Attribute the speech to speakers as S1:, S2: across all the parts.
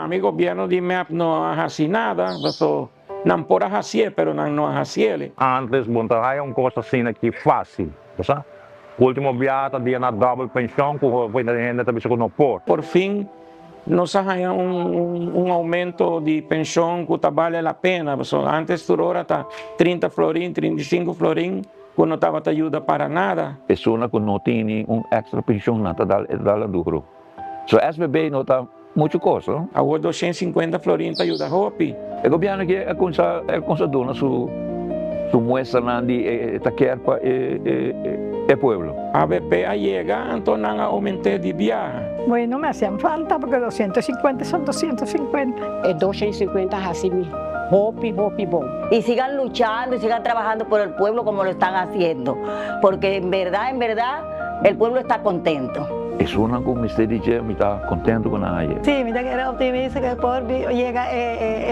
S1: mi gobierno de MEP no hace nada, so, não por hacer, pero não hacer.
S2: Antes, montar uma coisa assim aqui fácil, tá? Último viata, dia na double pensão, que foi na gente também se não por.
S1: Por fim, nos haya aumento de pensão que vale a pena. So, antes, tu hora está 30 florin, 35 florin, que não estava te ajuda para nada.
S3: Pessoa que não tem extra pensão, não está dando duro. So, SBB não está muita coisa, não?
S1: Agora 250 florin te ajuda hopi.
S3: O governo que é consador su muestra de taquerpa e pueblo.
S1: A BP llega, entonces no aumenté de viaje.
S4: Bueno, me hacían falta porque 250 son 250.
S5: Es 250 así mismo. Hopi, bom.
S6: Y sigan luchando y sigan trabajando por el pueblo como lo están haciendo. Porque en verdad, el pueblo está contento.
S3: Es una como usted dice, me está contento con ella.
S4: Sí, mira que era optimista que el pueblo llega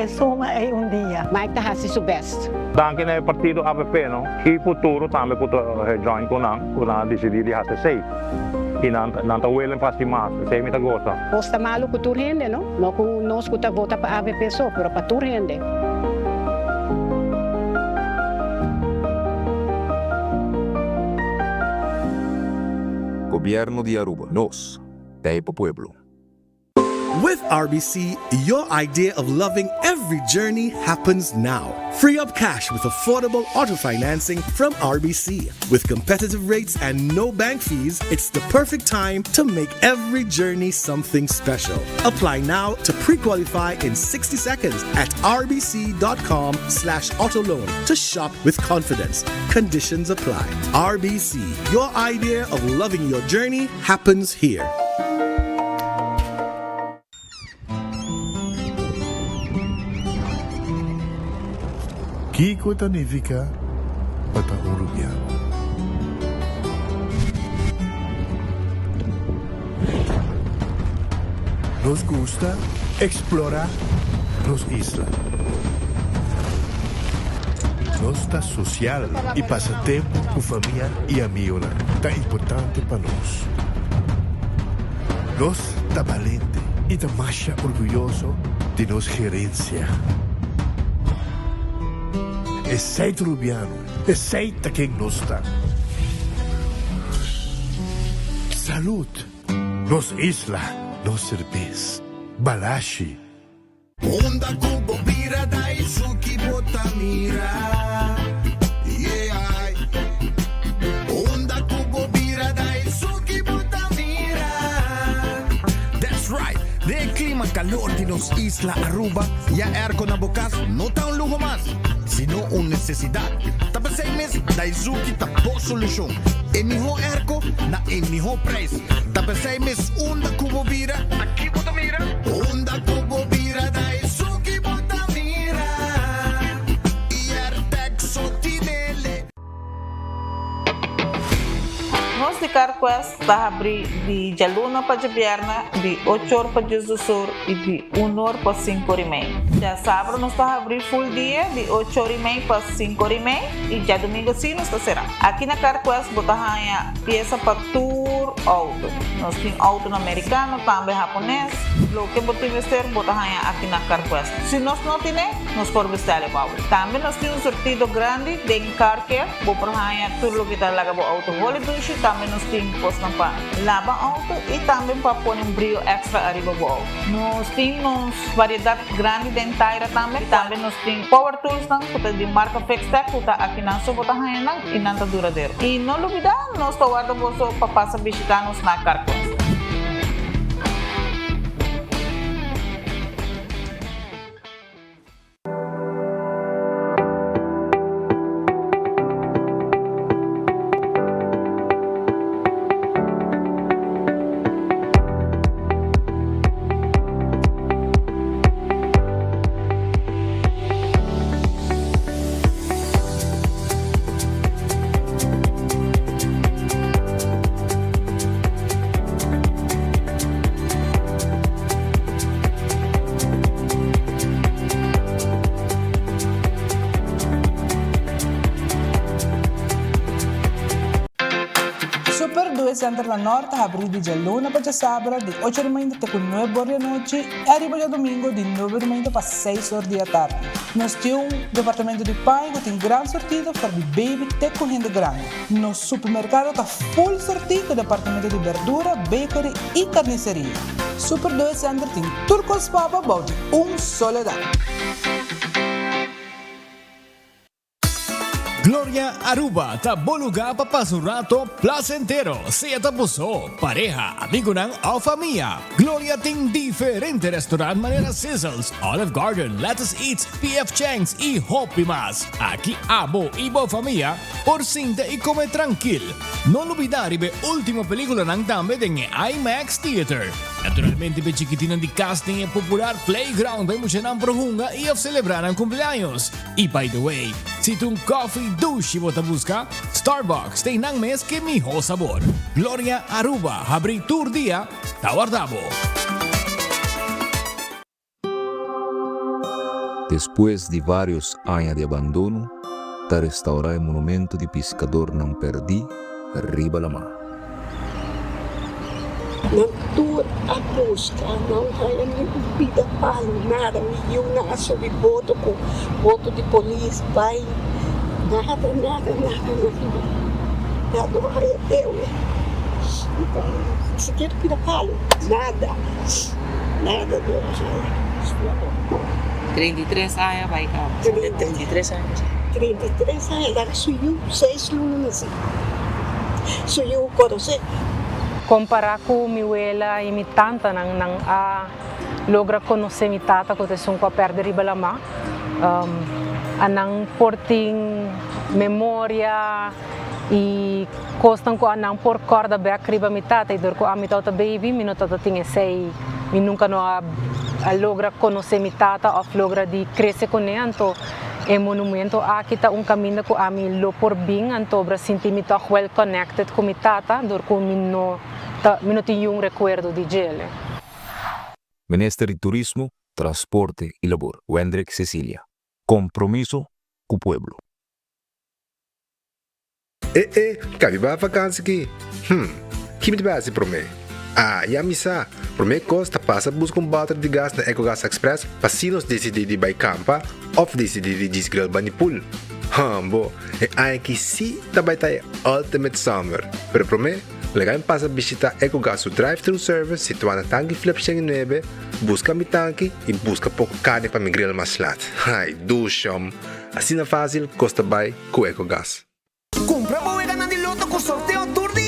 S4: suma un día.
S5: Mike está haciendo su best.
S2: Danke no partido AVP, no? E futuro também pode join com nós decidir de fazer sei. E não está willing para mais, sei me tá gosta.
S5: Posta malo com tu rende, não? Não com nós que tá vota para AVP só, pero para tu rende.
S7: Gobierno de Aruba. Nos, Taipa Pueblo.
S8: With RBC, your idea of loving every journey happens now. Free up cash with affordable auto financing from RBC. With competitive rates and no bank fees, it's the perfect time to make every journey something special. Apply now to pre-qualify in 60 seconds at rbc.com/autoloan to shop with confidence. Conditions apply. RBC, your idea of loving your journey happens here.
S9: Kiko Tanifica Bata Uruguayano. Nos gusta explorar los islas. Nos está social y pasatiempo con familia y amigos. Está importante para nos. Nos está valiente y está más orgulloso de nos gerencia. Aceita Rubiano, aceita quem nos está. Salud, nos isla, nos cerveza, balashi.
S10: Onda kubo bira dai suki botamira. Yeah. Onda kubo bira dai suki botamira. That's right. De clima calor de nos isla Aruba, ya erco na bocas no tá lujo más, sino una necesidad. Tapa 6 meses, Daisuki tapo solución. En mi ho erco, na en mi ho preço. Tapa 6 meses, onda cubo vira. Aqui bota mira. Onda cubo vira, Daisuki bota mira. E Artex sotinele.
S11: Nós de Carquest está a abrir de Jaluna para Jabierna, de 8 horas para Jus do Sur e de 1 hora para 5 horas e meia. Já sábado nós está a abrir full dia, de 8 horas e meia para 5 horas e meia, e já domingo sim nós está será. Aqui na Carquest botamos a peça para tour auto. Nós temos auto americano, também japonês. Lo que botamos vestir, botamos aqui na Carquest. Se nós não temos, nós podemos vestir o auto. Também nós temos um sortido grande de car care, botamos tudo o que está lá com o auto. Também nós temos posto para lavar auto e também para pôr brilho extra arriba do auto. Nós temos variedade grande de entaira também. Também nós temos power tools de marca Fextech, que está aqui na sua bota e não está duradouro. E não olvidar, nós estamos guardando para passar visitar-nos na Carquest.
S12: Center La Norte abre de luna para sábado de 8h30 até 9h da noite e arriba de domingo de 9h30 para 6h da tarde. Nós temos departamento de pai que tem grande sortido para de baby até correndo grande. Nosso supermercado está full sortido com departamento de verdura, bakery e carniceria. Super 2 Center tem turcos papa about soledad.
S10: Gloria Aruba, taboluga papasurato placentero, sea tapuso, pareja, amigo ng o familia. Gloria ting diferente restaurant manera Sizzles, Olive Garden, Lettuce Eats, PF Chang's y Hopi Mas. Aquí abo ibo familia, por cinta y come tranquil. No olvidar ibe última película ng dame ng IMAX Theater. Naturalmente be chiquitinan di casting e popular playground by mo siya ng prohunga i of celebrar ang cumpleaños. Y by the way, si tung coffee douche mo busca, Starbucks tem nang mes que mijo sabor. Gloria Aruba, habri tour dia, tawardabo.
S7: Después de varios años de abandono, ta restaura el monumento de pescador ng Perdi, Riba la Mar.
S13: Nagtur a busca, não hay vida palo, nada, milhão na sobre voto com voto de polícia, pai, nada, hay Deus. Então, se quer vida palo, nada, Deus.
S14: 33 años, vai cá. 33 anos.
S13: 33 anos, lá sou eu, 6 lunas assim. Sou eu o corose.
S15: Comparar com minha abuela e minha tanta nang logra conhecer minha tata que são com a perda riba lama anang porting memória e costam com anang por corda back riba minha tata e dor com a minha tata baby minha tata tinha sei mi nunca no a logra conhecer minha tata of logra de crescer com ela então é monumento aqui tá caminho com a minha lo por bem então para sentir me tá well connected com minha tata dor com minha tinha recuerdo de ele.
S7: Ministro de Turismo, Transporte y Labor, Wendrick Cecilia. Compromiso con pueblo.
S16: Cabe ba vakansie aqui? Que base para mim? E a missa, para mim costa passa buscar bater de gás na EcoGas Express para se nós decidir de ir campa ou decidir de desgrill banipul. Bo, aqui sim também tá Ultimate Summer. Pero para mim, legal passa visitar EcoGas o drive-thru service situado na tanque flip 9, busca mi tanque e busca pouco carne para mi grill mais lat. Ai, dushom. Assim na fácil, costa bem com EcoGas.
S10: Compra boa e ganando de loto com sorteio tour dia.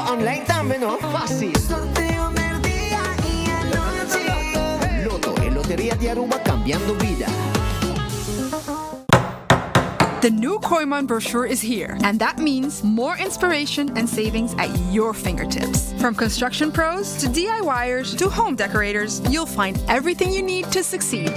S10: Online también, ¿no? Fácil. Sorteo del día y anoche. Loto, en Lotería de Aruba, cambiando vida.
S17: The new Koiman brochure is here, and that means more inspiration and savings at your fingertips. From construction pros to DIYers to home decorators, you'll find everything you need to succeed.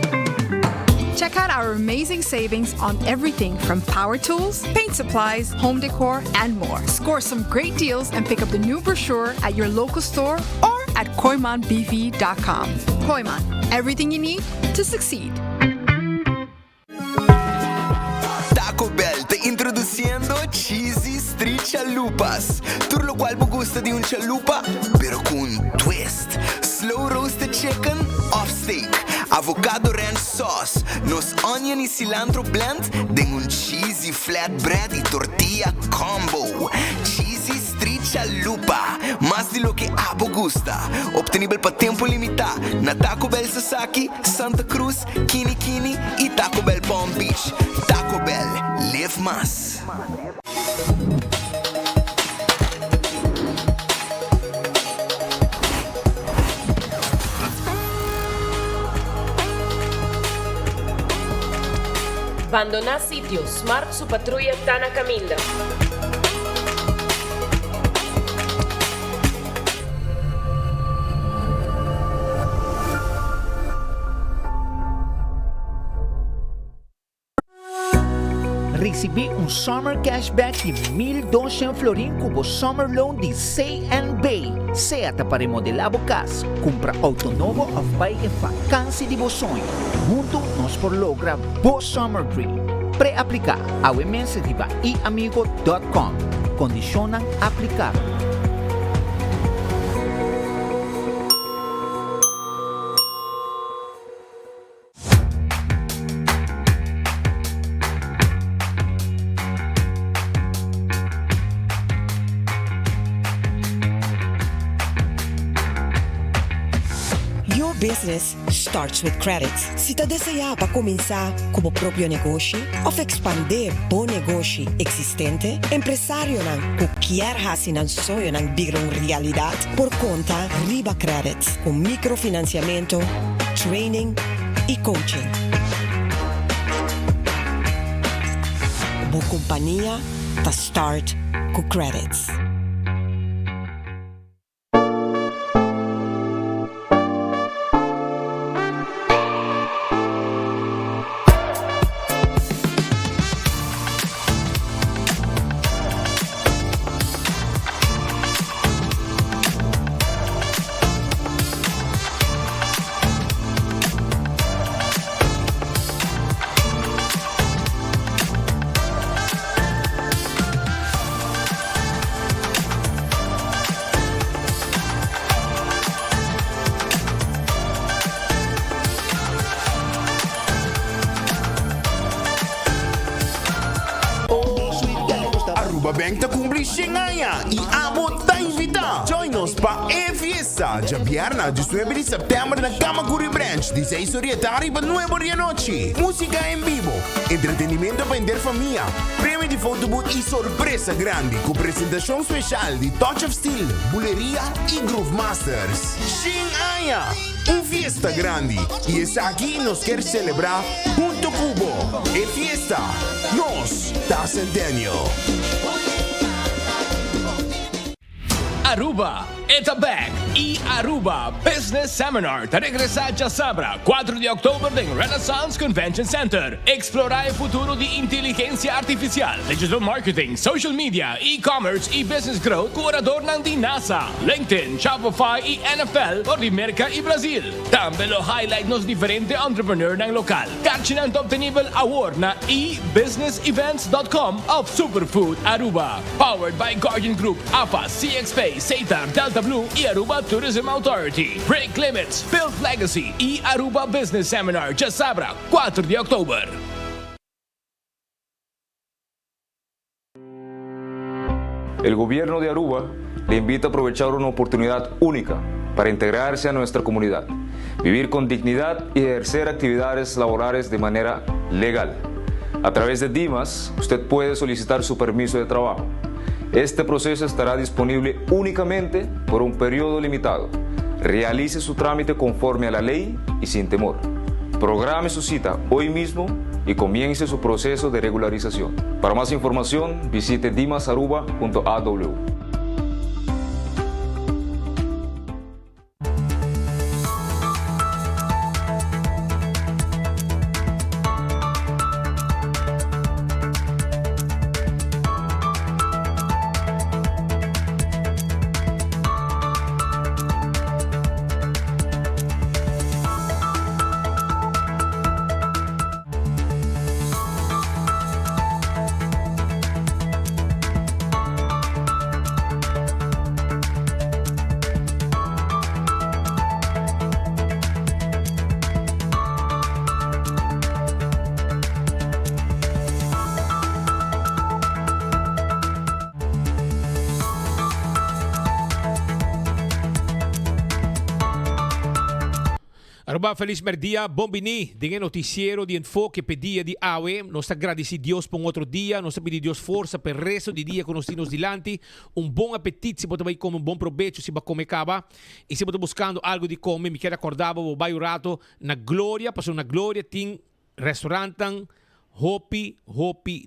S17: Check out our amazing savings on everything from power tools, paint supplies, home decor, and more. Score some great deals and pick up the new brochure at your local store or at koimanbv.com. Koiman, everything you need to succeed.
S10: Taco Bell te introduciendo Cheesy Street Chalupas. Tú lo cual gusta de un chalupa, pero con un twist. Slow roasted chicken, off steak, avocado ranch sauce, nos onion y cilantro blend, de un cheesy flatbread y tortilla combo. Cheesy Street Chalupa, más de lo que abo gusta. Obtenible para tiempo limitado na Taco Bell Sasaki, Santa Cruz, Kini y Taco Bell Palm Beach. Taco Bell, live más.
S18: Abandonar sitio, Smart su patrulla está na caminda.
S19: recebi um summer cashback de 1.200 florin cubo summer loan de C&B. Seata para remodelar a casa, compra auto novo ou vai em vacância de vos sonho. Junto nós por logra bo summer dream. Pré-aplicar ao imenso riba iamigo.com. Condicionam aplicar.
S20: Your business starts with credits. Se você deseja para começar como próprio negócio ou expandir bom negócio existente, empresário não quer fazer um sonho não virar uma realidade por conta Riba Credits com microfinanciamento, training e coaching. Boa companhia para start com credits.
S10: Benta cumpri Xengaya e amo tá invita. Join nos pa fiesta de viernes 19 de setembro na Kamakuri Branch de 6 horas da tarde para 9 horas da noite. Música em vivo, entretenimento para a família, prêmio de photobooth e surpresa grande com apresentação especial de Touch of Steel, Buleria e Groove Masters. Xengaya, fiesta grande e essa aqui nos quer celebrar junto Cubo. Fiesta, nos da Centennial.
S21: Aruba, Etabag e Aruba Business Seminar ta regressar a Sabra 4 de outubro em Renaissance Convention Center. Explorar o futuro de inteligência artificial, digital marketing, social media, e-commerce e business growth com orador ng di NASA, LinkedIn, Shopify e NFL por America e Brasil. Também lo highlight nos diferente entrepreneur ng lokal. Catchin ang top nivel award na ebusinessevents.com of Superfood Aruba. Powered by Guardian Group, APA, CXP, Satar, Delta Blue y Aruba Tourism Authority. Break Limits, Build Legacy y Aruba Business Seminar, ya Sabra, 4 de octubre.
S22: El gobierno de Aruba le invita a aprovechar una oportunidad única para integrarse a nuestra comunidad, vivir con dignidad y ejercer actividades laborales de manera legal. A través de Dimas, usted puede solicitar su permiso de trabajo. Este proceso estará disponible únicamente por un periodo limitado. Realice su trámite conforme a la ley y sin temor. Programe su cita hoy mismo y comience su proceso de regularización. Para más información, visite dimasaruba.aw.
S23: Aruba, feliz merdia, bom bini. Dengan noticiero de enfoque pedia de AWE. Nós agradecemos a Deus por outro dia. Nós pedimos a Deus força para o resto do dia que nós temos dilante. Bom apetite se você vai comer bom proveito se vai comer caba. E se você buscando algo de comer, me quero acordar, vou vai o rato na Glória. Passou na Glória, tem restaurante Hopi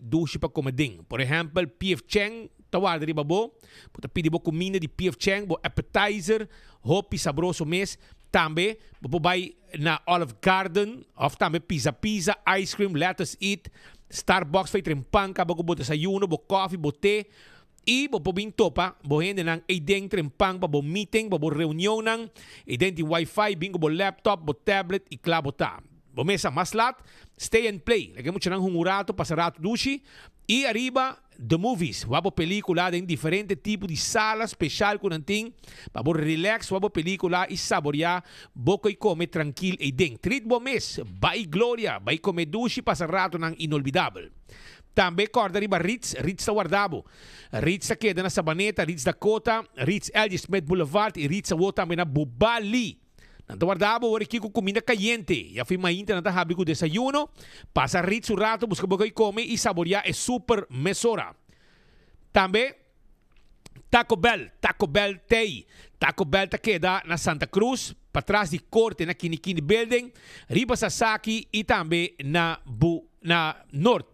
S23: duche para comer ding. Por exemplo, P.F. Cheng, tawar dari babo. Puta pidi bo comida de P.F. Cheng, bo appetizer, Hopi sabroso mes. Tambe, bobay na Olive Garden, of tambe pizza, ice cream, let's eat, Starbucks, fay trempanka, bago bo desayuno, bo coffee, bo té, e bo bing topa, bo hende nang edeng trempang, bo meeting, bo reunion nang, identi wifi, bingo bo laptop, bo tablet, ikla bo ta. Bo mesa maslat, stay and play. Lagyan mo siya ng hungurato, pasarato dushi, e arriba, the movies. Wabo pelikula din diferente tipo de sala special kunanting, pabo relax, wabo pelikula, isaborya, bokoy come tranquil e ding. Treat bo mes, by Gloria, by come dushi, pasarato ng inolvidable. Tambe corda riba Ritz sa Guardabo. Ritz sa queda na Sabaneta, Ritz Dakota, Ritz Elgin Smith Boulevard, e Ritz sa Wota na Bubali. Nanta Guardabo, wari kiko comida caliente. Ya fui mainta nanta habli ko desayuno. Pasa Ritz un rato, busca bogoy come e saborear é super mesora. Tambe Taco Bell Tay. Taco Bell ta queda na Santa Cruz, patras di corte na Kinikini Building, riba sa Saki e tambe na North,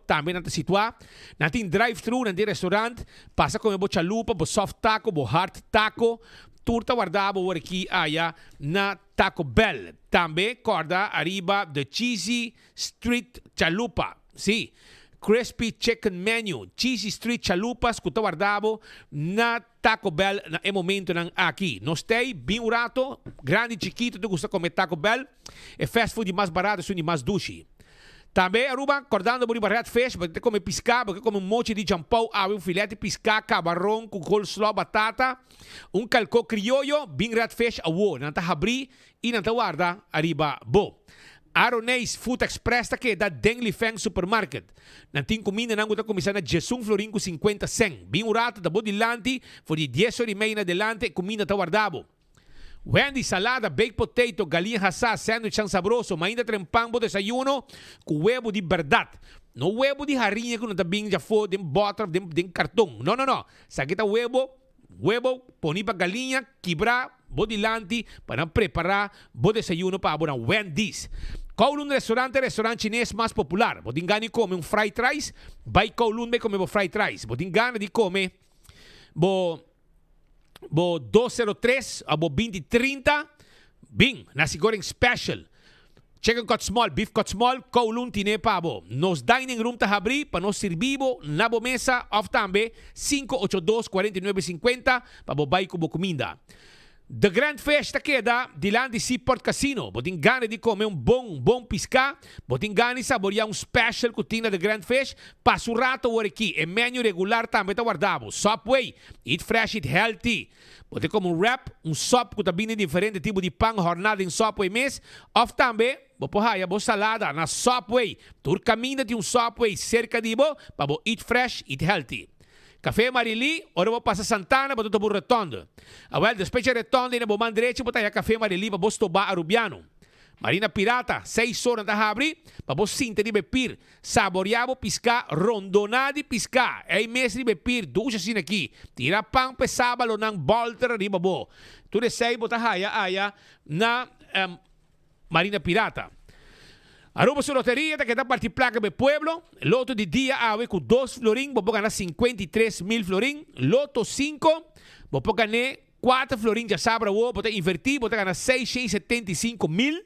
S23: tambe nata sitwa. Natin drive-thru nanti restaurant, pasa come bo chalupa, bo soft taco, bo hard taco, turta Guardabo wariki aya na Taco Bell. Tambe corda arriba the Cheesy Street Chalupa. Si, crispy chicken menu, Cheesy Street Chalupas, kuta Guardabo na Taco Bell na momento ng aqui. No stay, bem urato, grande, chiquito, tu gusta comer Taco Bell, e fast food mais barato, suni mais dushi. Também Aruba, acordando por Red Fish, você come piscar, você come monte de jampau, filete piscar, camarão com coleslaw, batata, calco criollo, bem Red Fish, nanta habri e nanta guarda, arriba bo. Aronês Food Express que da Dengli Feng Supermarket. Nanting comida nang uta komisa na Jesung Florinco 50 cent. Bem urato da bodilanti, for di 10 ore e meia adelante, comida ta guardabo. Wendy, salada, baked potato, galinha assada, sandwich ang sabroso, mainda trempang desayuno, com huevo de verdade. No huevo de harinha que não tá bem já foi, de butter, de cartão. Não. Sakita huevo, poni pa galinha, quebrar, bodilanti, para preparar bo desayuno para abona Wendy's. Kowloon restaurante chinês mais popular. Botingani come fried rice, vai Kowloon come fried rice. Botingani di come bo 203 abo 2030 bing nasi goreng special chicken cut small beef cut small Kowloon tine pabo nos dining room ta habri pa nos sirbibo na bo mesa of tambe 582-4950 pabo bay kubo comida. The Grand Fish ta queda dilan di Seaport Casino. Botingani di come bom pisca. Botingani saborear special kutina The Grand Fish. Pasurato wariki. E menu regular tambe ta guardabo. Subway. Eat fresh, eat healthy. Bote como wrap, sop kuta bini diferente tipo de pang jornada em Subway mes. Of tambe, bopohaya bo salada na Subway. Tur camina di Subway cerca di bo. Pabo eat fresh, eat healthy. Café Marili, ora vou passar Santana para tudo redondo. Awel, despecha redondo e na bomba direita para Café Marili para Bostoba Arubiano. Marina Pirata, 6 horas da abri, para vos sinta de bepir, saboreavo piscar, rondonade piscar. Ei mês de bepir, ducha assim aqui. Tira pang pesabalo ng bolter riba bo. Tu desei bota aya na Marina Pirata. Aruba su loteria, que da partir placa de pueblo. Loto de dia ave com 2 florin, vou ganhar 53,000 florin. Loto 5, vou ganhar 4 florin, já sabra o, vou invertir, vou ganhar 675,000.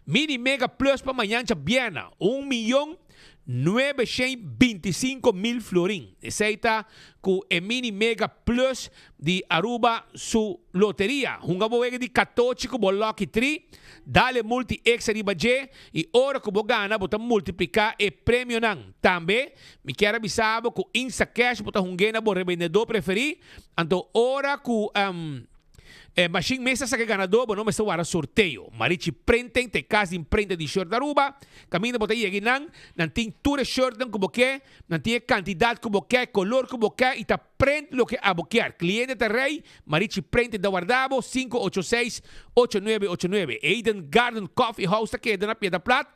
S23: Mini Mega Plus para amanhã, já biena, 1.925.000 florin. Aceita com o Mini Mega Plus de Aruba su loteria. Hunga boega de 14 com o Lucky 3. Dale multi extra riba J e ora que bogana bota multiplicar e prêmio nang. Também me quero avisar que Insta Cash bota hungena bo revendedor preferi. Então ora que machine mesa sa que ganador bo não me está para sorteio. Marichi prenten te casa imprenta de shirt Aruba. Caminho bota aí nang nanting ture shirt nang como que nanting quantidade como que color como que e ta print lo que aboquear. Cliente te rei Marichi prente da guardabo 586-8989. Eden Garden Coffee House ta queda na Piedra Plat.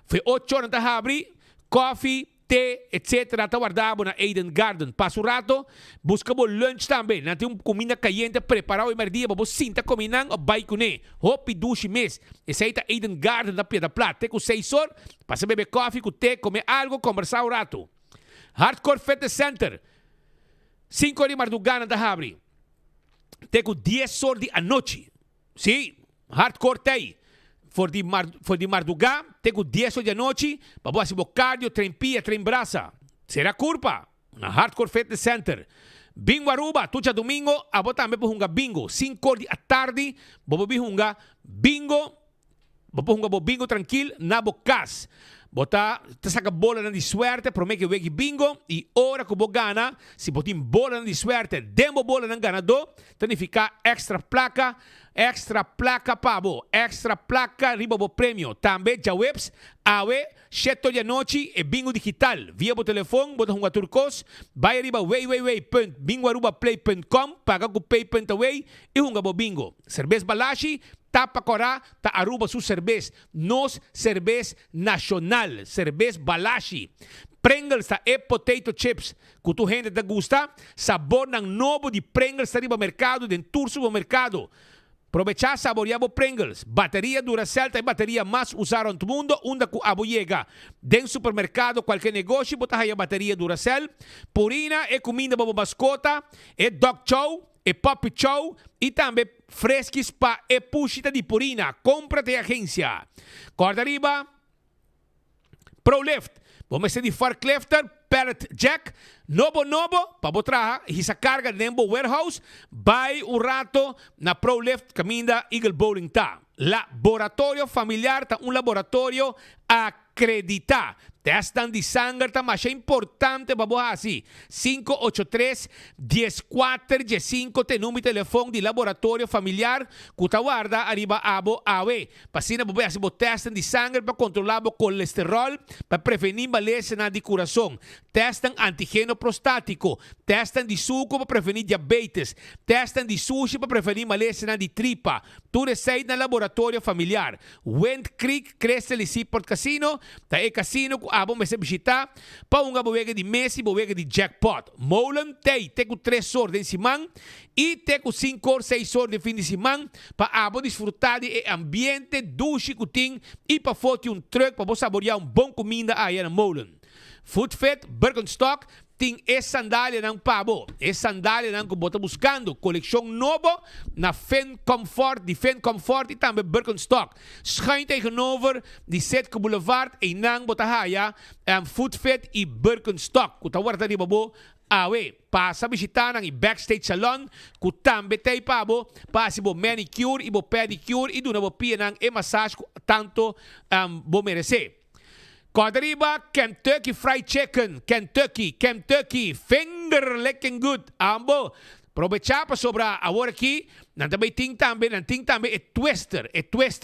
S23: Foi 8 horas da abri coffee té, etc. Tá guardado na Eden Garden. Passo rato, buscamos lunch também. Não tem comida caliente preparado e merdia, para você sinta cominang o baikune. Hopi dushi mes. Essa aí tá Eden Garden na Piedra Plata. Tem com 6 horas, passa beber coffee, com té, comer algo, conversar um rato. Hardcore Fitness Center. 5 horas de madrugada da abre. Tem com 10 horas de anoche. Sim, hardcore tay. Voor die marduga, tego 10 da noite, para você cardio, trem pia, trem braça. Será curpa, na Hardcore Fitness Center. Bingo Aruba, tucha domingo, abo também pohunga bingo. 5 da tarde, bobo bihunga bingo, bobo hunga bo bingo tranquilo, na bocas. Bota, saca bola na di suerte, promete que wegi bingo, e ora que bo gana, se botin bola na di suerte, dembo bola na ganador, significa extra placa pabo, extra placa riba bo prêmio. Também já webs, awe, 7 da noite e bingo digital. Via bo telefone, bota hunga turcos, vai riba www.bingoarubaplay.com, paga com pay.away e hunga bo bingo. Cerveza Balashi, tapa corá, ta Aruba su cerveza. Nos cerveza nacional, cerveza Balashi. Pringles ta e potato chips. Que tu gente te gusta, sabor ng novo de Pringles ta riba mercado, dentro supermercado. Aprovechar saborear Pringles. Bateria Duracell é bateria mais usada no mundo, onde que abo chega. Dentro do supermercado, qualquer negócio, bota aí a bateria Duracell. Purina é comida para mascota, é dog chow, é puppy chow e também fresquis para e puxita de Purina. Compra de agência. Corda riba, ProLift. Vamos ser de forklifter, pallet jack, nobo, para botar essa carga dentro do warehouse, vai rato na ProLift, caminda Eagle Bowling tá. Laboratório familiar tá laboratório acreditado. Testan de sangue tá mais importante para você assim. 583-14-15 tem número de telefone de laboratório familiar que tá guarda arriba abo awe. Pasina para você testan de sangue para controlar o colesterol, para prevenir maleza na de coração. Testan antígeno prostático, testan de suco para prevenir diabetes, testan de sushi para prevenir maleza na de tripa. Tudo isso na laboratório familiar. Wind Creek Crystal Seaport Casino, tá é casino abo me se visitar, pa unga bovega de Messi, bovega de jackpot. Molen teco 3 horas de semana e teco 5 horas, 6 horas de fim de semana, pa abo desfrutar de ambiente, duche, kuting, e pa foto truck, pa saborear bom comida aí na Molen. Food Fit, Birkenstock, tem sandália ng pabo. Sandália ng kubota buscando. Koleksyon novo na Fen Comfort, de Fen Comfort e também Birkenstock. Schuin tegenover de Setke Boulevard e nang botahaya Food Fit e Birkenstock. Kutawar tadi babo awe. Passa visitar ng backstage salon. Kutambe tay pabo. Pasi bo manicure e bo pedicure e duna bo pia ng massage tanto bo merece. Quadriba, Kentucky Fried Chicken, Kentucky, finger licking good. Ambo, aprovechar para sobra agora aqui, também ting também é twister,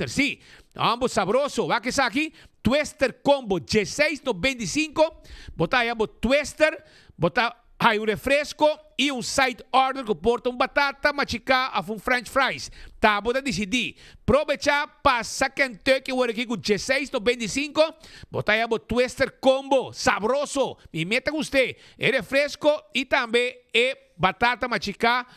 S23: sim. Ambo sabroso, va que sa aqui, twister combo, 16.95, botar aí abo twister, botar aí refresco e side order que porta batata, machica, french fries. Tá, bota decidir. Aprovechar, passa Kentucky, agora aqui com 16.95, botar aí abo twister combo, sabroso. Me meta com você, é refresco e também é batata, machica,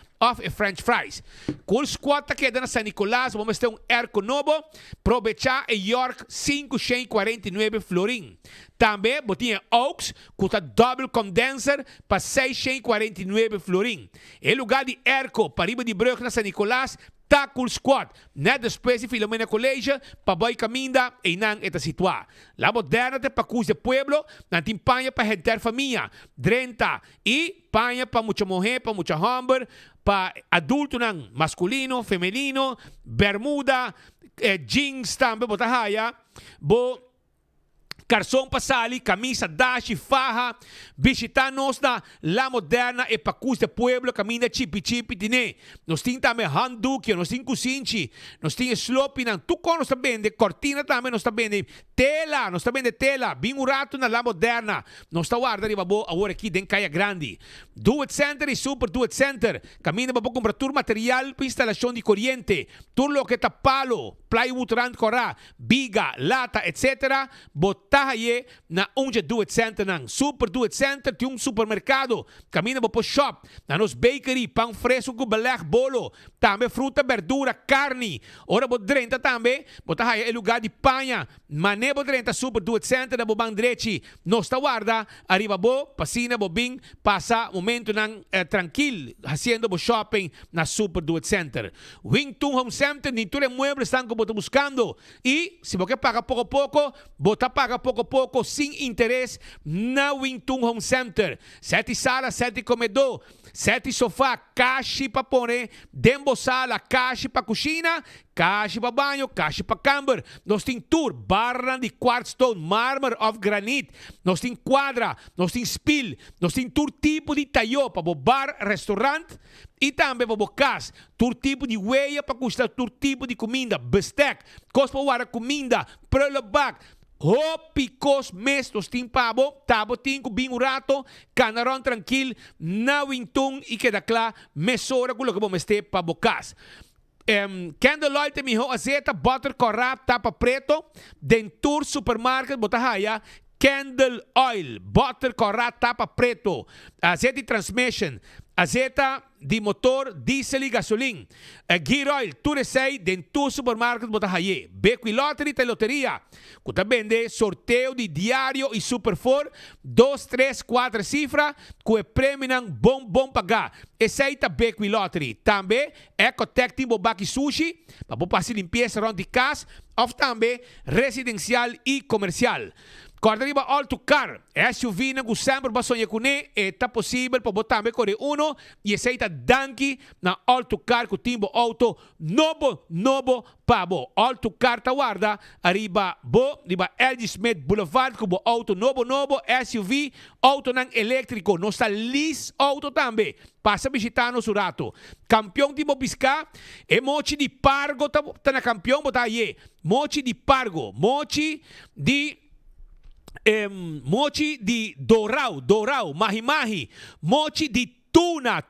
S23: french fries. Com os quatro que é na San Nicolás, vamos ter erco novo. Aprovechar em York, 549 florin. Também, botinha Oaks, custa double condenser para 649 florin. Em lugar de erco, para riba de Brug na San Nicolás, Tackle Squad, net después de Filomena College, pa boy caminda e nang eta situa. La moderna te pa cus de pueblo, nantin paña pa gente familia, drenta e paña pa mucha mujer, pa mucha hombre, pa adulto nang masculino, femenino, bermuda, jeans tambe botahaya, bo Carson Pasali, camisa dashi, faja, visitanos na La Moderna e pacus de pueblo, camina chipi tine. Nos tin também handuk, nos tin kusinchi, nos tin sloppy nang tuko nos vende, cortina também nos vende, tela, nos vende tela, bem rato na La Moderna. Nos guarda riba bo agora aqui den Caia Grande. Do It Center e Super Do It Center. Camina para comprar tur material para instalação de corriente, tur lo que tá palo, plywood rand corá, biga, lata, etc. Botar tahaye na onde do it center nang super do it center ti supermercado camina po shop na nos bakery pão fresco com beleg bolo também fruta verdura carne ora bo drenta também bo tahaye é lugar de panha mané bo drenta super do it center na bo bang direchi nos guarda arriba bo pasina bo bing passa momento nang tranquil haciendo bo shopping na super do it center Wington Home Center ni tu muebles están como buscando y si você paga pouco pouco bota paga pouco pouco sem interesse na Wington Home Center 7 sala 7 comedor 7 sofá caixa para pôr dentro sala caixa para cozinha caixa para banho caixa para camber nós tem tour barra de quartzstone mármore of granite nós tem quadra nós tem spill nós tem tour tipo de taio para bar restaurante e também para casa tour tipo de weia para custar tour tipo de comida bestek cos para comida prullenbak Hopicos mes los tin pabo, tabo tin com bingo rato, canaron tranquil, na wingtung e queda clar, mesora com o que vamos ter para bocas. Candlelight mi ho azeta butter corrap tapa preto, dentur supermarket botahaya, Candle Oil, butter corrap tapa preto, azeta transmission, azeta de motor, diesel e gasolina. Gear Oil, tudo sei dentro do supermercado bota haye. Beco e lottery te loteria. Kuta vende sorteio de diário e superfor 2, 3, 4 cifra com prêmio nang bom pagar. Esse aí tá beco e lottery. Também Ecotec timbo baki sushi, para passar limpeza rond de casa, ou também residencial e comercial. Corda riba all to car, SUV na sempre ba sonha kune, tá possível para botar me corre uno e aceita danki na all to car com timbo auto novo pabo. All to car ta guarda arriba bo riba LG Smith Boulevard com bo auto novo SUV auto nang elétrico, no está lease auto também. Passa visitando su rato. Campeão de Bobisca e mochi di pargo ta na campeão botar aí. Mochi di pargo, mochi di dorau, mahi, mochi di tuna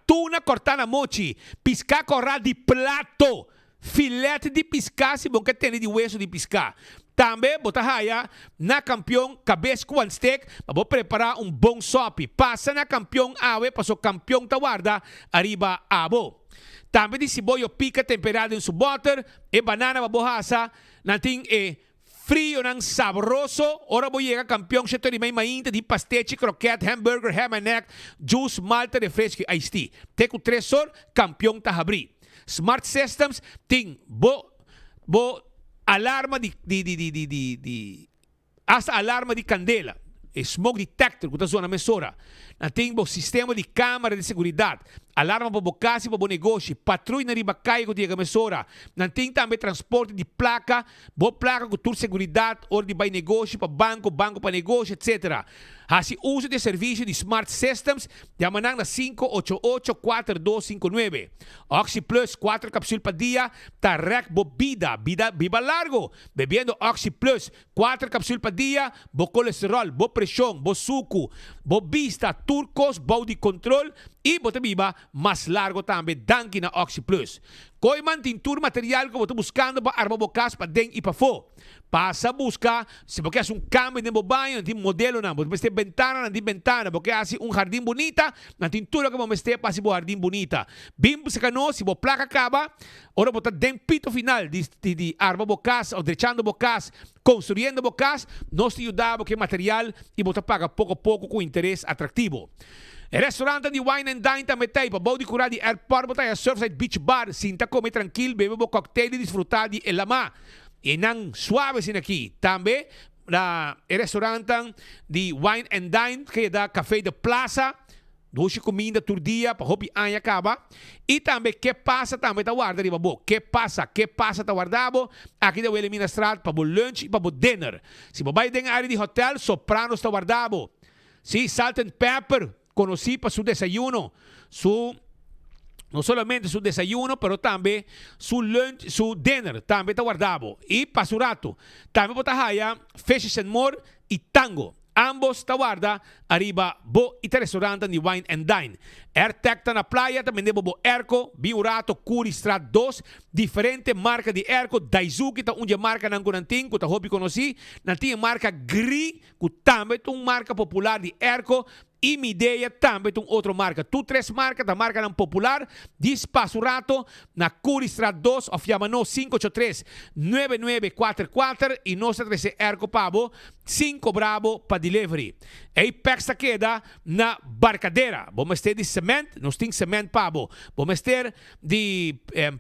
S23: cortada mochi, pisca corrada de plato, filete de pisca, se bom que tem de hueso de pisca. Também, bota raia, na campeão, cabeça com steak, para preparar bom sope. Passa na campeão, awe, passou campeão, ta guarda, arriba, abo. Também de cebolla pica temperado em su butter, e banana, babohasa, nating frio nang sabroso, ora bo llega campeão, cheto de mainta de pastete, croquete, hamburger, ham and neck, juice, malta, refresco, iced tea. Teco 3 horas, campeão ta abri. Smart Systems, ting, bo alarma hasta alarma de candela. Smoke detector, que zona mesora. Nating bo sistema de câmara de segurança. Alarma para bocasi para negócio. Patrulha na riba caia que diga mesora. Nating também transporte de placa. Bo placa com tour segurança. Or de vai negócio para banco para negócio, etc. Assim, uso de serviço de Smart Systems. Yamanang na 588-4259. Oxy Plus, 4 cápsulas para dia. Tarek bo vida largo. Bebiendo Oxy Plus, 4 cápsulas para dia. Bo colesterol, bo pressão, bo suco, bo vista, turcos, body control. E bote viva mais largo também, danke na Oxy Plus. Koi man tintur material que você buscando para armar bocas para dentro e para fora. Passa a buscar, se você quer cambio de banho, não tem modelo não, você tem ventana, não tem ventana, porque há jardim bonita, na tintura que você tem para o jardim bonita. Bim, se cano, se você placa acaba, ora você tem pito final de armar bocas, ou derechando bocas, construindo bocas, nós te ajudamos com material e você paga pouco a pouco com interesse atrativo. El restaurante de Wine and Dine também tem para bom de curar de airport, botar a Surfside Beach Bar, sinta comer tranquilo, beber um cocktail e desfrutar de elama. E não suave assim aqui. Também o restaurante de Wine and Dine, que dá café de plaza, doce comida todo dia, para hopi anha acaba. E também, que passa também tá guarda de babo. Que passa tá guardado. Aqui da Elimina Estrada para o lunch e para o dinner. Se você vai na área de hotel, Sopranos tá guardado. Sí, salt and pepper. Conocí para su desayuno, no solamente su desayuno, pero también su lunch, su dinner, también está guardado. Y para su rato, también está allá, Fishes and More y Tango. Ambos tawarda arriba bo ita restaurante di Wine and Dine. Tekta na playa também debo bo Erco, Biurato, Curi Strat 2, diferente marca de Erco, Daisuke ta unja marca nang kunanting, kuta hobi konosi, nanti marca Gri, kutambe tung marca popular de Erco, e Midea também tem outra marca. Tu três marcas da marca não popular. Dispasurato na Curi Strat 2 of Yamano 583-9944 e nossa 13 Erco Pabo 5 Bravo para delivery. E peça queda na Barcadeira. Vamos ter de cement, nós temos cement Pabo. Vamos ter de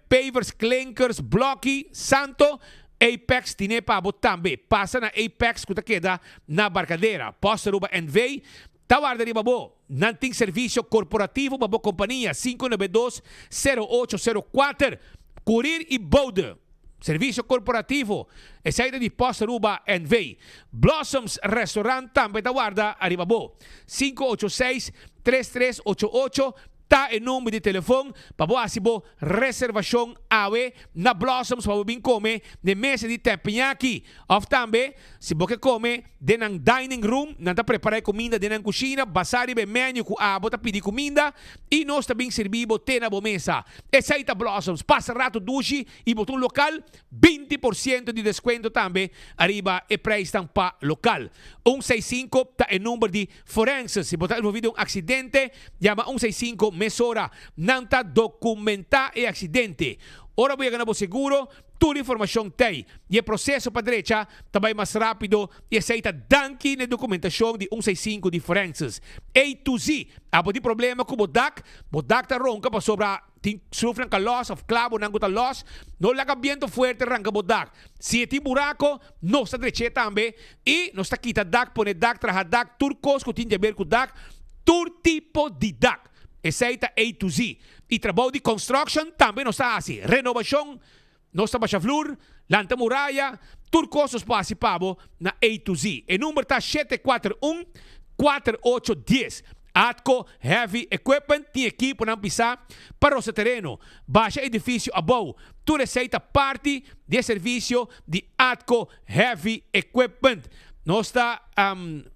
S23: pavers, clinkers, blocky, santo. Apex tiene Pabo também. Passa na Apex que queda na Barcadeira. Posta Ruba NV. Tawarda de Babo, nanting serviço corporativo Babo Companhia 592-0804, Curir e Bode. Serviço corporativo, é saída de Posta Ruba NV. Blossoms Restaurant também Tawarda Aribabo 586-3388. Tá em número de telefone para você reservação awe na Blossoms para você comer na mesa de teppanyaki. Ou também, se você comer dentro do dining room, não tá preparar comida dentro da cozinha, basar bem menu com a bota pedir comida e nós também servimos ter na mesa. Essa aí tá Blossoms, passa rato duche e botar um local 20% de desconto também arriba e preço para local. 165 tá em número de forenses. Se botar envolvido um acidente, chama 165 mesora, nanta documentar e acidente. Ora voy a ganar seguro, toda informação tem. E o processo para direita também mais rápido e aceita danke na documentação de 165 de forenses. A to Z, abo de problema com o bodak tá ronca para sobra sufren ka loss of clavo nang guta loss, no laga viento fuerte ranca bodak. Si eti buraco, no sta direita também e no sta kita dak pone dak traha dak turcos ko tinja ber ku dak, tur tipo de dak. Aceita A to Z. E trabalho de construction também não está assim. Renovação, não está baixa flor, lanta muralha, turcosos para pabo na A to Z. O número está 741-4810. Atco Heavy Equipment tem equipe para pisar para o seu terreno. Baixa edifício above. Tu receita parte de serviço de Atco Heavy Equipment. Nós está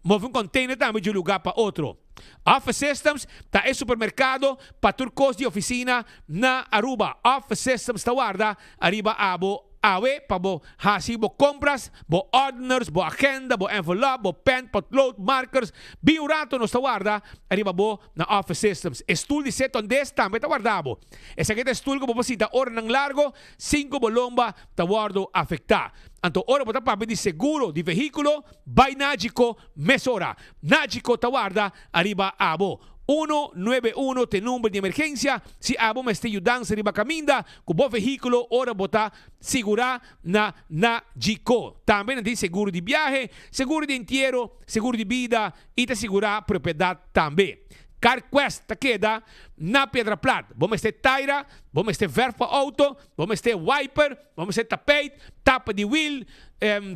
S23: movendo um container também de um lugar para outro. Office Systems tá em supermercado para turcos de oficina na Aruba. Office Systems tá guarda arriba abo awe para bo hasibo compras, bo orders, bo agenda, bo envelope, bo pen, potlood, markers, biurato nos tá guarda arriba bo na Office Systems. Stool de seton des também tá guardado. Essa aqui é stool que bo sita hora nang largo, 5 bolomba tá guardo afectar. Anto ora botar papel de seguro de veículo, by Nagico mesora. Nagico tá guarda arriba abo. 191 tem número de emergência. Se abo me está ajudando a arriba caminda, com bom veículo, ora botar segurar na Nagico. Também tem seguro de viagem, seguro de entierro, seguro de vida e te segurar propriedade também. CarQuest ta queda na Pedra Plata. Vamos ter taira, vamos ter verfa auto, vamos ter wiper, vamos ter tapete, tapa de wheel,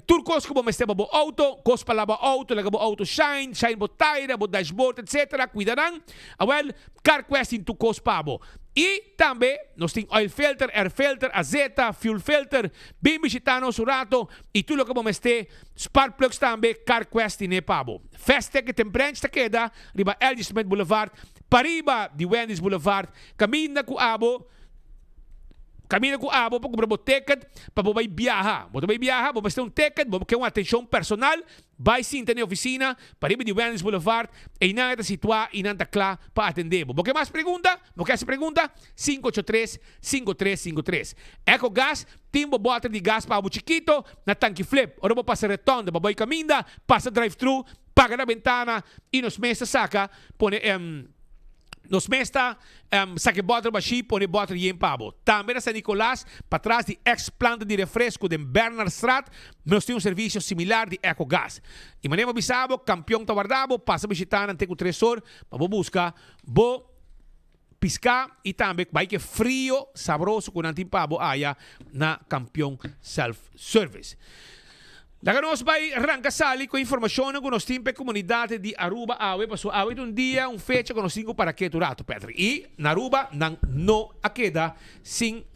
S23: turcos que vamos ter bo auto, cospa lava auto, lagabo auto shine bo taira, bo dashboard, etc. Cuidarão. Well, CarQuest in tu cospabo. E também nós temos oil filter, air filter, azeta, fuel filter, bem visitando o rato e tudo que vamos ter, spark plugs também, CarQuest in Nepabo. Festec tem branch ta queda, riba LG Smith Boulevard, pariba de Wendy's Boulevard, camina com abo para comprar o ticket para você viajar. Você vai viajar, você tem um ticket, você quer uma atenção personal, vai sim ter na oficina, para ir de Wendy's Boulevard, e não está situado e não está claro para atender. Você quer mais pergunta? Você quer essa pergunta? 583-5353. Eco Gas, tem uma bota de gás para o chiquito, na tanque flip. Ora você passa retorno, você vai caminhar, passa drive-thru, paga na ventana, e nos meses saca, põe nos mesta saque bottle baixi pone bottle em pabo. Também na San Nicolás, para trás de ex-planta de refresco de Bernard Strat, nós temos um serviço similar de EcoGas. E maneira bisabo, campeão tawardabo, passa a visitar ante o tresor, para buscar, piscar e também vai que frio, sabroso, com antim pabo aya na campeão self-service. Daga nós vai arrancar sali com informação com nós temos comunidade de Aruba Awe, passou Awe um dia, fecha com nós temos para que durato, Pedro. E na Aruba não a queda sem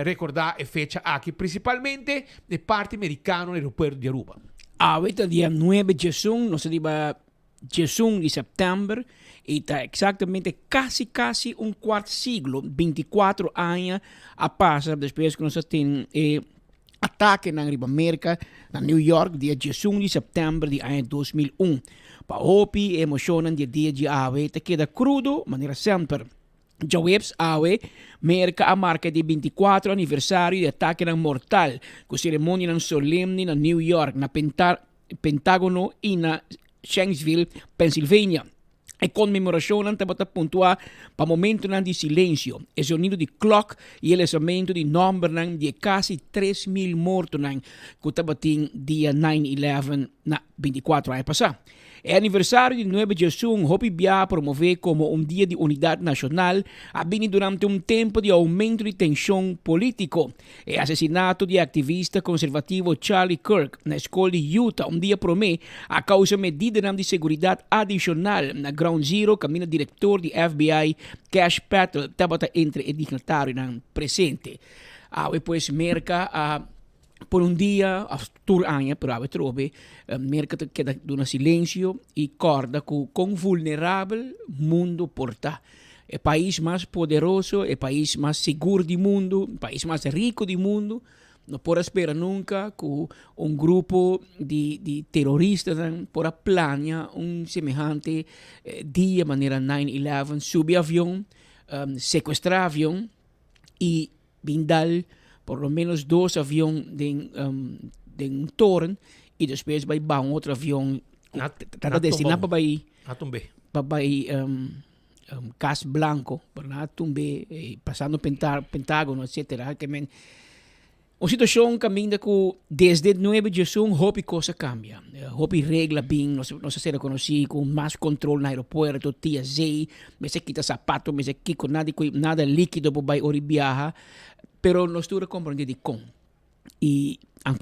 S23: recordar a fecha aqui, principalmente de parte americana no aeroporto de Aruba.
S1: Ahorita día 9 de junio, no se diga junio de septiembre, y está exactamente casi un cuarto siglo, 24 años a pasar después que nos tienen ataque en América, en New York, día junio de septiembre de año 2001. Pa hopi emocionan dia de ave te queda crudo, manera sempre. Jawebs awe, merca a marca de 24 aniversário de ataque mortal, com cerimônia solemne na New York, na Pentágono e na Shanksville, Pennsylvania. A comemoração estava pontuar para momento de silêncio. O sonido de clock e o lançamento de número de quase 3.000 mortos que estava dia 9/11 na 24 anos passado. O aniversário de 9 de junho, Hopi Bia promover como dia de unidade nacional, vindo durante tempo de aumento de tensão político. O assassinato de ativista conservativo Charlie Kirk na escola de Utah dia promete a causa medida de segurança adicional na Ground Zero, caminho diretor de FBI Cash Patel, estava entre o dignatário presente. Depois merca por dia, a turanya, pero a trobe, merca queda duna silêncio e corda com vulnerável mundo porta. O país mais poderoso, o país mais seguro do mundo, o país mais rico do mundo, não pode esperar nunca que grupo de terroristas pode planear semejante dia, maneira 9/11, subir avião, sequestrar avião e bindal por lo menos 2 aviões de torre e depois vai outro avião para destinar para Cas Blanco, para tumbe passando Pentágono, etc. Uma situação caminha que desde 9 de junho, Hopi coisa cambia. Hopi regla bem, não se será conhecido com mais controle no aeroporto, TSA, me se quita sapato, me se quita nada líquido para vai viajar. Pero nós tudo compreende com. E ang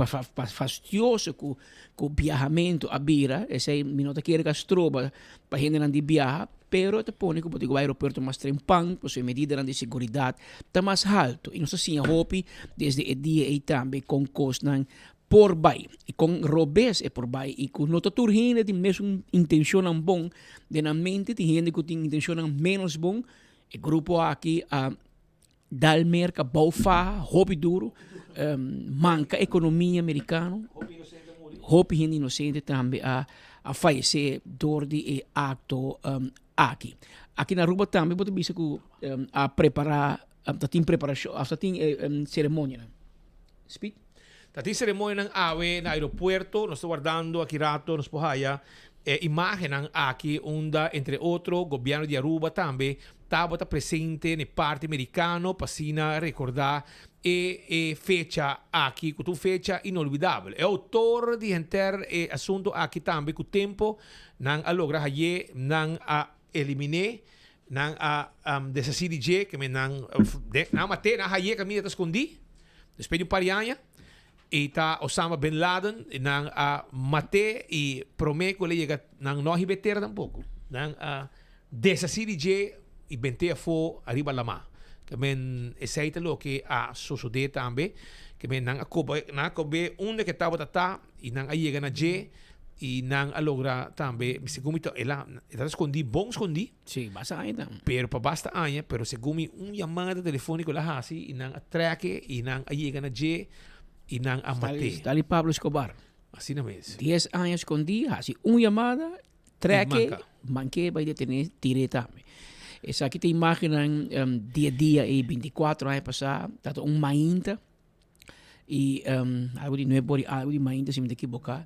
S1: fastidioso com o viajamento a bira, esse minuto que ele gastroba para gente não de viajar, pero te põe que o aeroporto mais trempang, por sua medida de segurança, está mais alto. E nós assim, a Hopi, desde o dia e também com costas por baixo. E com robes é por baixo. E com nota turhine de mesmo intenção bom, de na mente de gente que tem intenção menos bom, o grupo aqui dal merca baufa, Hopi duro, manca economia americana, Hopi gente inocente também a falecer door de acto aqui. Aqui na Aruba também pode ver que a preparar, tem preparação, tem cerimônia. Speak.
S23: Tati cerimônia ng awe na aeropuerto, nós guardando aqui rato, nos pohaya, imagen ng aqui, onda, entre outro, governo de Aruba também, estava presente na parte americana, para recordar e fecha aqui, que tu fecha inolvidável. É autor de enter assunto aqui também, que o tempo não alogra haye, não a eliminar, não a desacidi que me não mate, não haye kami ata escondi, depois de parianha, e tá Osama Bin Laden, não a mate e promete que ele chega, não nós beter tampouco, não a desacidi e bentea fo arriba lama. Que men esaita lo que a suceder também, que men nang akobe onde que estava tata e nang ayega na je e nang alogra também, segundo ela escondi bom escondi.
S1: Sim, basta ainda.
S23: Pero pa basta anya, pero segundo chamada telefônica lá hasi e nang atraque e nang ayega na je e nang amate.
S1: Está ali Pablo Escobar.
S23: Assim na mesmo.
S1: 10 anos escondi, hasi chamada, traque, manque vai detener diretamente. Essa aqui tem imagem dia a dia e 24 anos passar, tá mainta e algo de novo, algo de mainta se me equivocar,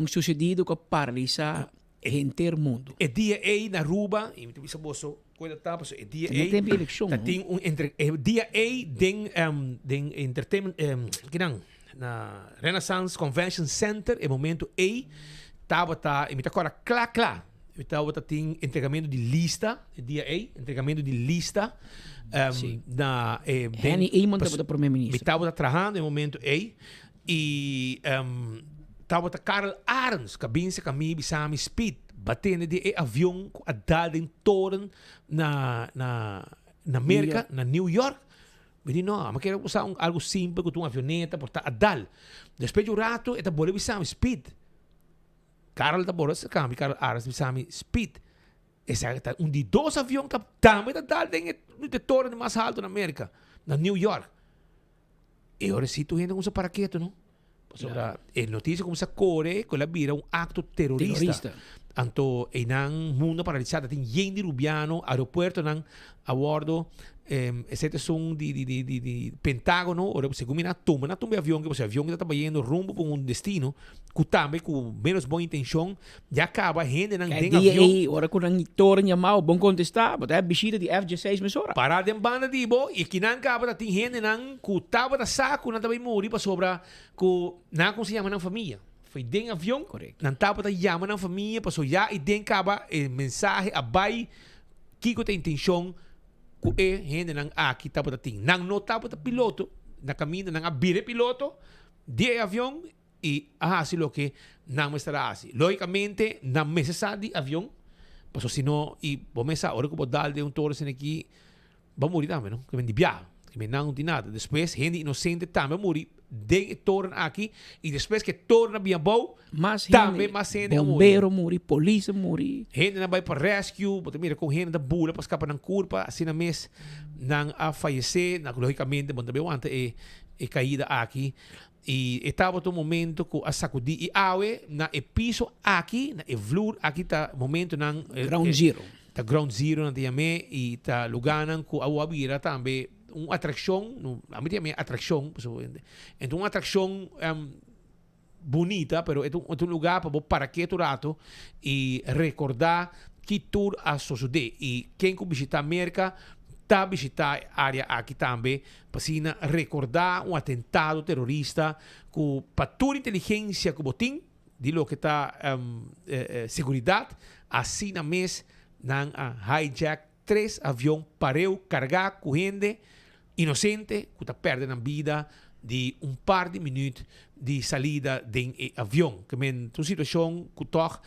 S1: sucedido que paralisa gente do mundo.
S23: É dia A na Aruba, e me disse bolso, coisa tá, é dia A.
S1: Tem eleição.
S23: Tem dia A den entertainment na Renaissance Convention Center, é momento A, tava e me tá agora clá. Então, tem entregamento de lista, dia A, entregamento de lista. Na
S1: Henny Eamon estava o primeiro-ministro.
S23: Estava trabalhando no momento A. E estava Karl Arens, que vinha caminho Bisami Speed, batendo de avião a dar em torno na América, na New York. Vedi, no, ma quero usar algo simples, com uma avioneta, portar a dal. Depois de um rato, eta bole bisami speed. Carol da bora se cambi, Carol Aras bisami speed. Essa de 2 aviões que também da dal de torre mais alto na América, na New York. E ora sim, tu ainda usa paraquedas, não? Sobre a notícia como se corre, que ela vira acto terrorista. Anto, em mundo paralisado, tem gente rubiano, aeroporto, a bordo, esse som de Pentágono, ora você combina toma avião, que você avião que está indo rumbo para destino, que também com menos boa intenção, já acaba, gente não tem avião.
S1: Ora com a torre chamado, bom contestar, mas é bichida de F-16 mesora.
S23: Parada em banda de bo, e que não acaba, tem gente não, que estava da saco, não também morri para sobra, que não conseguia chamar na família. Foi dentro do avião, não estava da chamar na família, passou já e dentro acaba o mensagem, a bai, que tem intenção, que gente não aqui estava da ting, não estava da piloto, na caminho, não abrir piloto, de avião, e assim lo que não estará assim. Logicamente, não necessário de avião, porque senão, e vamos a hora que vou dar de torre aqui, vai morrer também, não? Que vem de viagem, que vem não tem nada. Depois, gente inocente também morrer. De torna aqui e depois que torna bem bom, também mais gente
S1: bombeiro morre, polícia morre.
S23: Gente não vai para rescue, porque mira com gente da bula para escapar da curva, assim na mês não a falecer, logicamente, bom também ontem é caída aqui e estava no momento que a sacudir e awe na piso aqui, na vloer aqui tá momento na
S1: ground zero.
S23: Tá ground zero na diame e tá lugar na que a wabira também uma atração, a mim também atração, então uma atração bonita, pero é um lugar para para que tu rato e recordar que tudo a suceder e quem que visitar a América tá visitar a área aqui também para recordar um atentado terrorista com para toda inteligência que botim de lo que tá segurança assim na mês nan hijack 3 aviões pareu carregar com gente inocente que está perdendo a vida de par de minutos de salida de avião. Que é uma situação que toca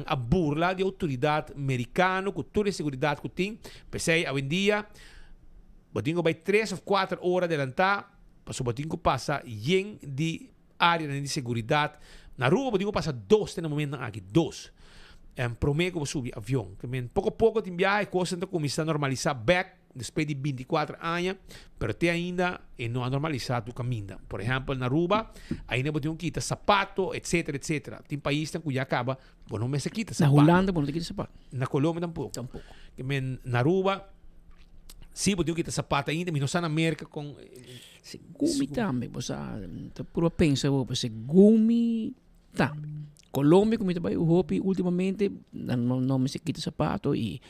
S23: a burla de autoridade americana, com toda a segurança que tem. Pensei, hoje em dia, botinho vai 3 ou 4 horas adelantar, para o botinho passa em de área de segurança. Na rua, botinho passa 2 no momento aqui, 2. Prometo que vou subir avião. Que pouco a pouco tem viagem, coisa está começando a normalizar back depois de 24 anos, pero até ainda não ha normalizado o caminho. Por exemplo, na Aruba, ainda você tem que quitar sapato, etc, etc. Tem países que já acaba, não me se quita sapato.
S1: Na Holanda, não te quita sapato.
S23: Na Colômbia, tampouco. Na Aruba, sim, você tem que quitar sapato ainda, mas não na América com...
S1: Gumi também, você pura pensa, você gumi também. Colômbia, como também o Hopi, ultimamente, não me se quita sapato e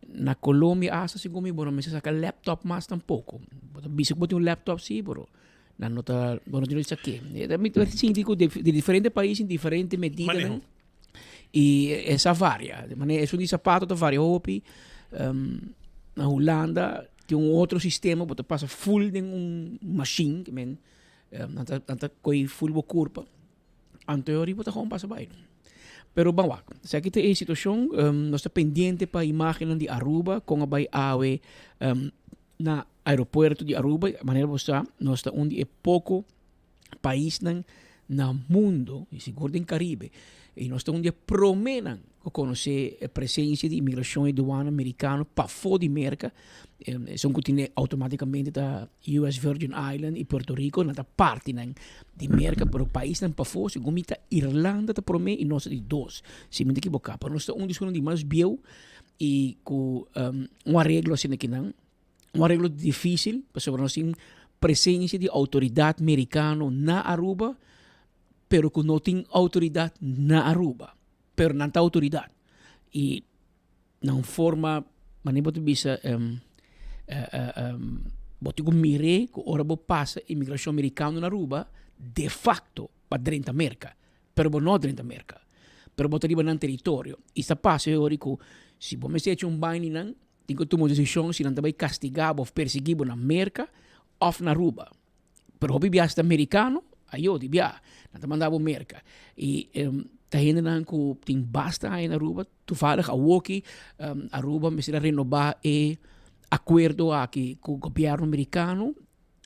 S1: na Colômbia, assim como eu não saca laptop mais tampouco. Bisa que laptop sim, bro. Não tá, não tem isso aqui. É síndico de diferentes países em diferentes medidas, né? E essa varia. De maneira, isso de sapato tá varia. Hopi, na Holanda tem outro sistema, você passa full em machine, que men, não coi full bo curva. Anterior, você gewoon passa bem. Pero bom, se aqui tem a situação, nós estamos pendentes para a imagem de Aruba, com a Bai Awe na aeroporto de Aruba, de maneira que nós estamos onde é pouco país no mundo, e seguro em Caribe, e nós estamos onde prometem conhecer a presença de imigração e aduana americana para fora de América, são que automaticamente da US Virgin Island e Puerto Rico, na parte de América, pero o país para fora, como está Irlanda, está promete e nós de 2, se me equivocar, pero nós estamos onde de mais biel e com arreglo assim aqui não, arreglo difícil, porque nós temos presença de autoridade americana na Aruba, pero que não tem autoridade na Aruba. Pero não tem autoridade. E não forma, mas nem pode bisa, botigo mire, que ora bo passa imigração americana na Aruba, de facto, para dentro da América. Pero não dentro da América. Pero botar riba no território. E esta passa, eu digo, se você faz baile, tem que tomar decisão se não vai castigar ou perseguir na América ou na Aruba. Pero o viaja americano, aí eu digo, não mandava América. E tá ainda não que tem basta aí na Aruba, tu fala que a Woki, Aruba precisa renovar o acordo aqui com o governo americano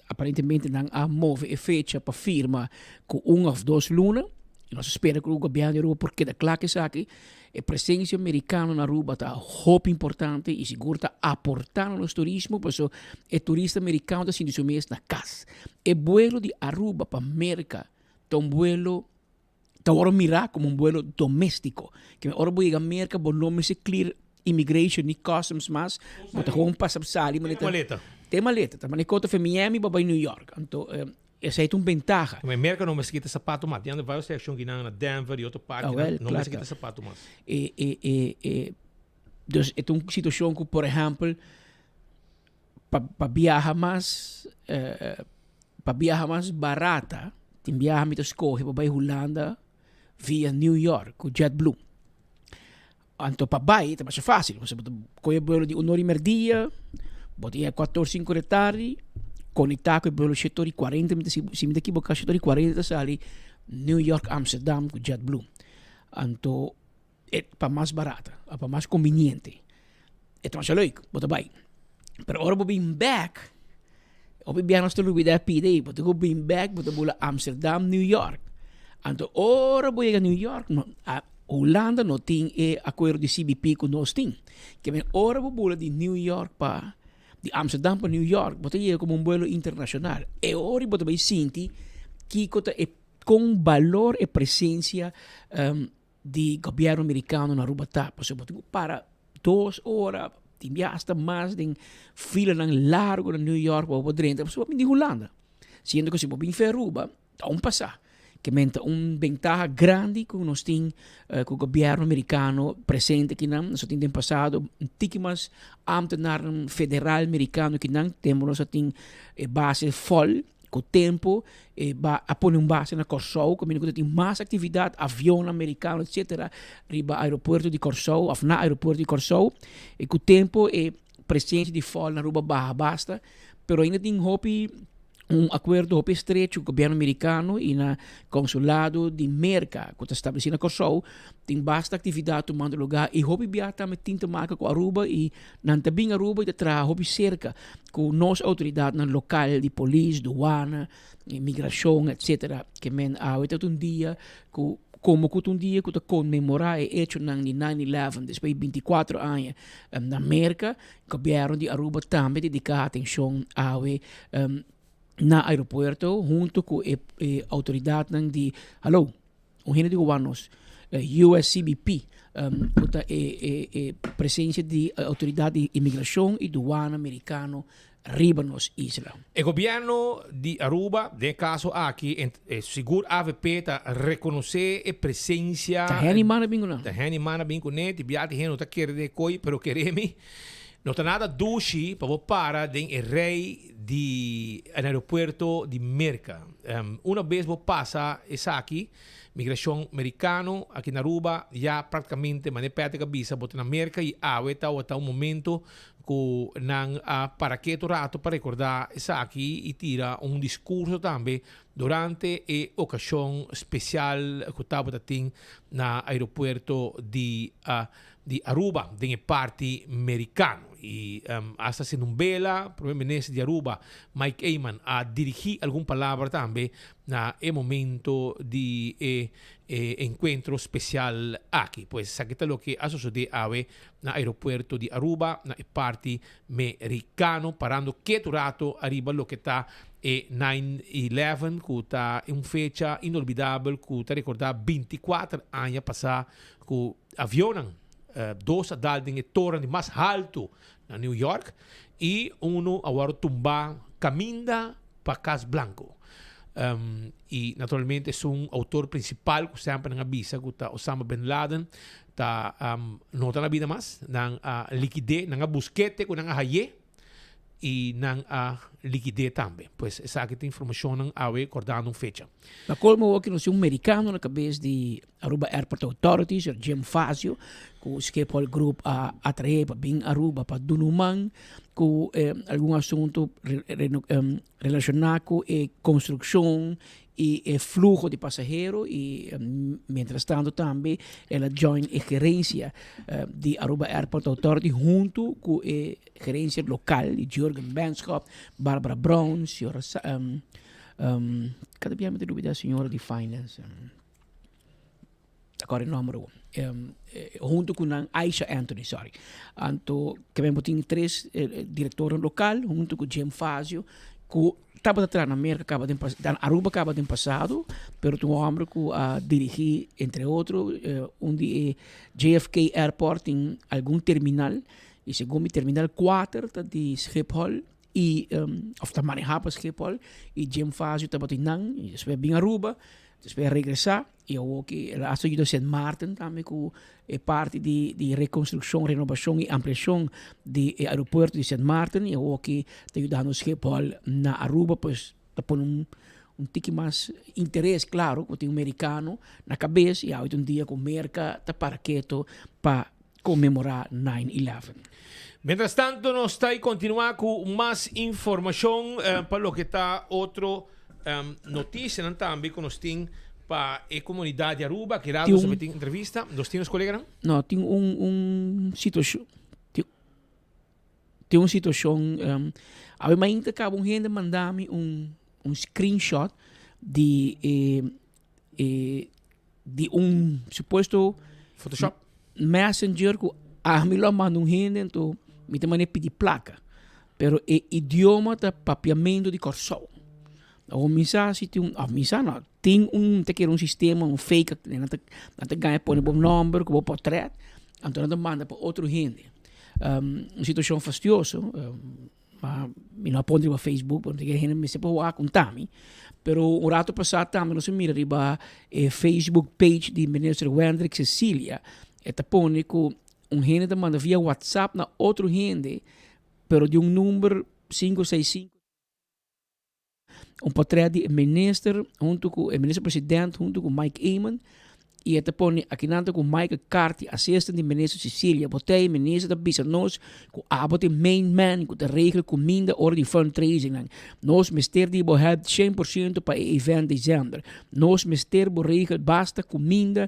S1: aparentemente não há move e fecha para firma com 1 of 2 lunas. E nós esperamos que o governo de Aruba, porque da claro que aqui, a presença americana na Aruba está muito importante e seguro está aportando no turismo, por isso o turista americano está sendo mês na casa. O vuelo de Aruba para América é um vuelo, está agora mirar como um vuelo doméstico, que agora voy a América, por não se clear immigration ni customs mas, bota gewoon passar sali, maleta. Tem maleta, tá? Mas conta foi Miami, para New York. Então, essa é uma vantagem.
S23: Mas América não me quita sapato mais. Tem várias secções que na Denver e outro parque, não me quita sapato mais.
S1: Então, é uma situação que, por exemplo, para viajar mais barata, tem viajar que escolhe para ir Holanda via New York, com JetBlue. Então, para baixo, é mais fácil. Você pode ir de 1 hora e meia, pode ir a 4 5 da tarde, conectar com o setor de 40 minutos, se me equivocar, setor de 40 sali, New York, Amsterdam, com JetBlue. Então, é para mais barata, é para mais conveniente. É mais leuk, bota bem. Pero agora, vou vir back, eu vou viajar no lugar da PD, bota vou vir back, bota vou Amsterdam, New York. Então, agora vou ir a New York, a Holanda não tem acordo de CBP com nós tem. Que vem agora vou de New York para de Amsterdam para New York, bota ir como um vuelo internacional. E agora bota bem senti que com valor e presença de governo americano na Aruba tá, para 2 horas, tem hasta mais de fila largo na New York para poder entrar, você vai de Holanda. Sendo que se você vir Aruba, dá passar. Que menta ventaja grande que nós temos com o governo americano presente aqui nós temos passado tíquimas ambtenaar federal americano que não temos nós temos base full com o tempo a pôr base na Corsou que tem mais atividade avião americano etc riba aeroporto de Corsou na aeroporto de Corsou e com o tempo presença de full na Aruba barra basta pero ainda tem hopi acordo estreito com o governo americano e no consulado de Merca, que está estabelecido na Corsou, tem bastante atividade tomando lugar e hobby biata me tinta marca com Aruba e não também Aruba e tra hobby cerca com nossa autoridade no local de polícia, douana, imigração, etc. Que men um dia com como que um dia que está comemorar é hecho na 9/11 depois de 24 anos na América, o governo de Aruba também dedica atenção ao na aeroporto, junto com a autoridade de de governos, USCBP, presença de autoridade de imigração e douana americano riba nos isla.
S23: O governo de Aruba, de caso aqui, seguro AVP está reconhecer a presença.
S1: Tá hen mana bingo não.
S23: Tá hen mana bingo né, de biate hen não tá querendo coi, pero queremos. Não está nada dushi para den rei de aeroporto de Merca. Uma vez vou passar essa aqui, migração americano aqui na Aruba, já praticamente mané pede cabeça bota na Merca e até um momento que não para que rato para recordar essa aqui e tira discurso também durante a ocasião especial que estava tendo na aeroporto de Aruba, de parte americano. E hasta se não bela, primeiro-ministro de Aruba, Mike Eyman, a dirigir alguma palavra também na momento de encontro especial aqui. Pois isso aqui é o que sucede na aeroporto de Aruba, na parte americano, parando que rato arriba o que está 9/11, que está uma fecha inolvidável, que está recordar 24 anos passar, que avião dois adultos em torre mais alto na New York e agora tumba caminha para Cas Blanco. E naturalmente é autor principal que sempre na avisa que está Osama Bin Laden não está na vida mais nang liquidez nang busquete nang haye e nang liquidez também. Pois essa aqui tem informação nang acordando fecha.
S1: Na colmo aqui nós americano na cabeça de Aruba Airport Authorities, Jim Fazio, que escapou o grupo a atrair para bem Aruba para Dunumang, com algum assunto relacionado com construção y el flujo de pasajeros y mientras tanto también la joint gerencia de Aruba Airport Authority junto con gerencia local de Jürgen Benschop, Barbara Brown, señora cada día me olvidé la señora de finance agora o número junto com Aisha Anthony, sorry. Anto, que vemos tem 3 diretores local, junto com Jim Fazio, que estava atrás na América, Aruba acaba de passado, pero tem um homem que dirigir, entre outros, onde JFK Airport tem algum terminal, e segundo o terminal 4 de Schiphol, e of te manejava Schiphol, e Jim Fazio estava não, e depois vem Aruba, depois regressar, e eu que a ajuda de St. Martin também com parte de reconstrução, renovação e ampliação do aeroporto de St. Martin, e eu que está ajudando o Schiphol na Aruba, pois está pondo tique mais interesse, claro, que tem americano na cabeça, e há um dia com Merca está para quieto para comemorar 9/11.
S23: Mientras tanto, nos está a continuar con más información para lo que está otro noticia también con los para la comunidad de Aruba, que era una entrevista. ¿Los tienes, colega?
S1: No, tengo un situación. Tengo una situación. A ver, me acaba gente mandarme un screenshot de un supuesto
S23: Photoshop
S1: Messenger que a mí lo manda un gente, entonces me te manda pedir placa. Pero el idioma de papiamento de Corsol. O misa si tem misa não tem te quer sistema fake não te ganha põe bom número com bom portrait então não manda para outro gente uma situação fastidiosa mas me não aponte para Facebook porque gente me se pode contar me pero um rato passado também não se mira riba Facebook page de ministro Wendrik Cecilia eta põe com gente manda via WhatsApp na outro gente pero de número 565 portrait de minister junto com o ministro-presidente junto com Mike Eamon e até põe aqui nanto com Mike Carty, assistente de ministro Cecilia, botei ministro da bisa nós com abote main man com a regra comida hora de fundraising nós mister de bohad 100% para o evento de dezembro nós mister bo regra basta comida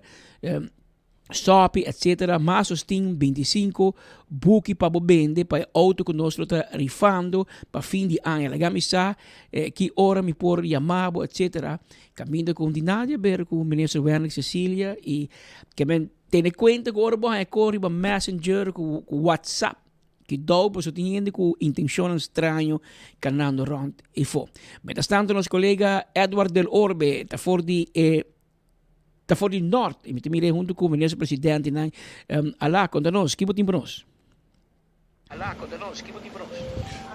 S1: shopping, etc. Mas os tem 25 buki para vender para auto que nós está rifando para fim de ano. Legal, sa que hora me por chamar, etc. Caminho com Dinádia, ver com o ministro Wendrik Cecilia e que me tem conta que agora é corre para Messenger com WhatsApp que dá para o gente com intenção estranho canando rond e fo. Mientras tanto, nosso colega Edward Del Orbe está fora de está fora de norte, e me temire junto com o ministro-presidente, alá, conta-nos, que botim para nós?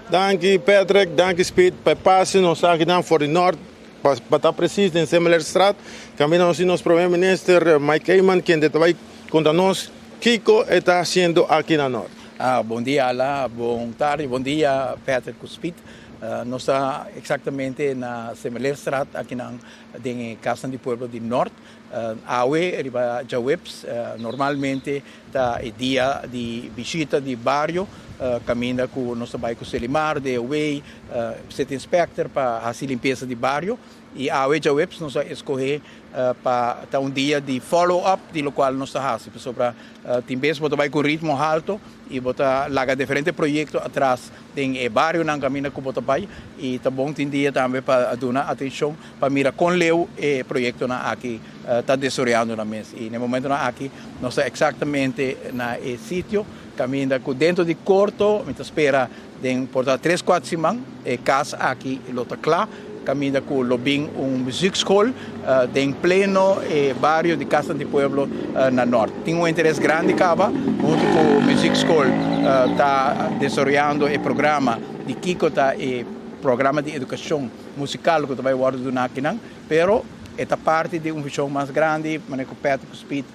S3: Danke, Patrick, danke, Speed, para passe, nós aqui não fora de norte, para estar preciso, em Semmelerstraat, caminhamos nosso primeiro-ministro Mike Eamon, quem vai contar-nos, Kiko está fazendo aqui na norte.
S4: Bom dia, Alá, bom tarde, bom dia, Patrick Speed. Nós estamos exatamente na Semmelerstraat, aqui na Casa do Pueblo do Norte. Awe, riba Jaweps, normalmente está o dia de visita de bairro, caminha com o nosso bairro Selimar, de Awe, City Inspector para fazer limpeza de bairro. E Awe Jaweps nós escolher para um dia de follow-up de lo qual nós fazemos. Sobre timbes botar vai com ritmo alto e botar laga diferentes projetos atrás tem bairro na caminho com botar vai e tá bom tem dia também para dar atenção para mirar com leu e projeto na aqui está desorientando na mesa e no momento na aqui nós exatamente na sítio caminha com dentro de corto me espera tem por 3-4 semanas e casa aqui lota claro caminha com Lobing musikschool em pleno bairro de Casa de Pueblo na norte. Tem interesse grande acaba junto com o musikschool está desarrollando o programa de Kiko tá programa de educação musical que vai guardar do Nakinan, pero esta parte de visão mais grande, maneco Patrick Speed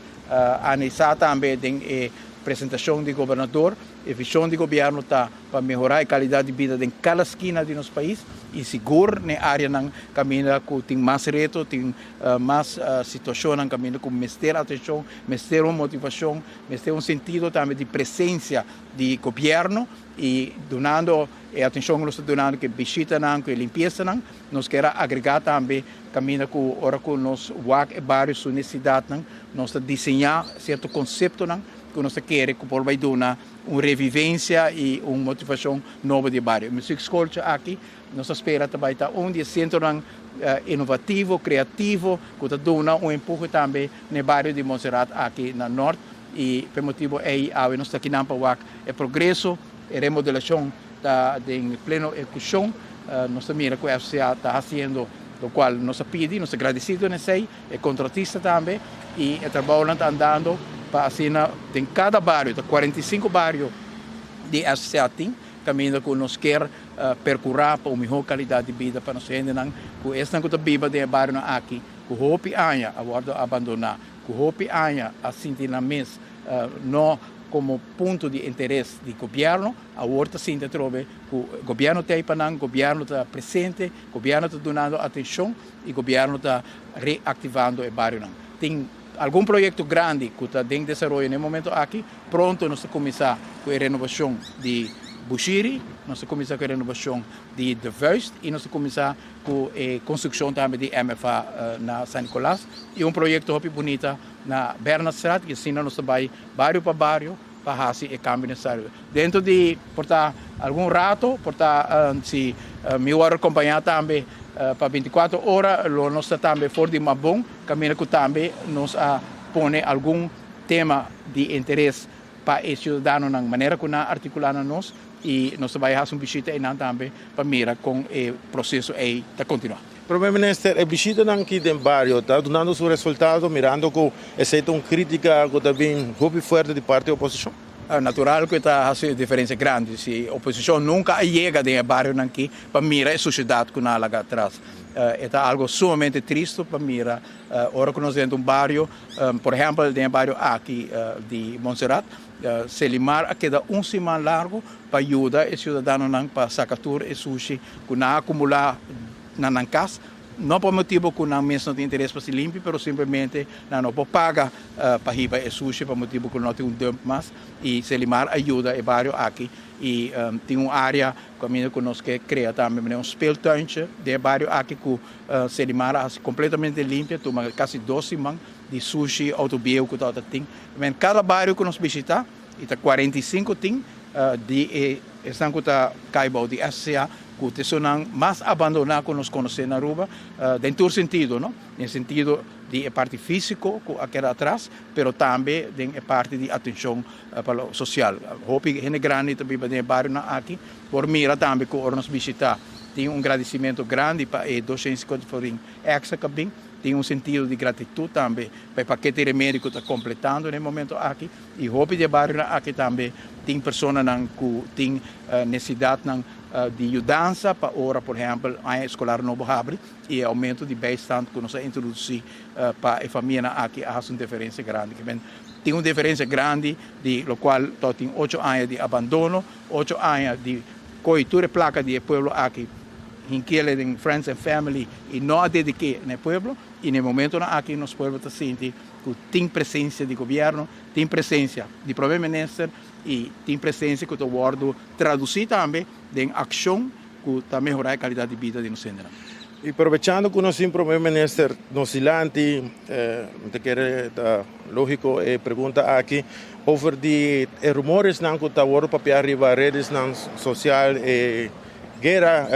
S4: analisar também tem apresentação do governador, a visão do governo está para melhorar a qualidade de vida em cada esquina do nosso país e seguro na área não caminha que tem mais reto, tem mais situação não caminha com mestre atenção, mestre motivação, mestre sentido também de presença do governo e donando a atenção que nós estamos donando que visita não, que limpeza não, nós queremos agregar também caminha com ora com nós vários sua necessidade não, nós desenhar certo conceito não que nós queremos que por vai dar uma revivência e uma motivação nova de bairro. Music School aqui, nós esperamos também estar um centro inovativo, criativo, que está dando empurro também no bairro de Monserrate aqui no norte e por motivo aí nós estamos aqui na Pahuac, o progresso e remodelação está em pleno execução, nós também com a FCA está fazendo do qual nós pedimos, nós agradecidos nesse aí, é contratista também e o trabalho está andando para assim, em cada bairro, 45 bairros de FCA caminho que nós quer percorrer para uma melhor qualidade de vida para nós gente que esta que viva de bairro aqui, que hope anha a abandonar, que hope anha a sentir na mesa não como ponto de interesse do governo, a outra sim trova que o governo está aí para o governo está presente, o governo está dando atenção e o governo está reativando o bairro. Tem algum projeto grande que está em desenvolvimento no momento aqui, pronto nós começar com a renovação de Bushiri, nós começar com a renovação de The First e nós começar com a construção também de MFA na São Nicolás e um projeto muito bonito na Bernardstraat, que assim nós vai bairro para bairro para fazer o cambio necessário. Dentro de portar algum rato, portar se me hora acompanhar também para 24 horas, nós também fora de Mabon, caminho que também nos põe algum tema de interesse para os cidadãos na maneira que nós articulamos nós e nós vamos fazer uma visita aí também para mirar com o processo aí de continuar.
S3: Primeiro-Ministro, a visita aqui no bairro está dando seu resultado, mirando que existe uma crítica que está bem forte de parte da oposição?
S4: É natural que está fazendo diferença grande. Se a oposição nunca chega no bairro aqui para mirar a sociedade que nós lá atrás. É algo sumamente triste para mirar. Agora que nós temos um bairro, por exemplo, no bairro aqui de Monserrate, Selimar queda semana largo para ajudar os cidadãos para sacar e sushi que não acumular na casa. Não por motivo que não mesmo não tem interesse para se limpar, mas simplesmente não pode pagar para ir para o sushi, por motivo que não tem dump mais. E Selimar ajuda o bairro aqui. E tem uma área que nós criamos também, um speltuin de bairro aqui que Selimar é completamente limpa, toma quase 12 semanas de sushi, autobio que tem. Cada bairro que nós visitamos, e 45 tem, estão com a Caibau de SCA, que são mais abandonados que nós conhecemos na Aruba, em todo sentido, não? No sentido de parte física, que é atrás, mas também de parte de atenção social. Hope que é grande também no bairro aqui, por mira também que nós visitamos. Tem um agradecimento grande para a docência que foi ex-cabim, tem um sentido de gratidão também para o paquete de médico que está completando no momento aqui. E hope de bairro aqui também tem pessoas que têm necessidade de ajuda para ora, por exemplo, a escolar novo abre e aumento de bastante que nós introduzimos para a família aqui há uma diferença grande. Tem uma diferença grande, de lo qual tem 8 anos de abandono, 8 anos de coitura placa de povo aqui, em que ele tem friends and family e não a dedique no povo e no momento aqui nos povo está sentindo que tem presença de governo, tem presença de primeiro-ministro e tem presença que eu guardo traduzir também em ação que está melhorar a qualidade de vida de nós.
S3: E aproveitando que nós temos primeiro-ministro nosilante, lógico, pergunta aqui over de rumores que está agora para arriba redes social e guerra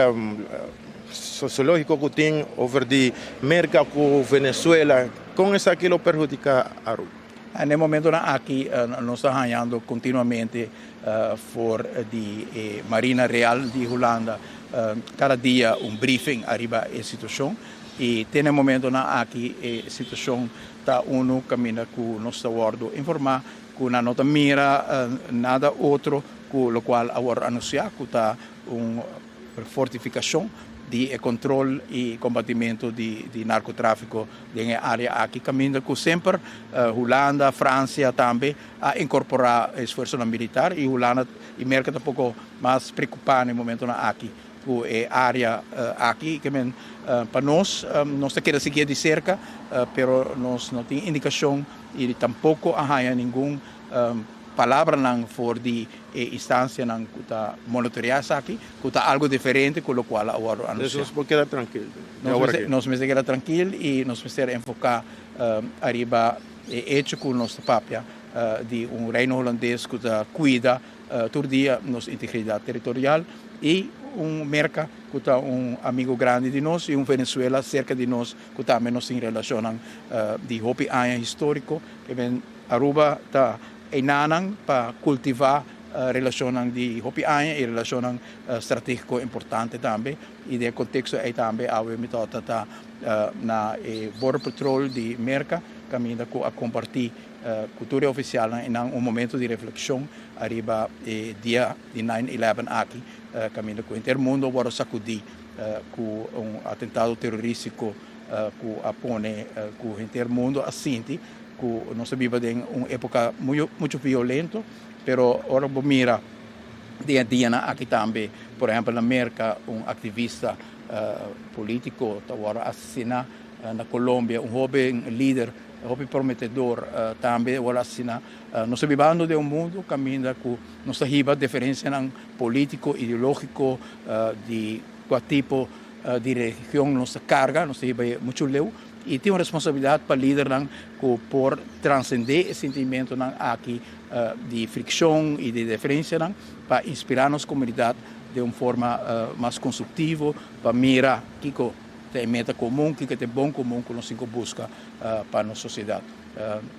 S3: sociológico que tem over de mercado com Venezuela, com isso aquilo perjudica a Aruba.
S4: No momento aqui nós estamos ganhando continuamente for de Marina Real de Holanda cada dia um briefing arriba a situação e tem no momento aqui a situação está caminha com nosso guardo informar que na nota mira nada outro com o qual agora anunciar que está uma fortificação de controle e combatimento de narcotráfico na área aqui, caminho com sempre Holanda, França também a incorporar esforço militar e Holanda e América um pouco mais preocupada no momento na aqui com a área aqui que para nós nós queremos seguir de cerca, pero nós não tem indicação e tampouco há nenhum palavra não for de instância não que está monitorear aqui, que está algo diferente com o qual agora anunciar.
S3: Nós podemos quedar tranquilos.
S4: Nós me quedar tranquilo e nós me enfocar arriba hecho com nossa papia de reino holandês que cuida todo dia nossa integridade territorial e merca que está amigo grande de nós e Venezuela cerca de nós que também nós em relação de hopi anos histórico que vem Aruba está enanang para cultivar relação de hopi anos e relação estratégico importante também e de contexto aí também a metode está na Border Patrol de merca caminho a compartilhar cultura oficial em momento de reflexão arriba dia de 9/11 aqui caminho com o intermundo agora sacudir com atentado terrorístico que apone com o intermundo assim que nós vivemos em uma época muito violenta, pero agora mira dia a dia aqui também, por exemplo, na América ativista político agora assassinado na Colômbia, jovem líder, jovem prometedor também agora assassinado. Nós vivemos em mundo caminho com nossa riba diferença político, ideológico, de qual tipo de religião nossa carga, nós vivemos muito leu e tem uma responsabilidade para líder por transcender esse sentimento aqui de fricção e de diferença para inspirar nossa comunidade de uma forma mais construtiva para mirar que tem meta comum, que tem bom comum que nós busca para a nossa sociedade.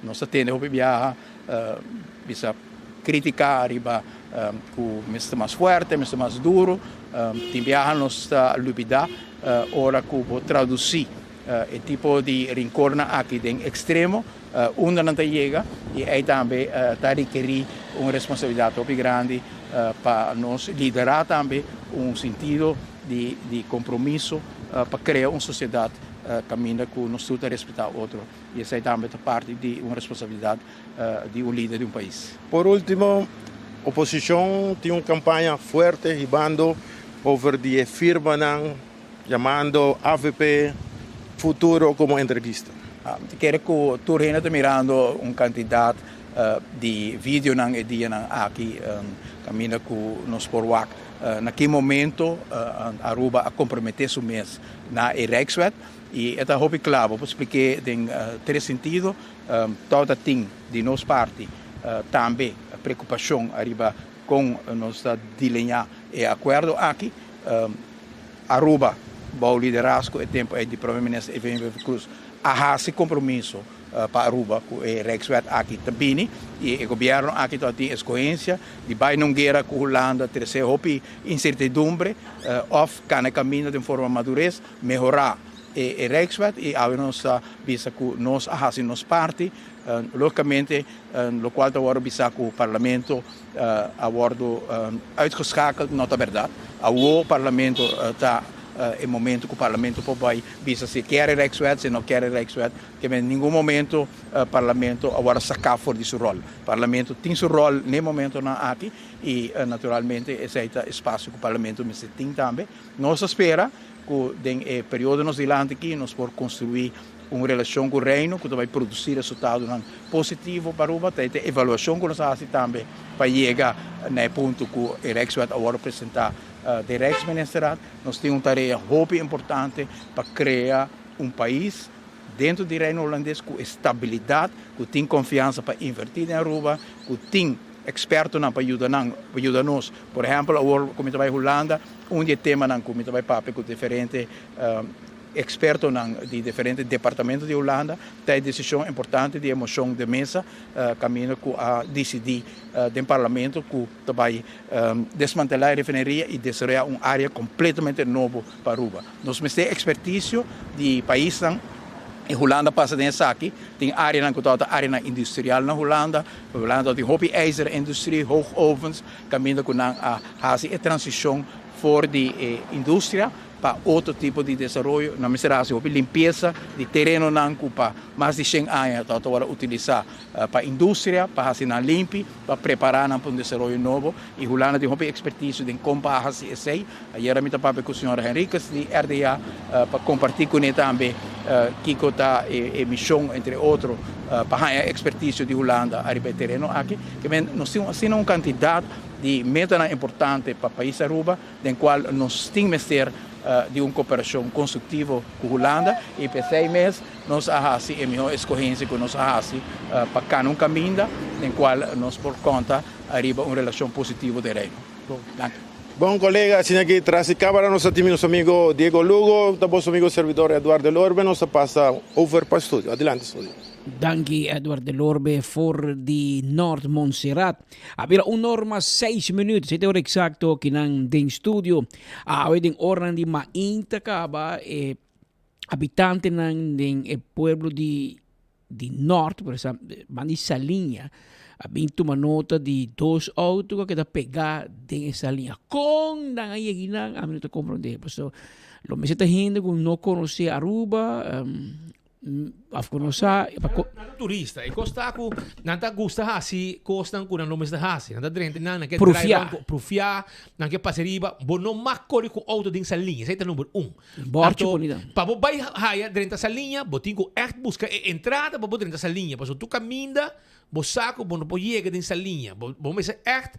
S4: Nós temos que viajar, bisa criticar arriba com mesmo mais forte, mesmo mais duro, tem viajar nossa lutar, ora que vou traduzir o tipo de rincorna aqui em extremo, onde não chega e aí também está requerir uma responsabilidade muito grande para nós liderar também sentido de compromisso para criar uma sociedade caminho que nós todos respeitar o outro e essa também é parte de uma responsabilidade de líder de país.
S3: Por último, a oposição tem uma campanha forte ribando over die firma chamando AVP futuro como entrevista.
S4: Quero que o Turena está mirando candidato de vídeo e dia aqui caminho com nos porwak. Naquele momento Aruba a comprometer-se mês na Rijkswet e é hobby claro, vou explicar em três sentidos. Toda tem de nossa parte também a preocupação arriba com nossa delinear e acordo aqui. Aruba o liderazgo e tempo de primeiro-ministro Evênio Cruz a esse compromisso para Aruba com o Rijkswet aqui também e o governo aqui tem escolha de vai não guerra com a Holanda ter hopi incertidumbre of can caminho de forma madurez melhorar o Rijkswet e a nossa visa que nós a nos parte logicamente no qual agora bisa que o parlamento abordo uitgeschakeld not a verdade o parlamento está em momento que o parlamento pode visa se quer Rijkswet, se não quer Rijkswet, que em nenhum momento o parlamento agora sacar fora de seu rol. O parlamento tem seu rol no momento aqui e naturalmente esse é o espaço que o parlamento tem também. Nós espera que no período nos dilante aqui nós podemos construir uma relação com o reino que vai produzir resultado positivo para o Aruba, tem avaliação que nós fazemos também para chegar no ponto que o Rijkswet agora apresentar de Rijksministeriat, nós temos uma tarefa muito importante para criar país dentro do reino holandês com estabilidade, que tem confiança para investir em Aruba, que tem expertos para ajudar nós. Por exemplo, agora, como está em Holanda, tema como está em papel com diferentes expertos de diferentes departamentos de Holanda, tem decisão importante de emoção de mesa, caminho a decidir do parlamento que vai desmantelar a refineria e desenvolver uma área completamente nova para Aruba. Nós temos expertise de país em Holanda passa dessa aqui, tem área industrial na Holanda tem hopi ijzer industrie, hoogovens, caminho a transição for de indústria para outro tipo de desenvolvimento. Na minha limpeza de terreno para mais de 100 anos, então agora utilizar para a indústria, para assinar limpo, para preparar para um desenvolvimento novo. E Hulana tem uma expertise em comprar esse aí. Ayer me tapava com a senhora Henriques de RDA para compartilhar com ele também que está a missão, entre outros, para a expertise de Holanda a terreno aqui. Que nós temos uma quantidade de metas importantes para o país Aruba, em qual nós temos que ter de uma cooperação construtiva com a Holanda e por 6 meses nós fazemos a melhor escolha que nós fazemos para cada caminho, em qual nós por conta arriba uma relação positiva de reino.
S3: Bom, colega, assim aqui traz a câmera, nós temos nosso amigo Diego Lugo, nosso amigo servidor Eduardo Lorbe, nós passa over para o estúdio. Adelante, estúdio.
S1: Dank Edward Lorbe voor die Noord Montserrat. Había un norma 6 minutos, ito ora exacto kinang din studio. Aweding oran di mainta kaba habitante ng din pueblo di Norte, por exemplo, mandi Salinha. Abinto uma nota de 2 autos que da pegar dessa linha. Com nangayaginang amin ito compreender. So, lo me está gente que não conhece Aruba, afkonosa
S23: nada turista e costa ku nanta gusta hasi costan ku nome sta hasi nanta drente nana que prufia nan que passeriba bo no maccoli ku auto din sa linha sai numero 1
S1: bordo bonita
S23: pa bo vai haya drente sa linha bo tingo echt busca entrada bo drente sa linha paso tu caminda bo saco bo no po llega din sa linha bo me se echt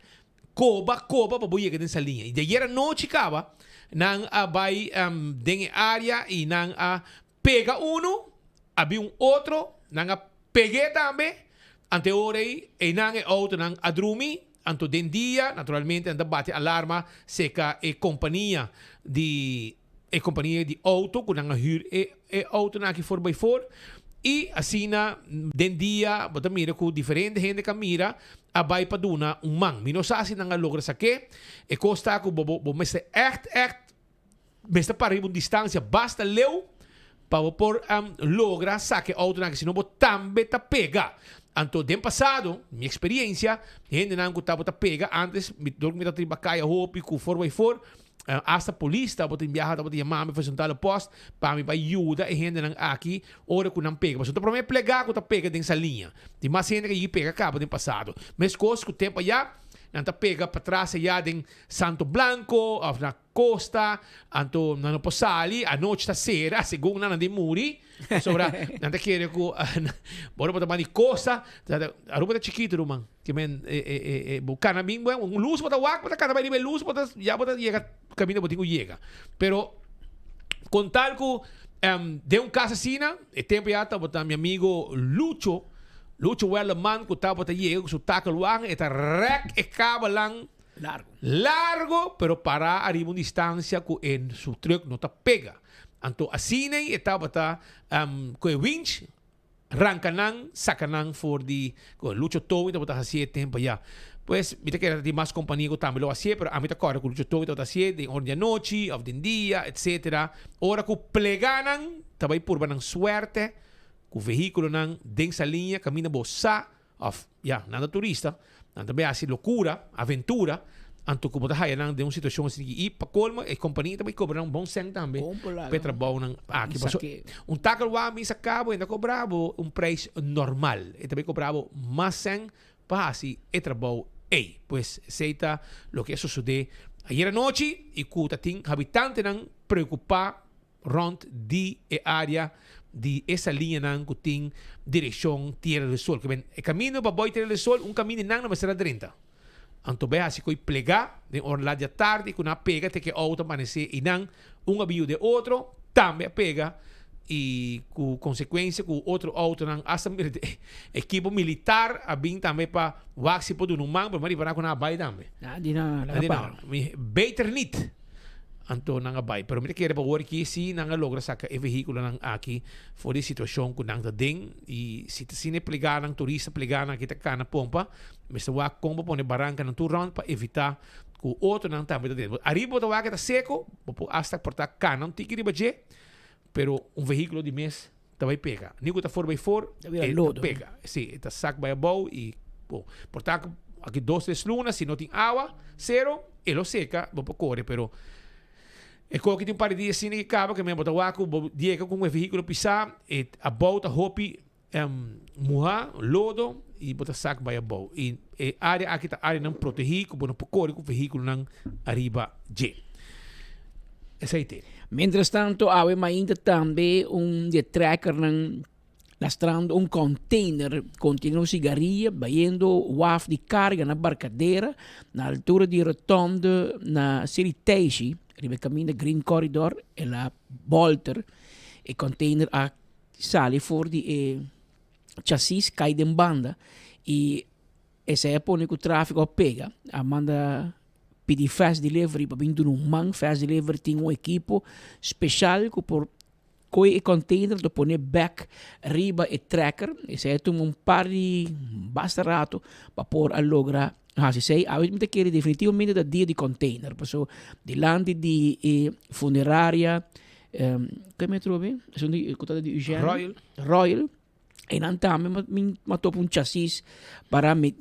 S23: koba bo llega din sa linha e de ayer noite cava nan vai den área e nan pega uno havia outro, nanga peguei também, ante orei, e nanga outro nang adrumi, anto den dia, naturalmente, anda bate alarma, seca companhia de auto, que nanga huur auto naki 4x4, e assim den dia, bota mira com diferente gente que mira, abai pa duna man, minosasi nanga logra saque, e costa ko bo meste echt, meste para uma distância, basta leu, para por logra saque auto na que senão também tá pega. Anto den passado, minha experiência, gente não gostava tá pega antes, me dormi tá tribacaia hopi com 4x4, hasta polícia tá viajar tá chamar me fazer um tal post para me vai ajuda e gente não aqui hora que não pega. Mas então para mim plegar que tá pega dessa linha. Tem mais gente que pega acaba den passado. Mas coisas que o tempo já nanta pega para trás ya din Santo Blanco of na costa anto nano posali a noite ta sera segundo nana di muri sobra nanta quere ko bora para mani costa a ruba ta chiquito man que men bucana bing un luz bota wak bota cada nivel luz bota ya bota llega camino botingo llega pero con tal que de un casa sina e tempo ya ta bota mi amigo Lucho Wellerman, que estava aí, com o tackle-wang, está rec e cabo lang largo, pero para arriba uma distância que em seu truck não está pega. Então, assim, estava com o winch, rancanang, sacanang, for de Lucho Towi, estava assim, tempo já. Pues, mira que era de mais companhia que também lo hacía, pero a mí te acorda que o Lucho Towi estava assim, de hora de noite, of de dia, etc. Ora que pleganan, estava aí por banang suerte, o veículo não tem essa linha, caminha bossa, nada turista, nada bem assim, loucura, aventura, anto como tá aí, não de uma situação assim, e para colmo, a companhia também cobra um bom sangue também, para trabalhar não, aqui passou, tackle lá, me sacava, ainda cobrava preço normal, e também cobrava mais sangue, para assim, e trabalho, pues, aceita lo que sucede ayer noite, e que tem habitante não preocupar, rond de área de essa linha não que tem direção Tierra del Sol. Que bem, o caminho para Boy Tierra del Sol, caminho não será 30. Então, bem, assim, que plegar, de hora lá de tarde, que na pega, tem que auto aparecer e não, avião de outro, também pega, e com consequência, com outro auto, não, hasta equipo militar, a bem também para o axi por um man, para maribar com a baia também. Beter niet. Anto nanga bay pero mira que para que si nanga logra saca e veículo nang aqui for de situação que nang ding e se te sine plegar nang turista plegar nang kita kana pompa mas wa combo pone barranca nang turão para evitar que o outro nang também dentro arriba do que tá seco popo hasta portar kana um tiki de budget pero veículo de mês também pega nico tá 4x4 pega sim tá sac by a bow e portar aqui 2-3 lunas se não tem água zero e lo seca popo corre pero E qualquer tem um par de dias assim que acaba, que me botar o dia com um veículo pisar, e a bota, hopi, muha, lodo, e botar saco vai a bom. E área aqui tá área não proteger, como não pode com o veículo não arriba de. Essa aí.
S1: Mientras tanto, há ainda também de tracker lastrando container contendo cigarrilha, vendo waf de carga na barcadeira, na altura de rotonda na Siriteishi, arriba caminho Green Corridor, e la Bolter, e container a sale fuori e chassis cai in banda, e se é pone que o tráfego pega, a manda pedir fast delivery, para vir um fast delivery tem equipo especial que por coi container do pone back riba e tracker, e se é par de bastarato para por a logra. Se sei, a vezes me quer definitivamente da dia de container, passo di landi di funeraria, che mi trovi? Sono di cotada di Eugene Royal. E non também ma topo un chassis para me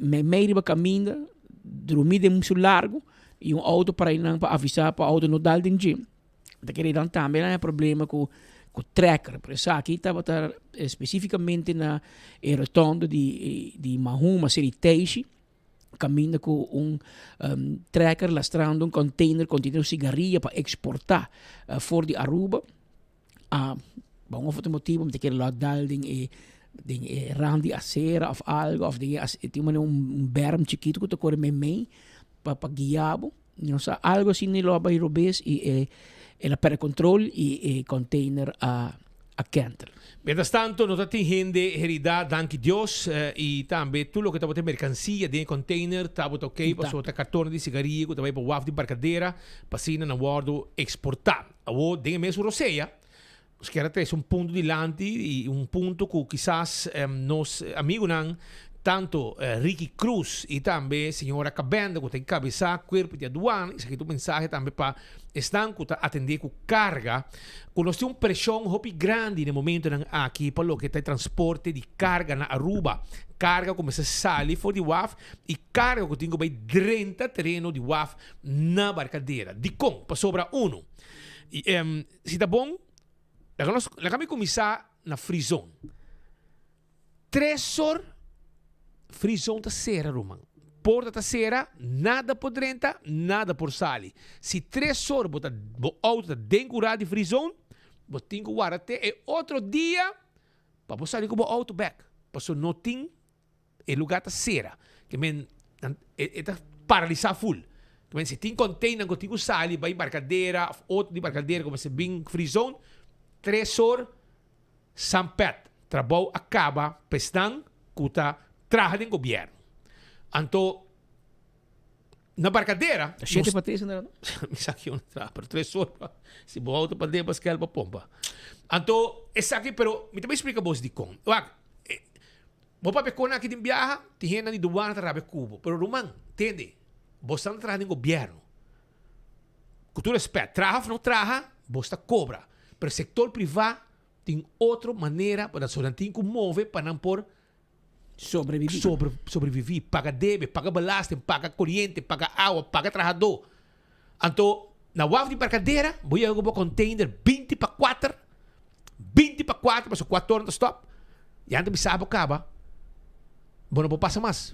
S1: riba caminha, dormir sul largo e auto para ir para avisar para auto no dal din gym. Da querer dan também não é problema com o tracker, por isso aqui estava especificamente na rotonda de Mahuma Siriteishi, caminha com tracker lastrando container cigarrilha para exportar fora de Aruba. Bom, of motivo, me querer lá dal din rand de acera of algo, of tem berm chiquito que tu corre me para guiabo, não sei, algo assim nem loba e robes e la per control e container a Kentel.
S23: Mientras tanto, nós temos gente heredad, danke Deus, e também tudo que estava mercancia de container, estava ok, passou a cartão de cigarrilha, estava para o waf de barcadeira, passina na guardo exportar. Agora, tem mesmo roceia. Os que era ponto de lante e ponto que quizás nos amigos não tanto Ricky Cruz e também senhora Cabenda que tem que cabeçar corpo de aduana, isso aqui é um mensagem também para estão que atender com carga, que nós temos pressão muito grande no momento aqui para o que tem transporte de carga na Aruba, carga começa a sair fora de WAF e carga que tem que 30 terreno de WAF na barcadeira, de com para sobra uno. E se tá bom, la kami começar na free zone. 3 horas free zone ta sera, Roman. Porta ta sera, nada por 30, nada por sali. Se 3 horas bota auto dentro de free zone, botinho guarda até e outro dia para você sair com o auto back. Passou não tem e lugar ta sera. Que men tá paralisado full. Que men se tem container que tem sali, vai barcadeira, outro de barcadeira como se bem free zone. 3 horas, Sampet, trabalho acaba, pestan, kuta, traje do governo. Então, na barcadeira...
S1: A gente para isso, não?
S23: Me saquei um traje, pero 3 horas, se boa auto para dentro, para para pompa. Então, essa aqui, pero, me também explica vos de como. Vou para pecona aqui de viaja, tem gente de duana para Cuba, pero, Roman, entende? Você não traje do governo. Com todo respeito, traja ou não traja, você cobra. Pero o setor privado tem outra maneira para só tem que mover para não por sobreviver. Paga débito, paga balastro, paga corrente, paga água, paga trabalhador. Então, na WAF de barcadeira, vou ir com container 20 para 4, passou 4 horas de stop. E antes de saber acaba, vou não passar mais.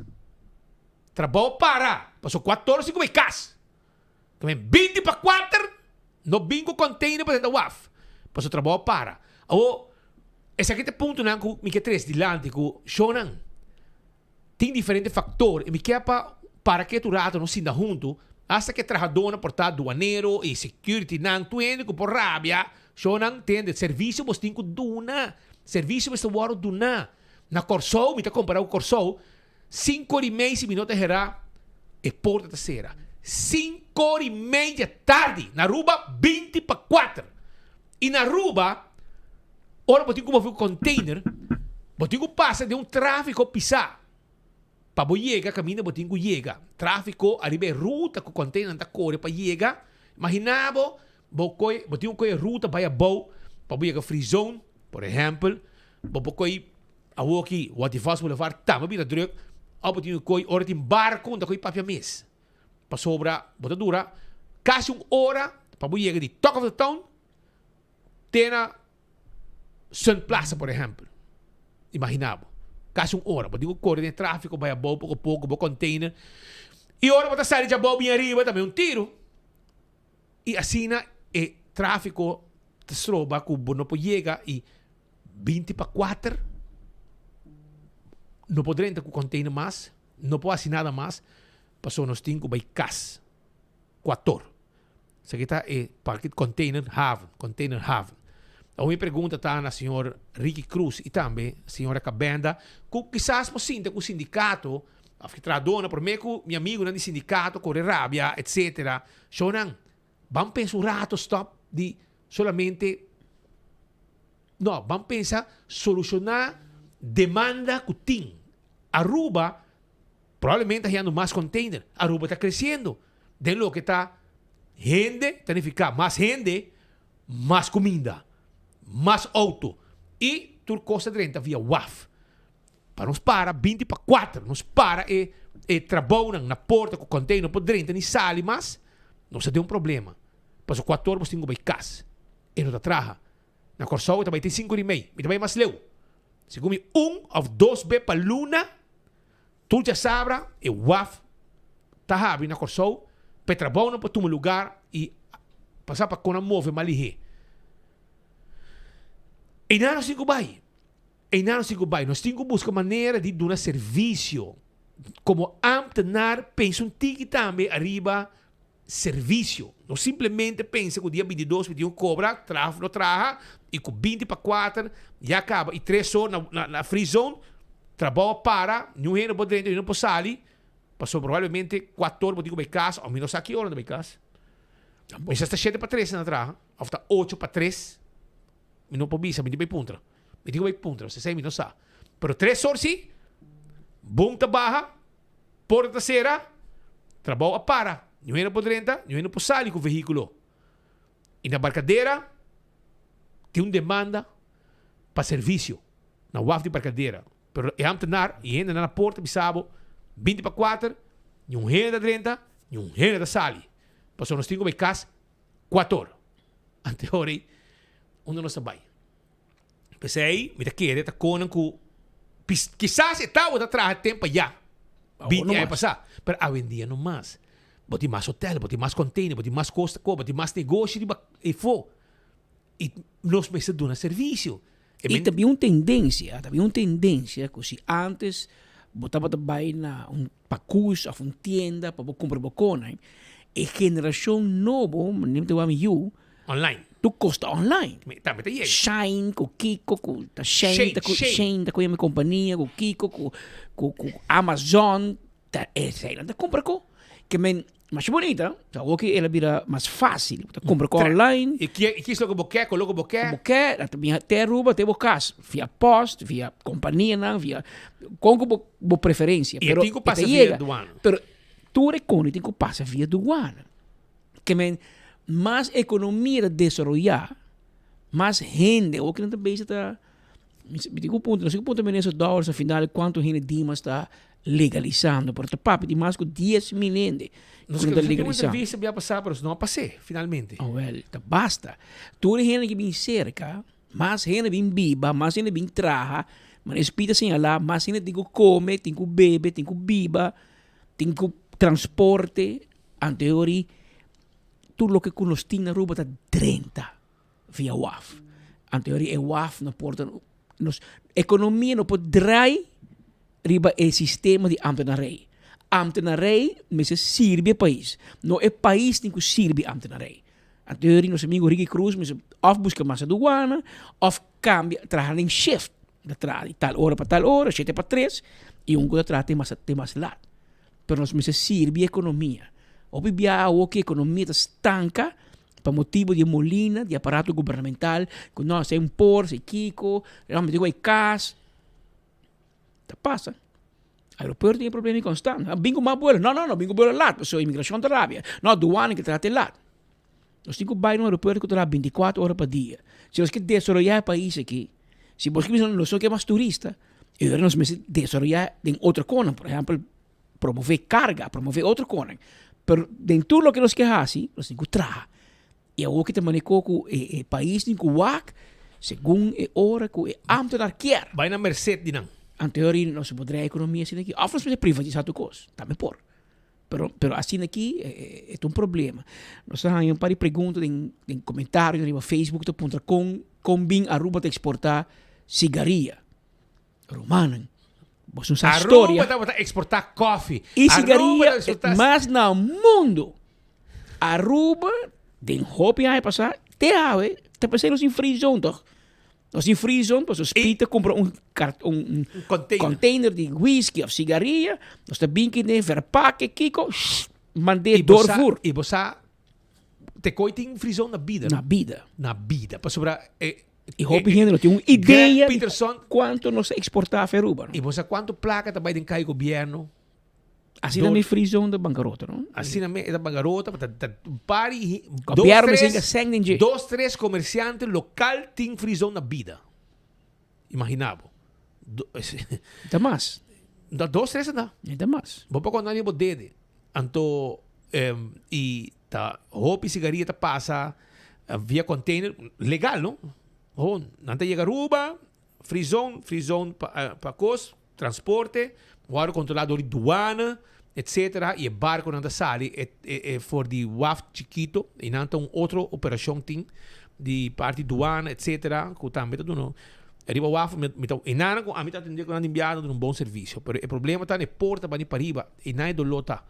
S23: Trabalho para, passou 4 horas e como é cas. 20 para 4, no bingo container para dentro da WAF. Passou trabalho para. Esse aqui é o ponto que me quer trazer dilante que Shonan tem diferentes fatores e me quer para que tu rato não se dá junto hasta que trabalhador portar aduaneiro e security não tu ende que por rabia Shonan tende serviço você tem que duna serviço você waro duna na Corsou me tá comparar o Corsou 5:30 minutos era e porta terceira 5:30 tarde na Aruba 20 para 4 e na Aruba, ora botinho como o container, botinho passa de tráfico pisar. Para chegar, caminha botinho chega. Tráfico, arriba ruta com container da corre para chegar. Imaginava, botinho coi ruta vai a boa, para chegar free zone, por exemplo, botinho a aqui, o ativas vou levar tama bem druk, a botinho coi ora tem barco, da coi papia mes. Para sobra, botadura, quase 1 hora para llegar de Talk of the Town, tiene Sun Plaza, por ejemplo. Imaginamos. Casi uma hora. Digo, corre de tráfico, vai a bom, pouco a pouco, bom container. E hora para sair de bom, bem arriba, também tiro. E assim, tráfico, troba, que não pode chegar e 20 para 4, não pode entrar com o container mais, não pode fazer nada mais, passou nos 5, vai casa. 4. Isso aqui está parque container haven. A minha pergunta está na senhora Ricky Cruz e também a senhora Cabenda, que quizás por sinta que o sindicato, a filtradona, por mim que meu amigo não de sindicato, corre rabia, etc. So não, vamos pensar um rato stop de solamente, não, vamos pensar solucionar demanda que tem. Aruba, provavelmente está ganhando mais container. Aruba está crescendo. De lo que está gente, tem que ficar mais gente, mais comida, mais auto. E tudo custa 30 via WAF. Para nos para 20 para 4. Nos para e trabalham na porta com o container por 30 nem sale, mas não se tem problema. Para os 4 horas tem que ir casa. E não traga. Na Corsol também tem 5 e meio. E também mais leu. Se come 1 ou 2 vezes para luna, tu já sabe, e WAF está abrindo na Corsol, para trabalhar para um lugar e passar para quando move malihê. E não nos cinco vai. Nós temos que buscar maneira de dar serviço. Como ambtenar, pensa que também arriba serviço. Não simplesmente pensa que o dia 22, 21 cobra, tráfego, e com 20 para 4, já acaba. E 3 horas na free zone, trabalha para, não é no poder, não pode sair. Passou provavelmente 4 horas para ir casa, ou menos aqui hora de casa. Mas está 7 para 3 na traga, ou está 8 para 3. E não pode bisa, me digo punta. Você sabe, não sabe. Pero 3 horas sim, bom trabalho, porta terceira, trabalha para. Não é no poder, não é no pode sair com o veículo. E na barcadeira, tem uma demanda para serviço. Na UAF de barcadeira. Pero é amtenar, e ainda na porta, bisabo, 20 para 4, um renda da 30, um renda da sali. Passou nos 5 casa, 4 horas. Ante hora, onde nós trabalhamos. Pensei, me querer, está conan com. Quizás estava atrás de tempo já. 20 anos passar. Mas hoje em dia não mais. Boti mais hotel, boti mais container, boti mais costa, boti mais negócio e for. E nós precisamos dar um serviço.
S1: E também uma tendência que se antes botava também na pacus, a uma tienda para comprar bocona, e geração nova, nem te vamos eu,
S23: online.
S1: Tu custa online.
S23: Também
S1: Shine, com Kiko, com Shane, com a minha companhia, com Kiko, com Amazon, ela compra com que mais bonita, só que ela vira mais fácil, compra com online.
S23: E que é o que coloca boquê?
S1: Boquê, também até Aruba, tem bocas, via post, via companhia, via com boa preferência.
S23: E tem que passar via aduana.
S1: Pero tu reconhece tem que passar via aduana. Que mais economia desenvolver, mais gente, o que não também está. Me digo ponto, não sei o ponto nesses dólares, afinal, quanto gente Dimas está legalizando, porque papo de mais que 10 mil gente.
S23: Não sei se uma entrevista ia passar, mas não passei, finalmente.
S1: Oh, well, basta. Toda gente que vem cerca, mais gente vem biba, mais gente vem traja, mas espírito assim lá, mais gente tem que comer, tem que beber, tem que biba, tem que transporte, anteriori, tudo o que nós temos na Aruba está 30 via WAF. Anteriori, a WAF não porta, economia não pode drive riba o sistema de ambtenarij. Ambtenarij se sirve país. Não é país que sirve ambtenarij. A teoria, nosso amigo Ricky Cruz, of busca mais aduana, of cambia, trabalha em shift. De tal hora para tal hora, 7 para 3, e coisa trata tem mais lado. Pero nós se sirve a economia. O bibia o que a economia está estanca, por motivo de molina, de aparato governamental, que nós é impor, é Kiko, realmente digo, é CAS. Passa. Aeroporto tem problema constante. Bingo mais boa. Não, bingo boa lá. Pessoa imigração da Arábia. Não, aduana que trata lá. Nós temos que ir no aeroporto que trata 24 horas por dia. Se nós queremos desenvolver o país aqui, se nós queremos que é mais turista, nós temos que desenvolver em outra coisa. Por exemplo, promover carga, promover outra coisa. Mas dentro do que nós queremos fazer, nós temos que trabalhar. E o que também com o país nem com wak, segundo a hora que o ambtenaar quer.
S23: Vai na merced de não.
S1: Anterior nós podemos economia assim aqui. Afros é privatizar tu coisa, também por. Pero assim aqui é um problema. Nós temos um par de perguntas em comentários no facebook.com bem Aruba te exportar cigarrilha. Romana. Você não sabe história.
S23: Aruba está exportar coffee.
S1: E cigarrilha, mas no mundo. Aruba, den hopi aí passar, te ave, te pensei nos in free zone toch? Nos in free zone, pues os pita compra um container de whisky of cigarrilha, nós te binken de verpakken, kiko, mandei doorvoer.
S23: E você te coiting free zone na vida. Na vida. Para sobrar
S1: e hopi gente tem uma ideia de quanto nós exportar a Aruba.
S23: E você quanto placa também tem cai governo?
S1: Assim na minha free zone da bancarrota, não?
S23: Assim na minha da bancarota, pari
S1: dois,
S23: três comerciantes local tem free zone na vida. Imaginava.
S1: Dá mais.
S23: Dois, três não.
S1: Dá mais.
S23: Vou para quando ali bodede. Anto e tá roupa e cigarrilha tá passa via container legal, não? Oh, nanta chega Aruba, free zone para cos, transporte, guarda controlado de douana, etc. E o barco nanta sali é for de WAF chiquito e nanta outra operação tem de parte douana, etc. Que também tá dando arriba WAF e nada com a mitad tem que enviar um bom serviço, pero o problema tá na porta para riba e nada do lota.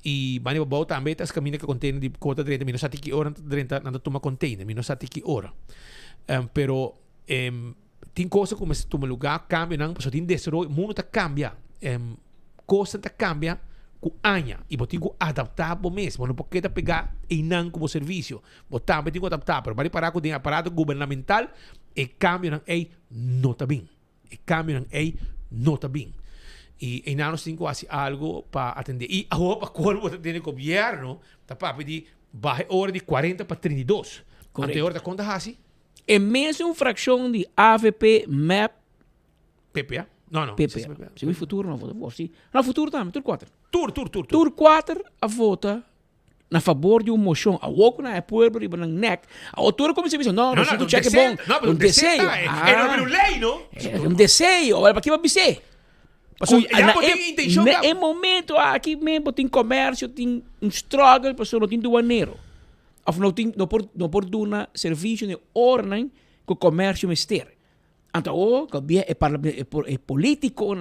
S23: E bani babaw também tas caminho que container de cota 30 minutos sati que hora 30 nanta toma container minutos sati que hora. Pero tem coisa como se toma lugar cambia não, porque tem desarrollo, o mundo tá cambia, coisa tá cambia com anha e você tem que adaptar para mesmo, não pode pegar e não como serviço, você também tem que adaptar, pero para parar com o aparato governamental e cambia não é nota bem, e não nós temos que fazer algo para atender e agora para quando você tem o governo tá para pedir baixa hora de 40 para 32, anterior da conta assim.
S1: É mesmo fração de AVP, MAP,
S23: PPA? Não.
S1: PPA. Se o futuro não vota, sim. No futuro também, Tour 4.
S23: Tour
S1: 4 a vota na favor de moção. A woco na pueblo e na NEC. A autora como se diz, não, o cheque é bom.
S23: Não, mas desejo. É lei, não?
S1: É desejo. Olha, para que vai dizer? É momento aqui mesmo tem comércio, tem struggle, pessoa não tem doaneiro. Of não por dar serviço de ordem que o comércio mister. Então, o político,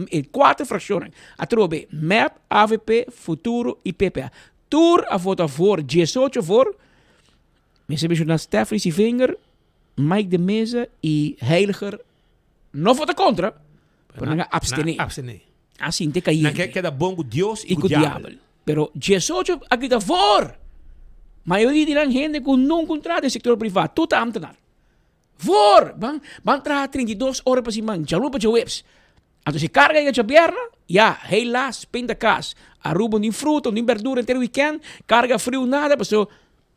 S1: é 4 frações. A trobe MAP, AVP, Futuro e PPA. Tour a votar voor, 18 voor. Mensen hebben na Stephanie Sivinger, Mike de Mesa e Heiliger. Não vota contra. Para abstener. Assim, te cair.
S23: Não quer dar bom com Deus e com o diabo.
S1: Pero 18 aqui da for. Maioria de gente que não contrata o setor privado, tudo ambtenaar. Voor, van tra 32 horas para cima, já lupa de webs. Então se carga aí a perna, helaas, pinta cas, arruba de fruta, de verdura inteiro weekend, carga frio nada, pessoal.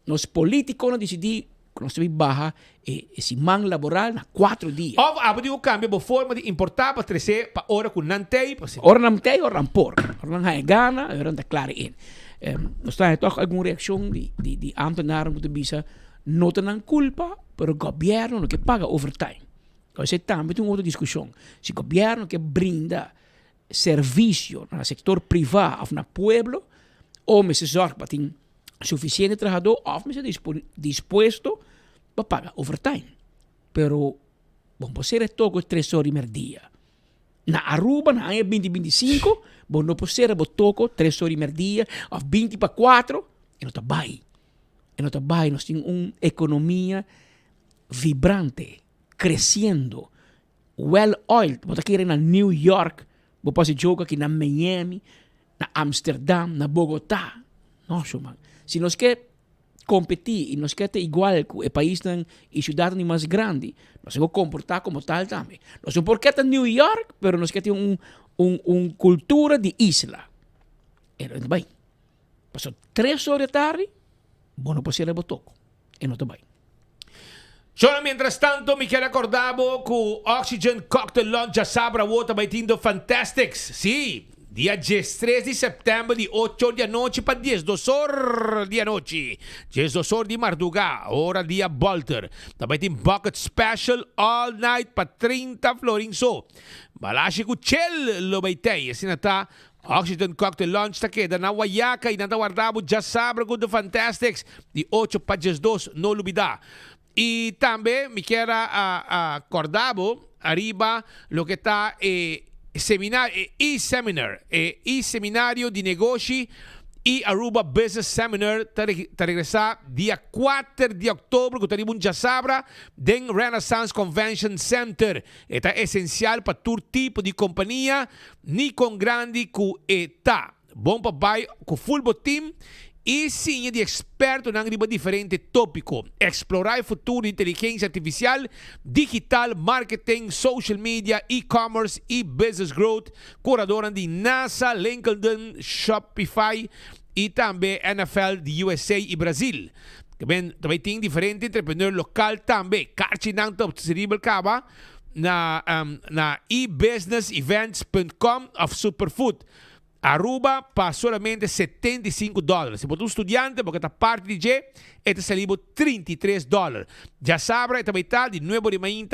S1: Nos políticos não decidir que nós temos barra esse man laboral na 4 dias.
S23: Ou abrir o câmbio, a forma de importar para trazer para hora com nantei,
S1: hora nantei, hora por, hora não é gana, hora não claro in. Nós temos toch alguma reação de ambtenaren moeten bisa não tem culpa, pero o governo não que paga overtime. Então, também tem outra discussão. Se o governo que brinda serviço no setor privado ou no pueblo, ou me se zorga para ter suficiente trabalhador, ou me se disposto para pagar overtime. Pero, vamos ser toco 3 horas por dia. Na Aruba, na ano 2025, não pode ser toco 3 horas por dia, ou 20 para 4, e não está bem. Nós temos uma economia vibrante, crescendo, well-oiled. Você quer ir na New York, você joga aqui na Miami, na Amsterdam, na Bogotá. Nossa, man. Se nós quer competir e nós quer ter igual com o país e cidade mais grande, nós vamos comportar como tal também. Nós não por que estar em New York, mas nós quer ter uma cultura de isla. E não bem. Passou 3 horas da tarde, não pode ser botoco. E não está bem.
S23: Solo mientras tanto, mi quero acordavo com Oxygen Cocktail Lunch a Sabra Water by Tindo Fantastics. Sí, Dia 13 de setembro, de 8 da noite para 12 horas da noite. 12 horas de madrugada, hora dia Bolter. Também tem Bucket Special all night para 30 florins. Balashi com chill, lo baitei. Assim tá. Oxygen Cocktail Lunch ta queda na Wayaka e nanta guardabo já sabra com The Fantastics de 8 para 12, no lubida. E também me quero acordabo arriba lo que está seminário de negócio e Aruba Business Seminar está regressar dia 4 de outubro que está já sabra den Renaissance Convention Center. Está essencial para todo tipo de companhia, ni com grande que está. Bom para com full team e sim de experto em riba diferente tópico. Explorar o futuro de inteligência artificial, digital, marketing, social media, e-commerce e business growth. Curadora de NASA, LinkedIn, Shopify e também NFL de USA e Brasil. Também tem diferente entrepreneur local também. Karchi nang top cerebral kaba na ebusinessevents.com of Superfood. Aruba para solamente $75. Se você é estudante, porque está parte de G, está saliendo $33. Já sabe, também está de novo de manhã,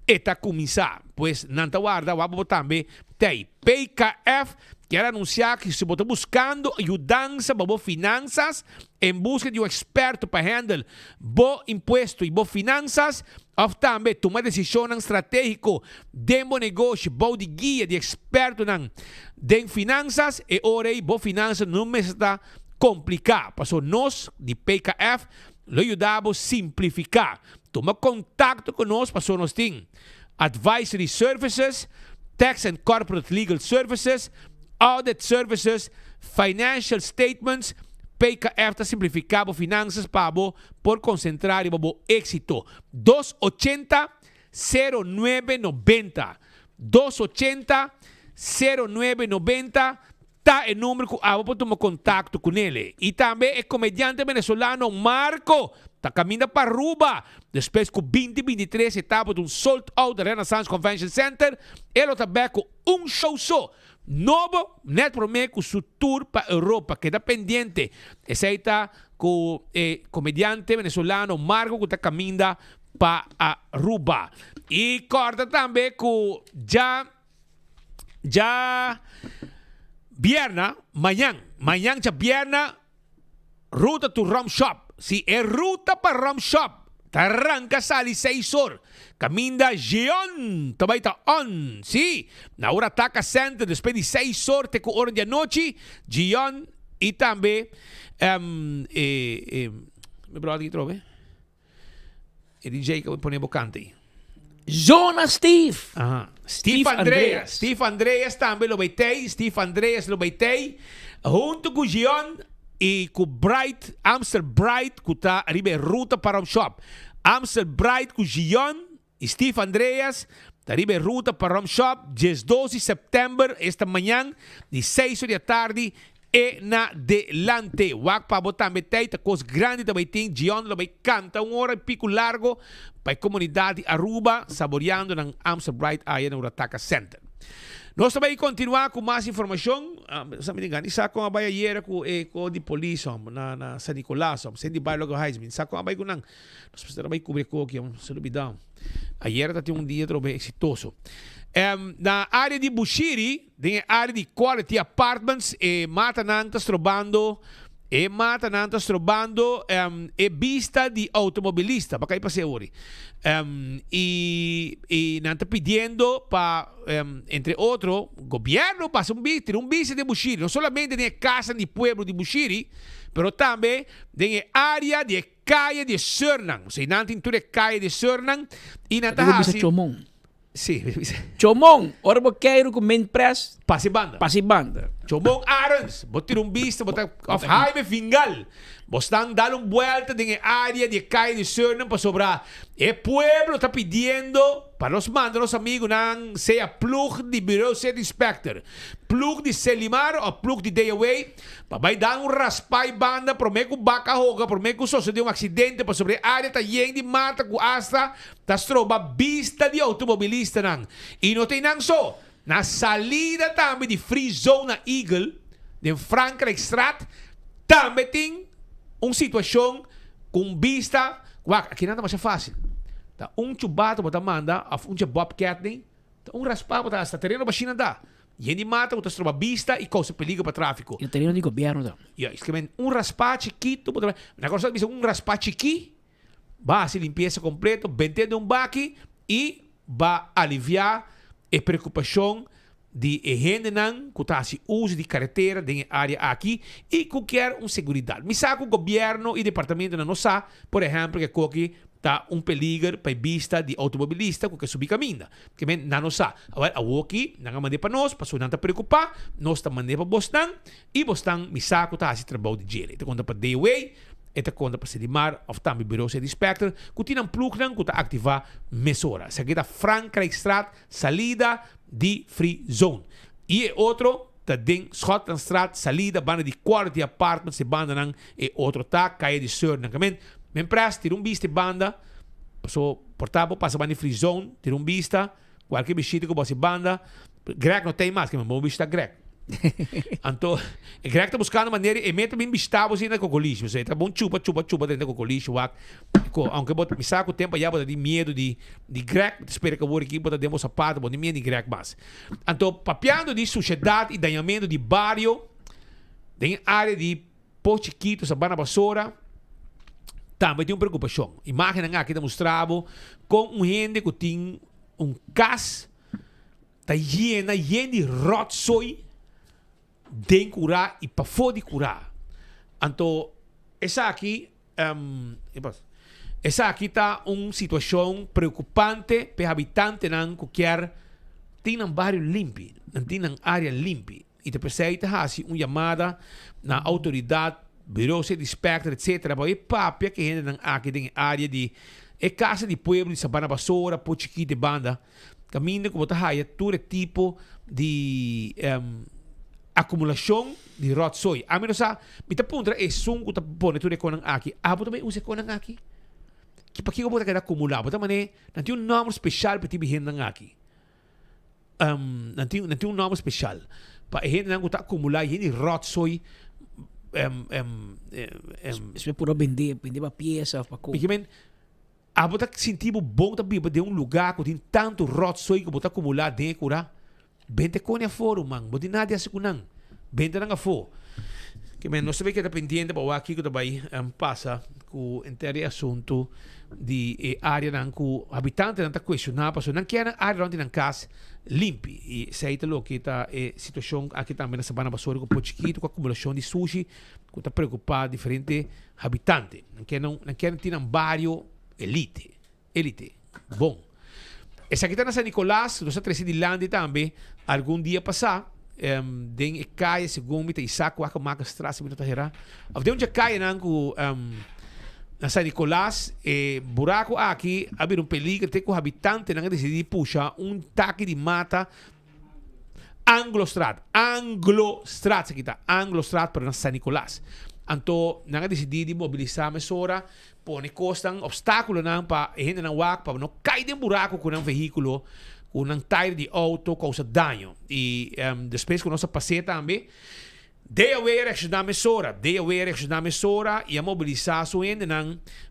S23: está começar. Pois, não está guarda, vamos também tem PKF, quer anunciar que se você está buscando ajudança para finanças, em busca de experto para handle bo imposto e bo finanças, ou também tomar decisão estratégica de bom negócio, bo de guia de experto de finanças, e ora bo finanças não me está complicado. Passou nós, de PKF, lo ajudamos a simplificar. Toma contato conosco, passou nós tem advisory services, tax and corporate legal services, audit services, financial statements. PKF está simplificando finanças para por concentrar o éxito. 280-0990. 280-0990. Tá o número que para tomar contato com ele. E também é comediante venezolano Marco. Está caminhando para Aruba. Depois que 2023 etapa de sold out da Renaissance Convention Center. Ele está com show só. Novo, net prometo su tour para Europa, que está pendiente. Ese está con comediante venezolano Marco, que está caminando para Aruba. Y corta también que ya viernes, mañana ya viernes, ruta to Rum Shop. Si es ruta para Rum Shop, arranca sali 6 horas. Caminda Gion, também está on. Sim, na hora Taka Center, depois de 6 horas, até 8 da noite, Gion e também meu brother aqui trove. E DJ que eu ponho bocante.
S1: Zona Steve.
S23: Steve Andreas também lo beitei. Steve Andreas lo beitei. Junto com Gion e com Bright, Amstel Bright, que está arriba ruta para o shop. Amstel Bright com Gion e Steve Andreas, está arriba ruta para o shop. 12 de setembro, esta manhã, de 6 da tarde, e na delante. Wak para botar metade, a coisa grande também tem. Gion lo vai canta 1 hora e pico largo para a comunidade Aruba, saboreando na Amstel Bright aí no Urataca Center. Nós também continuar com mais informação. Sa me engano, isa ko nga ba ayer ko de polícia na San Nicolas, sa di bairro ko Heisman. Sa ko nga ba ko nang nós também cobrir ko que se lubidão. Ayer tá um dia trobe exitoso. Na área de Bushiri, na área de Quality Apartments, mata nang tas trobando vista de automobilista, para cair para seguro. E não está pedindo para, entre outros, governo para um bici de Bushiri. Não somente na casa de pueblo de Bushiri, mas também na área de calle de Surnang. Ou seja, não tem toda a calle de Surnang. E não está assim. Sim.
S1: Chomong, ora bo quero com main press.
S23: Pasibanda. Chomong Arons, botar vista, botar off highway Fingal. Bostang dar vuelta en área de calle de Surnang para sobrar. El pueblo está pidiendo para los mandar los amigos nang sea plug de Bureau City Inspector, plug de Selimar o plug de Dayaway, para vai dar raspay banda, prometo baca hoga, prometo sucedeu acidente para sobre área tá yen de mata com asta, tá stroba vista de automobilista nang. E não tem nang só. Na salida também de Free Zone na Eagle, de Frankrijkstraat, também tem uma situação com vista. Aqui nada mais é fácil. Tá, chubato bota manda, bobcat nem, raspar bota hasta terreno bachina dá. Gente mata, bota trova vista e causa perigo para tráfico.
S1: E o terreno de governo dá.
S23: Escrevem raspar chiquito, bota. Na coisa diz raspar chiqui, base limpeza completo, 20 de baque e vai aliviar a preocupação de gente que está se uso de carretera de área aqui e que quer segurança. Me sabe o governo e departamento não sabe, por exemplo, que aqui está peligro para a vista de automobilista que subir caminho. Que não sabe. Agora, aqui, não mandei para nós, para não preocupar, nós estamos mandando para Boston e Boston, me sabe que está esse trabalho de gelo. Então, quando para DWA, esta conta para Sedimar, of também Bureau de Inspector, que tem um plug que está ativar mesora. Essa aqui é Frankrijkstraat, salida de Free Zone. E outro, tá den Schotlandstraat, salida, banda de quality apartments, banda nang, e outro tá, caia de sur, nang kamen. Men presta, tira vista banda, so, portável, passa banda de Free Zone, tira vista, qualquer bichito que você banda, Greg não tem mais, que vamos vista Greg. Então, o Greg está buscando maneira e mete bem bistavos ainda com o lixo, tá bom chupa dentro com o lixo, aunque me saco o tempo já bota de medo de Greg, espera que eu vou aqui bota demo sapato, bota de medo de Greg mais. Então, papiando de sociedade e danhamento de barrio, tem área de Pochiquito, Sabana Basura, também tem uma preocupação. Imagina aqui demonstrado com gente que tem cas, tá llena de rotsoi, de curar e para fora de curar. Então, essa aqui está uma situação preocupante para habitantes que qualquer tem um bairro limpo, não tem uma área limpa. E te precisa fazer uma chamada na autoridade, bureau de inspector, etc. Para papia que ainda aqui tem área de casa de pueblo de Sabana Basura, Pochiquito de banda, caminho como está aí todo tipo de acumulação de rotsoi. A mim não sabe, me tá ponto é som que tá pondo tudo com aqui. Abo também usa com aqui. Que para que eu botar que acumular, botar mané, não tem nome especial para tipo gente aqui. Não tem nome especial. Para gente não tá acumular gente rotsoi.
S1: Isso é puro vender para peça, para coisa.
S23: Porque a botar sentir bom também de um lugar que tem tanto rotsoi que botar acumular dentro curar. Bente com a foro, man. Boti nada assim com não. Bente não a foro. Que men, nós sabemos que está pendente para aqui que também passa com o inteiro assunto de área não que o habitante não está questionando, porque não quer área onde não casa limpa. E se aí lo que está situação aqui também na Sabana Basura com Pochiquito, com a acumulação de sushi, que está preocupado diferente habitante. Não quer ter um bairro elite. Bom. Essa aqui está na San Nicolás, nós estamos de Landi também, algum dia passar, den caia segundo me Isaac waka maka strasse me tahira. Of de onde caia na San Nicolás, buraco aqui, abrir peligro, tem que o habitante não decidir puxar taque de mata Anglo-Strat aqui está, Anglo-Strat para na San Nicolás. Então, não decidir mobilizar a mesora, pone costan obstáculo para a gente não wak, para não cair em buraco com um veículo, com um tire de auto, causa dano. E depois com nossa passeia também, de haver reaccionar a mesora, e a mobilizar a sua gente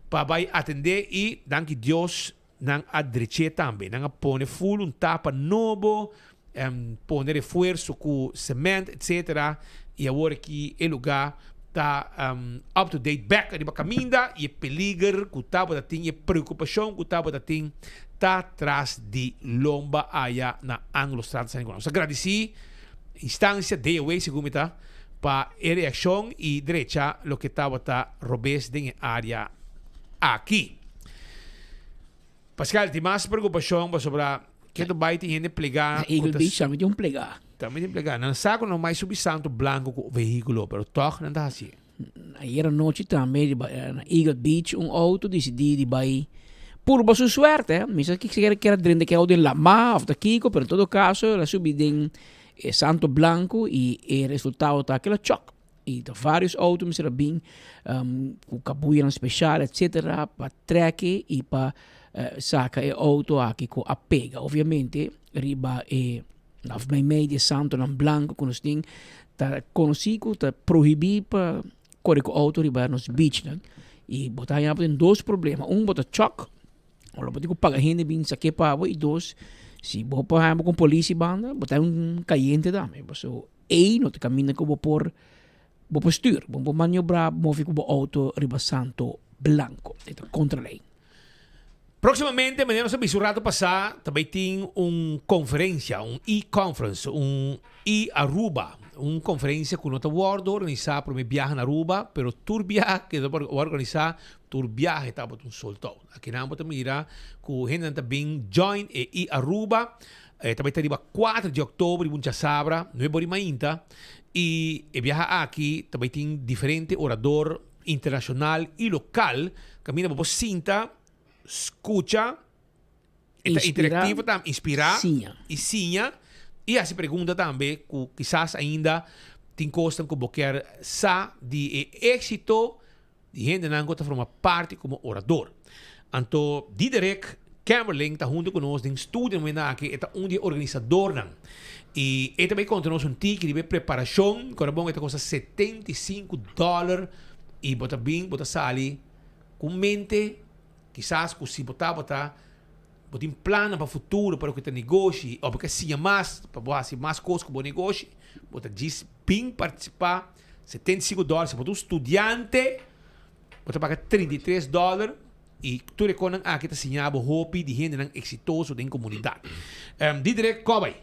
S23: para atender e, danke Deus, não adreche também, não pone full tapa novo, pone reforço com cimento, etc. E agora aqui é lugar tá up to date back ali para caminda e peligro que tava da tinha preocupação que tava da tinha tá atrás de lomba allá na Anglo-Strat San Nicolás. Agradeci instância de away segundo tá para reação e derecha lo que tava tá robes de área aqui. Pascal, tem mais preocupação sobre que tu vai ter plegar
S1: Eagle Beach também tem plegar.
S23: Também tem plegar. Não sabe não mais subsanto branco com o veículo, pero toch não tá assim.
S1: Ayer noite também na Eagle Beach auto decidiu de vai por boa sorte, misa que quer dentro que auto la ma of the Kiko, pero em todo caso la subi em Santo Blanco e o resultado tá aquele choque. E vários autos me bem com cabuia especial, etc. para treque e para saca o auto aqui com a pega. Obviamente, riba Of mijn media santo en blanco con os ding. Ta consigo ta prohibir pa correr com auto riba nos beach dan. E botar aí tem dois problemas. Bota choque. Ou botar com paga rende bem saque pavo e dois se botar aí com polícia banda, botar caliente dame. So no te camina como por stuur, por maniobrar, move com auto riba santo blanco. Ito contra lei.
S23: Proximamente, meneer sa bisurado pa sa tabiting conferência, e-conference, e-Aruba. Conferência que nota word organizar para me viajar na Aruba, pero tour viaje que deve organizar, tour viaje tá botun solto. Aqui na bota mira que gente também join e-Aruba, também tá riba 4 de outubro, buncha sabra, não é bori mainta, e viaja aqui também tem diferente orador internacional e local, camina por cinta, escucha, interativo, inspirar e sinha. E essa pergunta também, que quizás ainda tem costas que qualquer sa de êxito de gente não está formar parte como orador. Então, Diederik Camerling está junto conosco em estúdio, que é de organizador. E ele também conta nos ticket de preparação, que bom, custa $75 e bota bem, bota sali, com mente, quizás que se botar tem plano para o futuro, para o que tem negócio, ou porque se mais, para fazer mais coisas com o negócio, você diz, bem participar, $75, se você é um estudante, você paga $33, e tu reconhece que está assinado o hobby de gente exitoso da comunidade. Diederik, como é?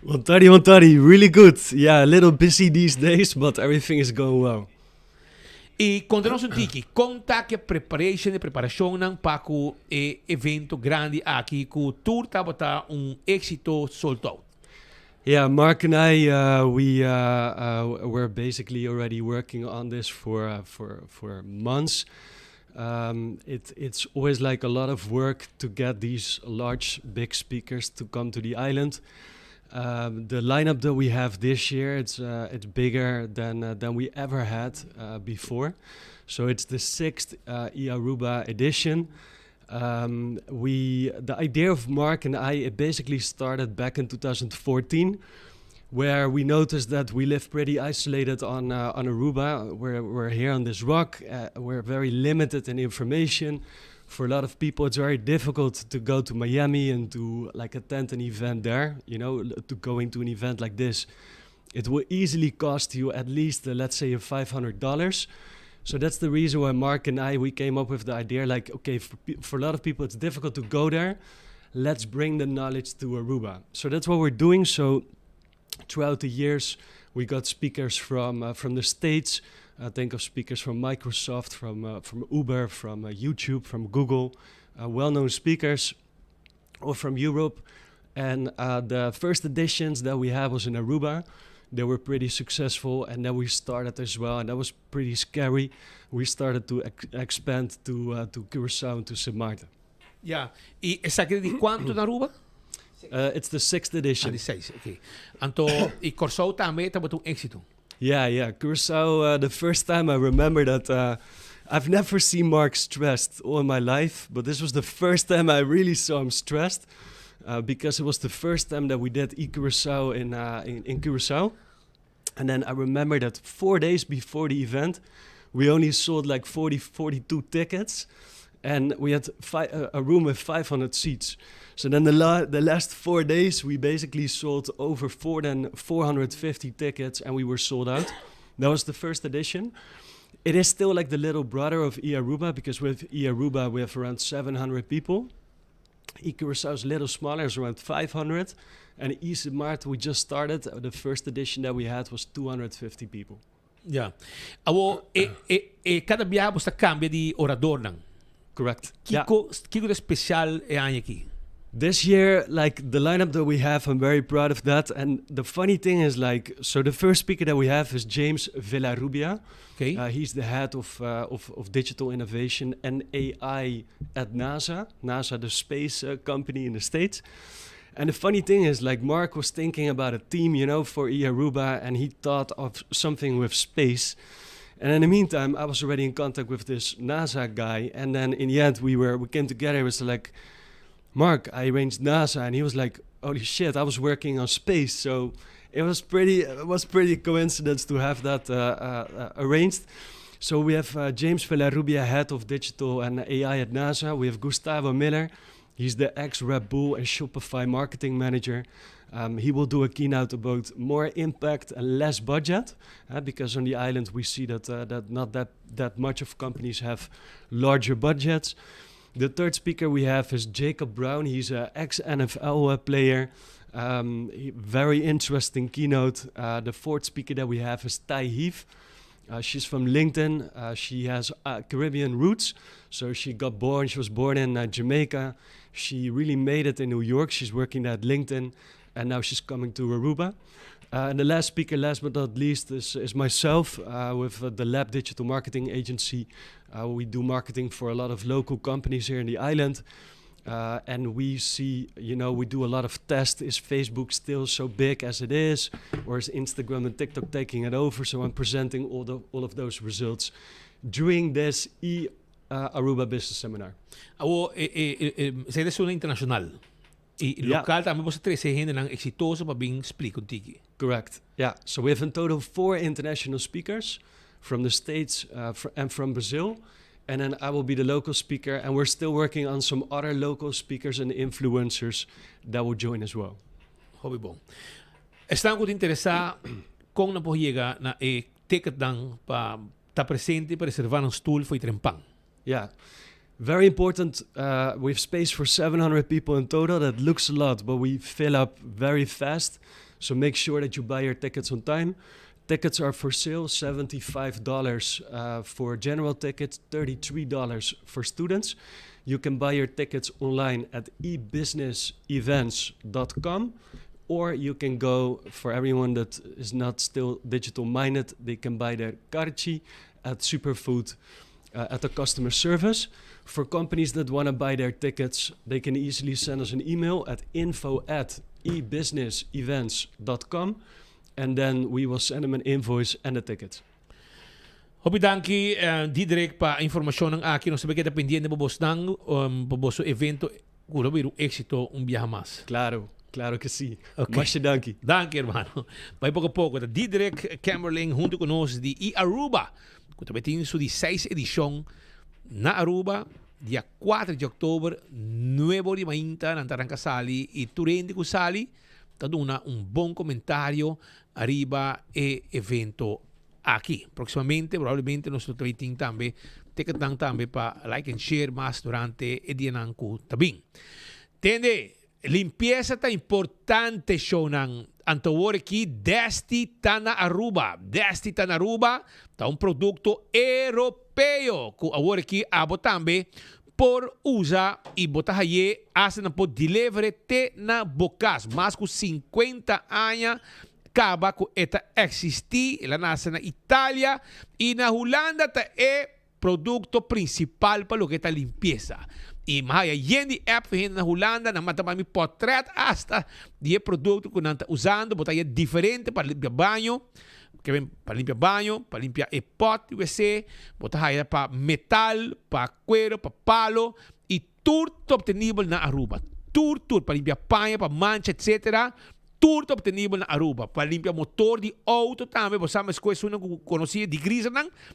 S2: Montari, really good. Yeah, a little busy these days, but everything is going well.
S23: E conta-nos tiki, conta que preparação para o evento grande aqui, que o tour está êxito solto.
S2: Yeah, Mark and I, we're basically already working on this for months. It's always like a lot of work to get these big speakers to come to the island. The lineup that we have this year, it's bigger than we ever had before. So it's the 6th e-Aruba edition. The idea of Mark and I, it basically started back in 2014, where we noticed that we live pretty isolated on Aruba. We're here on this rock. We're very limited in information. For a lot of people, it's very difficult to go to Miami and to attend an event there. To going to an event like this, it will easily cost you at least, let's say, $500. So that's the reason why Mark and we came up with the idea. For a lot of people, it's difficult to go there. Let's bring the knowledge to Aruba. So that's what we're doing. So throughout the years, we got speakers from the States. Think of speakers from Microsoft, from Uber, from YouTube, from Google, well-known speakers, or from Europe. And the first editions that we had was in Aruba. They were pretty successful, and then we started as well, and that was pretty scary. We started to expand to Curaçao and to Sint Maarten.
S23: Yeah, e exactly di quanto in Aruba?
S2: It's the 6th edition.
S23: The 6th, okay. Anto, e Curaçao também estava um êxito.
S2: Yeah. Curaçao, the first time I remember that I've never seen Mark stressed all my life, but this was the first time I really saw him stressed because it was the first time that we did e-Curaçao in Curaçao. And then I remember that 4 days before the event, we only sold 42 tickets, and we had a room with 500 seats. So then the last 4 days, we basically sold over 450 tickets, and we were sold out. That was the first edition. It is still like the little brother of e-Aruba, because with e-Aruba, we have around 700 people. e-Curaçao is a little smaller, it's around 500. And Sint Maarten, we just started. The first edition that we had was 250 people.
S23: Yeah. Cada viaje você cambia de orador, não?
S2: Correct.
S23: Kiko é especial é aqui.
S2: This year, the lineup that we have, I'm very proud of that. And the funny thing is, so the first speaker that we have is James Villarrubia.
S23: Okay.
S2: He's the head of digital innovation and AI at NASA. NASA, the space company in the States. And the funny thing is, Mark was thinking about a theme, for e-Aruba, and he thought of something with space. And in the meantime, I was already in contact with this NASA guy. And then in the end, we came together. It was Mark, I arranged NASA, and he was like, holy shit, I was working on space, so it was pretty coincidence to have that arranged. So we have James Villarrubia, head of digital and AI at NASA. We have Gustavo Miller. He's the ex-Red Bull and Shopify marketing manager. He will do a keynote about more impact and less budget, because on the island we see that not that much of companies have larger budgets. The third speaker we have is Jacob Brown. He's an ex-NFL player. Very interesting keynote. The fourth speaker that we have is Tai Heath. She's from LinkedIn. She has Caribbean roots. So she was born in Jamaica. She really made it in New York. She's working at LinkedIn, and now she's coming to Aruba. And the last speaker, last but not least, is myself with the Lab Digital Marketing Agency. We do marketing for a lot of local companies here in the island. And we see, we do a lot of tests. Is Facebook still so big as it is? Or is Instagram and TikTok taking it over? So I'm presenting all of those results during this Aruba Business Seminar.
S23: Sa edesyon international. Local também você trazer gente ng exitoso para bing speak contigo.
S2: Correct. Yeah. So we have in total 4 international speakers from the States and from Brazil. And then I will be the local speaker, and we're still working on some other local speakers and influencers that will join as well.
S23: Hobby bom. Estão muito interessados com na porriga na ticket dan pa ta presente para reservar um stoel for trempang.
S2: Yeah. Very important. We have space for 700 people in total. That looks a lot, but we fill up very fast. So make sure that you buy your tickets on time. Tickets are for sale, $75 for general tickets, $33 for students. You can buy your tickets online at ebusinessevents.com, or you can go, for everyone that is not still digital minded, they can buy their carci at Superfood at the customer service. For companies that want to buy their tickets, they can easily send us an email at info@ebusinessevents.com. And then we will send them an invoice and the tickets.
S23: Hopi danki Diederik pa informasyon ng akin. Sabi kita pendiente babos ng babos evento. Kuro biru éxito viaje más.
S2: Claro que sí. Okay. Mas danki.
S23: Danki hermano. Vai pouco a pouco. Diederik Camerling junto conosco de Aruba. Kung tabetin su 16 edição na Aruba. Dia 4 de outubro, 9 de mainta, nantarang kasali. E turende ko sali. Taduna buon commentario arriba evento aqui. Prossimamente, probabilmente, nostro tweeting tambe, tekatang tambe pa like and share mas durante e dianangku tabing. Tende, limpieza ta importante show ng antawore ki Desti Tana Aruba. Desti Tana Aruba ta un produkto europeo ku awore ki abo tambe por usa e botar aí asa na por delivery te na bocas mas com 50 anos acaba com eta existir lá na Itália e na Holanda ta produto principal para o que tá limpeza e mais aí app na Holanda na mata mi portrait hasta de produto que não tá usando botar aí diferente para limpar banho que vem para limpar banho, para limpar pot WC, botar aí para metal, para cuero, para palo e tudo obtenível na Aruba. Tudo para limpar panha, para mancha, etc. Tudo obtenível na Aruba. Para limpar motor de auto também, você sabe as coisas que conhecia de grisa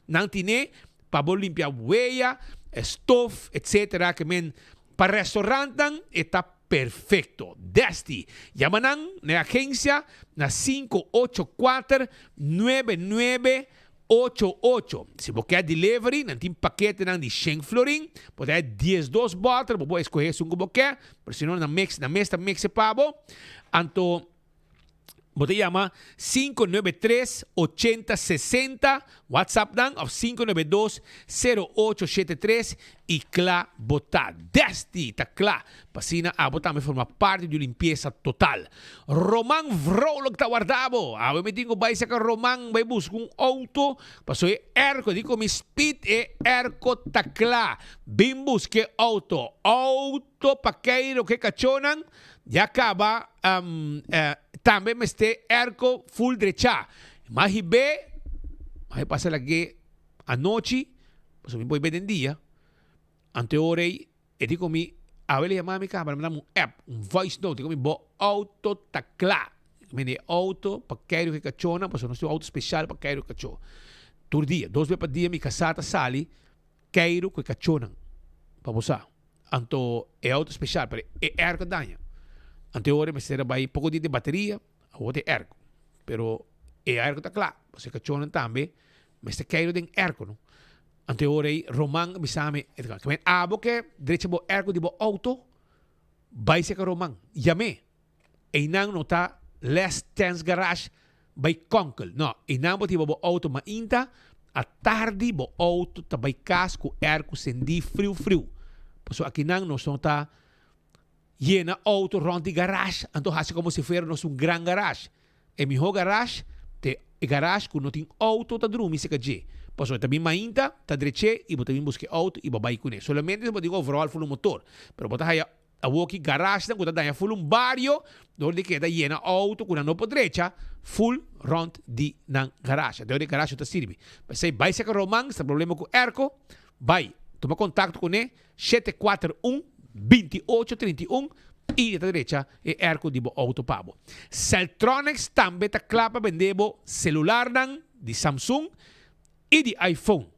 S23: não tinha, para limpar huella, stove, etc. Que men para restaurante está perfecto. Desti. Llaman na agencia na 584-9988. Se você quer delivery, não tem paquete de 100 florin, pode ter 10 bottles, você pode escolher se você quer, porque senão na mesa mix pabo. Anto você chama 593-8060, WhatsApp dan of 592-0873 e clá botar. Desti, tá clá. Pasina a botar me forma parte de limpeza total. Roman Vrolog ta guardabo. Awe me tingo bay sa ka Roman bay bus kung auto. Pasoy erko di ko mi speed e erko ta clá. Bimbus ke auto. Auto pa kairo ke kachonan. Ya acaba também me este erco full derecha. Mahibe, passa lagi anoche, paso mi poi beden dia, ante orei, e dico mi Awele mami ka para mandar app, voice note, como bo auto takla. Mene auto para quero que cachona, para nós auto especial para quero cacho. Tur dia, 2 vezes por dia mi casata sali, quero que cachona. Para você. Anto é auto especial, para ergo danha. Ante ora me será vai pouco de bateria, ou de ergo. Pero ergo takla, você cachona também, mas te quero den ergo, no. Ante ora Roman bisame, que abo que direito bo ergo de bo auto, vai se que Roman. Yame. E nang nota less tense garage by Konkel. No, e nang bo tibo bo auto ma inta, a tarde bo auto ta by casco ergo sendi frio. So aqui nang nós nota llena auto rond de garage, anto hace como se fuera nos un gran garage. E mi ho garage, te garage que não tem auto ta drumi se kaje. Posso também mainta, ta dreche e também busque auto e babai com ele. Solamente eu digo overall full motor. Pero bota aí a walkie garage dan kuda danya full barrio, dove che da llena auto con no podrecha full rond di nan garage. Dove garage ta sirvi. Mas sei vai se Roman, sta problema com erco, vai. Toma contato con ele 741-2831 e da direita é erco di auto pabo. Celtronics também ta clapa vendebo celular nan di Samsung e di iPhone.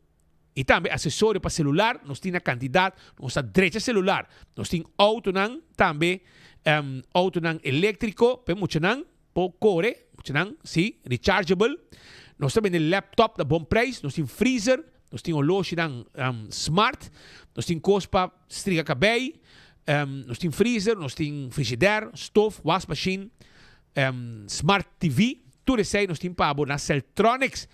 S23: E também acessório para celular, nós temos a quantidade, nossa direita celular, nós temos auto nan também, auto nan elétrico, para muito nan, por core, muito nan, sim, rechargeable. Nós também temos laptop da bom preço, nós temos freezer, nós temos horloge nan smart, nós temos coisa para estrigar cabelo, nós temos freezer, nós temos frigideira, stove, wash machine, smart TV, tudo isso aí nós temos para na Celtronics,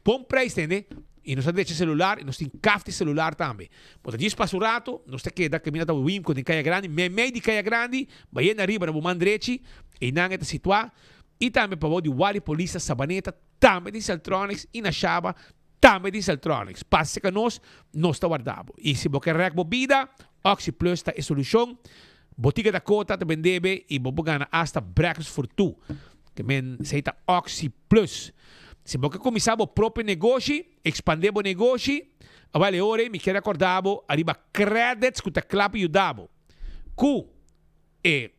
S23: bom preço, entende? E nós temos celular, e nós temos café celular também. Mas diz para o rato, nós temos que dar caminho da Wimco de Caia Grande, meio de Caia Grande, vai na riba na Bumandrechi, e não é situar, e também para o de Wali Polícia Sabaneta, também de Celtronics, e na Chaba, também de Celtronics. Passe que nós está guardado. E se você quer bebida, Oxy Plus está a solução. Botiga da Cota também deve, e você ganha hasta breakfast for two. Que se chama Oxy Plus. Se você começar o próprio negócio, expandir o negócio, vale ora, me quero acordar, arriba credits que está claro e ajudado. Que é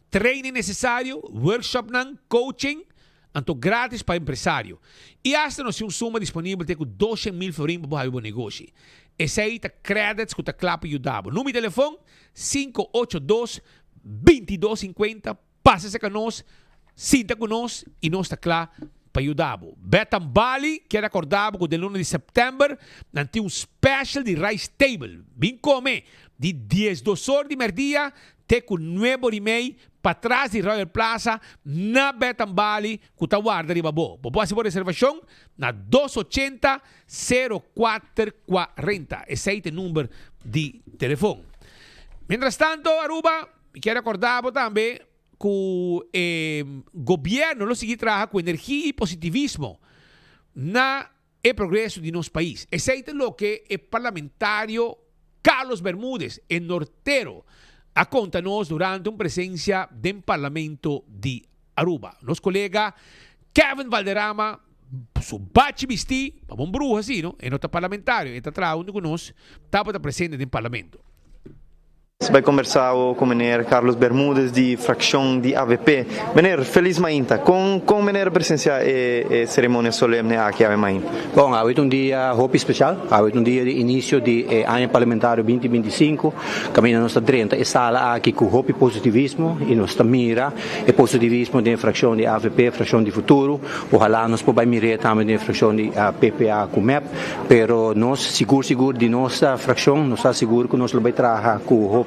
S23: training necessário, workshop, coaching, anto grátis para empresário. E hasta nós temos uma disponível com 200,000 florins para o negócio. Esse aí está credits que está claro e ajudado. Número de telefone 582-2250. Passa-se com nós, sinta com nós e nós está claro para ajudar. Betam Bali, quero acordar com o de 1 de setembro, nós temos um special de rice table. Vem comer de 10 horas de merdia, até com 9h30 para trás de Royal Plaza, na Betam Bali, que está guarda de babo. Pode fazer reservação na 280-0440. Esse é o número de telefone. Mientras tanto, Aruba, quero acordar também que o governo lo sigue trabajando con energía y positivismo na el progreso de nuestro país. Ese es lo que el parlamentario Carlos Bermúdez, el nortero, a contanos durante una presencia del Parlamento de Aruba. Nuestro colega Kevin Valderrama, su bachi visti, para un brujo así, ¿no? En nuestro parlamentario, está trabajando con nosotros, estaba presente en el Parlamento.
S5: Vai conversar com o meneer Carlos Bermúdez de fração de AVP. Meneer, feliz mainta. Com meneer presenciar a cerimônia solemne aqui a Mainta.
S6: Bom, hoje é um dia muito especial. Hoje é um dia de início do ano parlamentar 2025. Caminho nossa 30 e sala aqui com o positivismo e nossa mira o positivismo de fração de AVP, fração de futuro. Ojalá nós podemos mirar também de fração de PPA com MEP, pero nós seguro de nossa fração, nós está seguro que nós vai trabalhar com o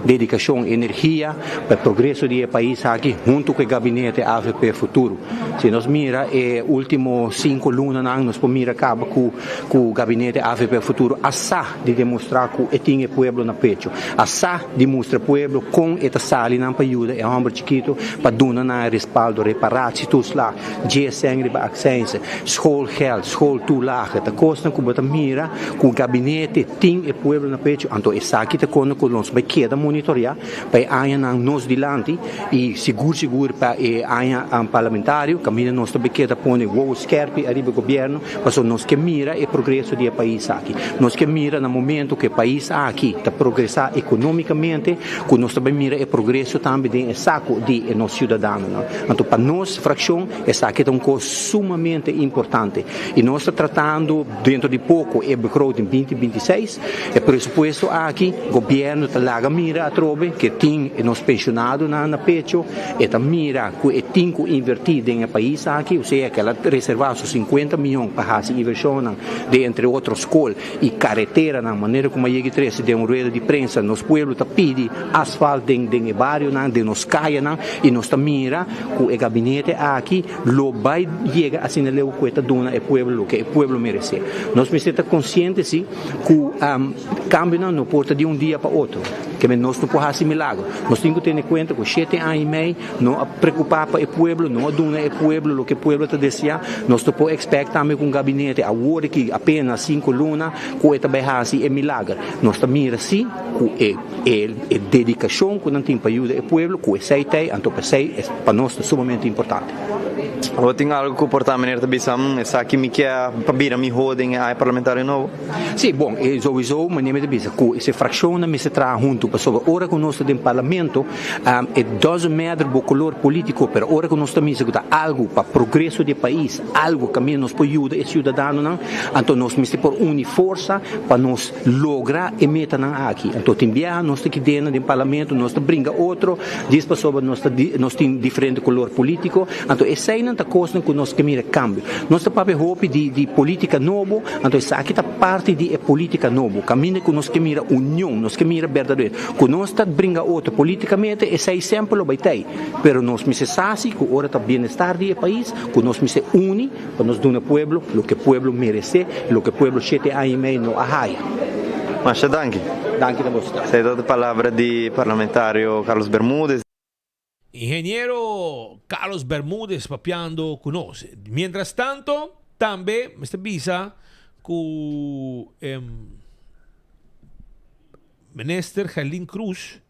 S6: dedicação, energia para o progresso do país aqui, junto com o gabinete AVP Futuro. Se nós mira os últimos 5 lunas, nós podemos mirar com o gabinete AVP Futuro, assa de demonstrar que tem o povo na pecho, assa de mostrar o povo com esta sala não para ajuda, é um homem chiquito para dar respaldo, reparar situações lá, GSM para access, school health, school tulaga, a costa que você mira com o gabinete tem o povo na pecho, então essa aqui está com nós vai queda monitorear para aya nos dilante e seguro para aya parlamentário caminha nós também queda pone o skerpi arriba governo mas nós que mira e progresso do país aqui nós que mira no momento que o país aqui está progressar economicamente que nós também mira e progresso também de saco de nós cidadãos então para nós fração essa aqui é uma coisa sumamente importante e nós estamos tratando dentro de pouco e begroting 2026 e pressuposto aqui o governo está lá mira a trove que tem nos pensionados na pecho e está mira que tem que invertir no país aqui ou seja que ela reservar 50 milhões para fazer inversão de entre outros escolas e carretera na maneira como a IEG3 de uma rueda de prensa nos pueblos está pedindo asfalto em bairro de nos caia e nós está mira que o gabinete aqui lo vai chegar a sinalear que está dando o pueblo que o pueblo merece nós estamos conscientes sim que o cambio não porta de um dia para outro que nós não podemos fazer milagre nós temos que ter em conta que 7 anos e meio não preocupar para o pueblo não dona o pueblo o que o pueblo está desejando nós não podemos esperar também com o gabinete agora que apenas 5 lunas que também fazer milagre nós também mira sim que é dedicação que não tem para ajudar o pueblo que aceita então para nós é sumamente importante.
S5: Eu tenho algo que portar maneira de bisam essa aqui me quer para vir me rodem a parlamentar novo.
S6: Sim, bom, sowieso maneira de bisam que essa fração me se traz junto para sobre hora que nós do parlamento é doesn't matter o color político, pero hora que nós também se algo para progresso do país, algo que nós pode ajudar o cidadão não, então nós temos por unir força para nós lograr e meter aqui. Então também nós aqui dentro do parlamento nós brinca outro, diz para sobre nós tem diferente color político, então essa é não coisa que nós queremos cambio. Nós temos hope de política novo, então essa aqui está parte de política novo. Caminho que nós queremos união, nós queremos verdadeiro. Que nós está brinca outro politicamente, esse é sempre o vai ter. Pero nós precisamos que hora está bem-estar do país, que nós precisamos unir para nós dar ao pueblo o que o pueblo merece, o que o pueblo 7 anos e meio não arraia.
S5: Mas danke.
S6: Danke a você.
S5: Sei da palavra de parlamentário Carlos Bermúdez.
S23: Ingeniero Carlos Bermúdez papiando conosco. Mientras tanto, também Mr. Bisa com minister Helene Cruz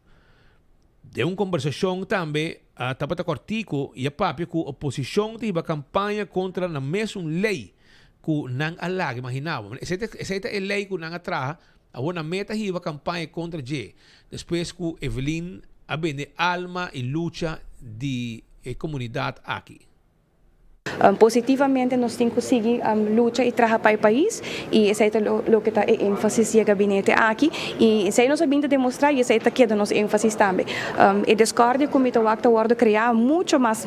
S23: de uma conversação também a tapata cortico e a papi com oposição de uma campanha contra a mesma lei que não alag imaginava. Essa é a lei que não atraha a uma meta de uma campanha contra G. Depois que Evelyn abende alma e luta de comunidade aqui.
S8: Positivamente nós temos que seguir luta e trabalhar para o país e esse é o que está ênfase do gabinete aqui e esse é nós vindo demonstrar e esse é que nós ênfase também e discordia com o acto de criar muito mais